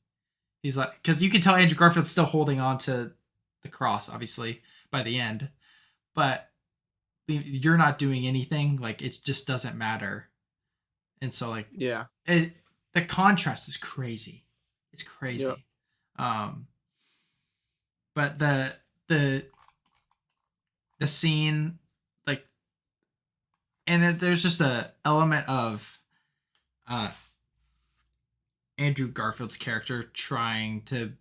He's like, because you can tell Andrew Garfield's still holding on to the cross, obviously by the end, but you're not doing anything. Like it just doesn't matter. And so like Yeah. it, the contrast is crazy. It's Yep. crazy. Um, but the the scene like and there's just a element of uh Andrew Garfield's character trying to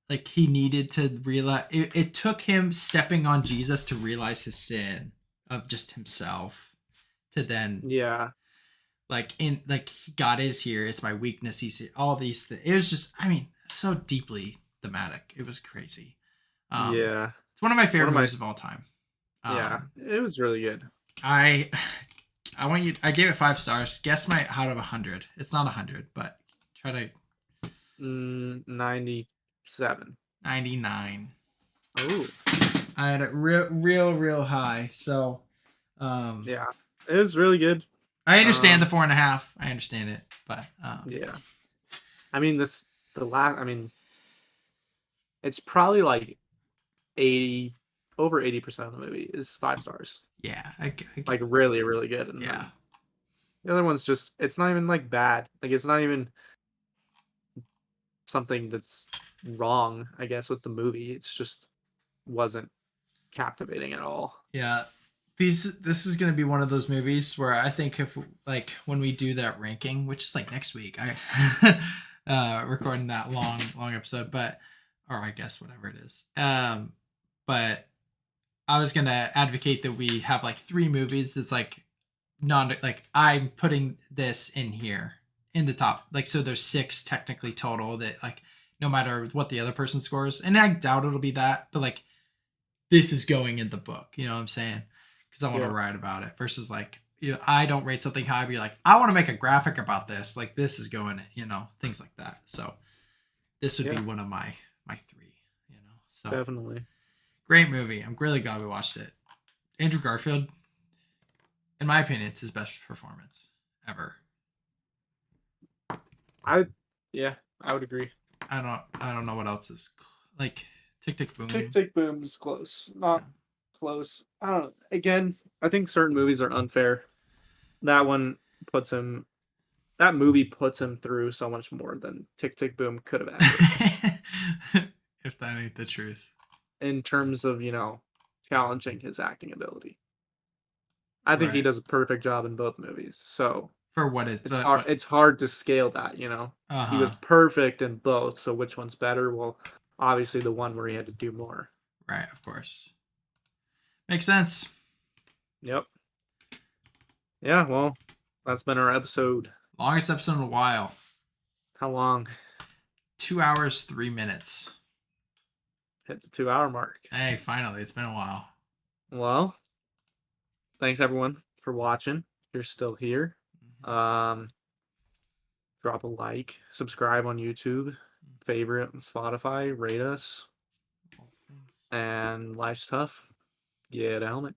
like he needed to realize it took him stepping on Jesus to realize his sin of just himself to then Yeah. like in like God is here, it's my weakness, he's all these things. It was just I mean so deeply thematic, it was crazy. Yeah. It's one of my One favorite of my movies of all time. Yeah, um it was really good. I I want you. I gave it 5 stars. Guess my out of 100. It's not 100, but try to 97. 99. Oh, I had it real high. So, um, yeah. It was really good. I understand the Um, 4.5. I understand it, but yeah. I mean, I mean, it's probably like 80, over 80% of the movie is 5 stars. yeah, I Like get, really, really good. And yeah, then the other one's just, it's not even like bad. Like it's not even something that's wrong, I guess, with the movie. It's just wasn't captivating at all. yeah. This is gonna be one of those movies where I think if like when we do that ranking, which is like next week, I recording that long episode, but or I guess whatever it is. But I was gonna advocate that we have like 3 movies that's like non like I'm putting this in here in the top. Like so there's 6 technically total that like no matter what the other person scores, and I doubt it'll be that, but like this is going in the book, you know what I'm saying? Because I want to Yeah. write about it versus like I don't rate something high, be like, I want to make a graphic about this. Like this is going, things like that. So this would be Yeah, one of my 3. So definitely. great movie. I'm really glad we watched it. Andrew Garfield, in my opinion, it's his best performance ever. I, yeah, I would agree. I don't know what else is like Tick Tick Tick Boom. Tick Boom is close. Yeah. Not close. I don't know. Again, I think certain movies are unfair. That one puts him. That movie puts him through so much more than Tick Tick Boom could have ever, If that ain't the truth. in terms of challenging his acting ability. I think he Right. does a perfect job in both movies. So For what it's it's hard. what It's hard to scale that. He was uh-huh. perfect in both. So which one's better? Well, obviously the one where he had to do more. Right, of course. Makes sense. Yep. Yeah. Well, that's been our episode. Longest episode in a while. How long? 2 hours, 3 minutes. Hit the 2 hour mark. Hey, finally, it's been a while. Well, thanks everyone for watching. If you're still here. Mhm. Um, drop a like, subscribe on YouTube, favorite on Spotify, rate us, All things. and life's tough. Get a helmet.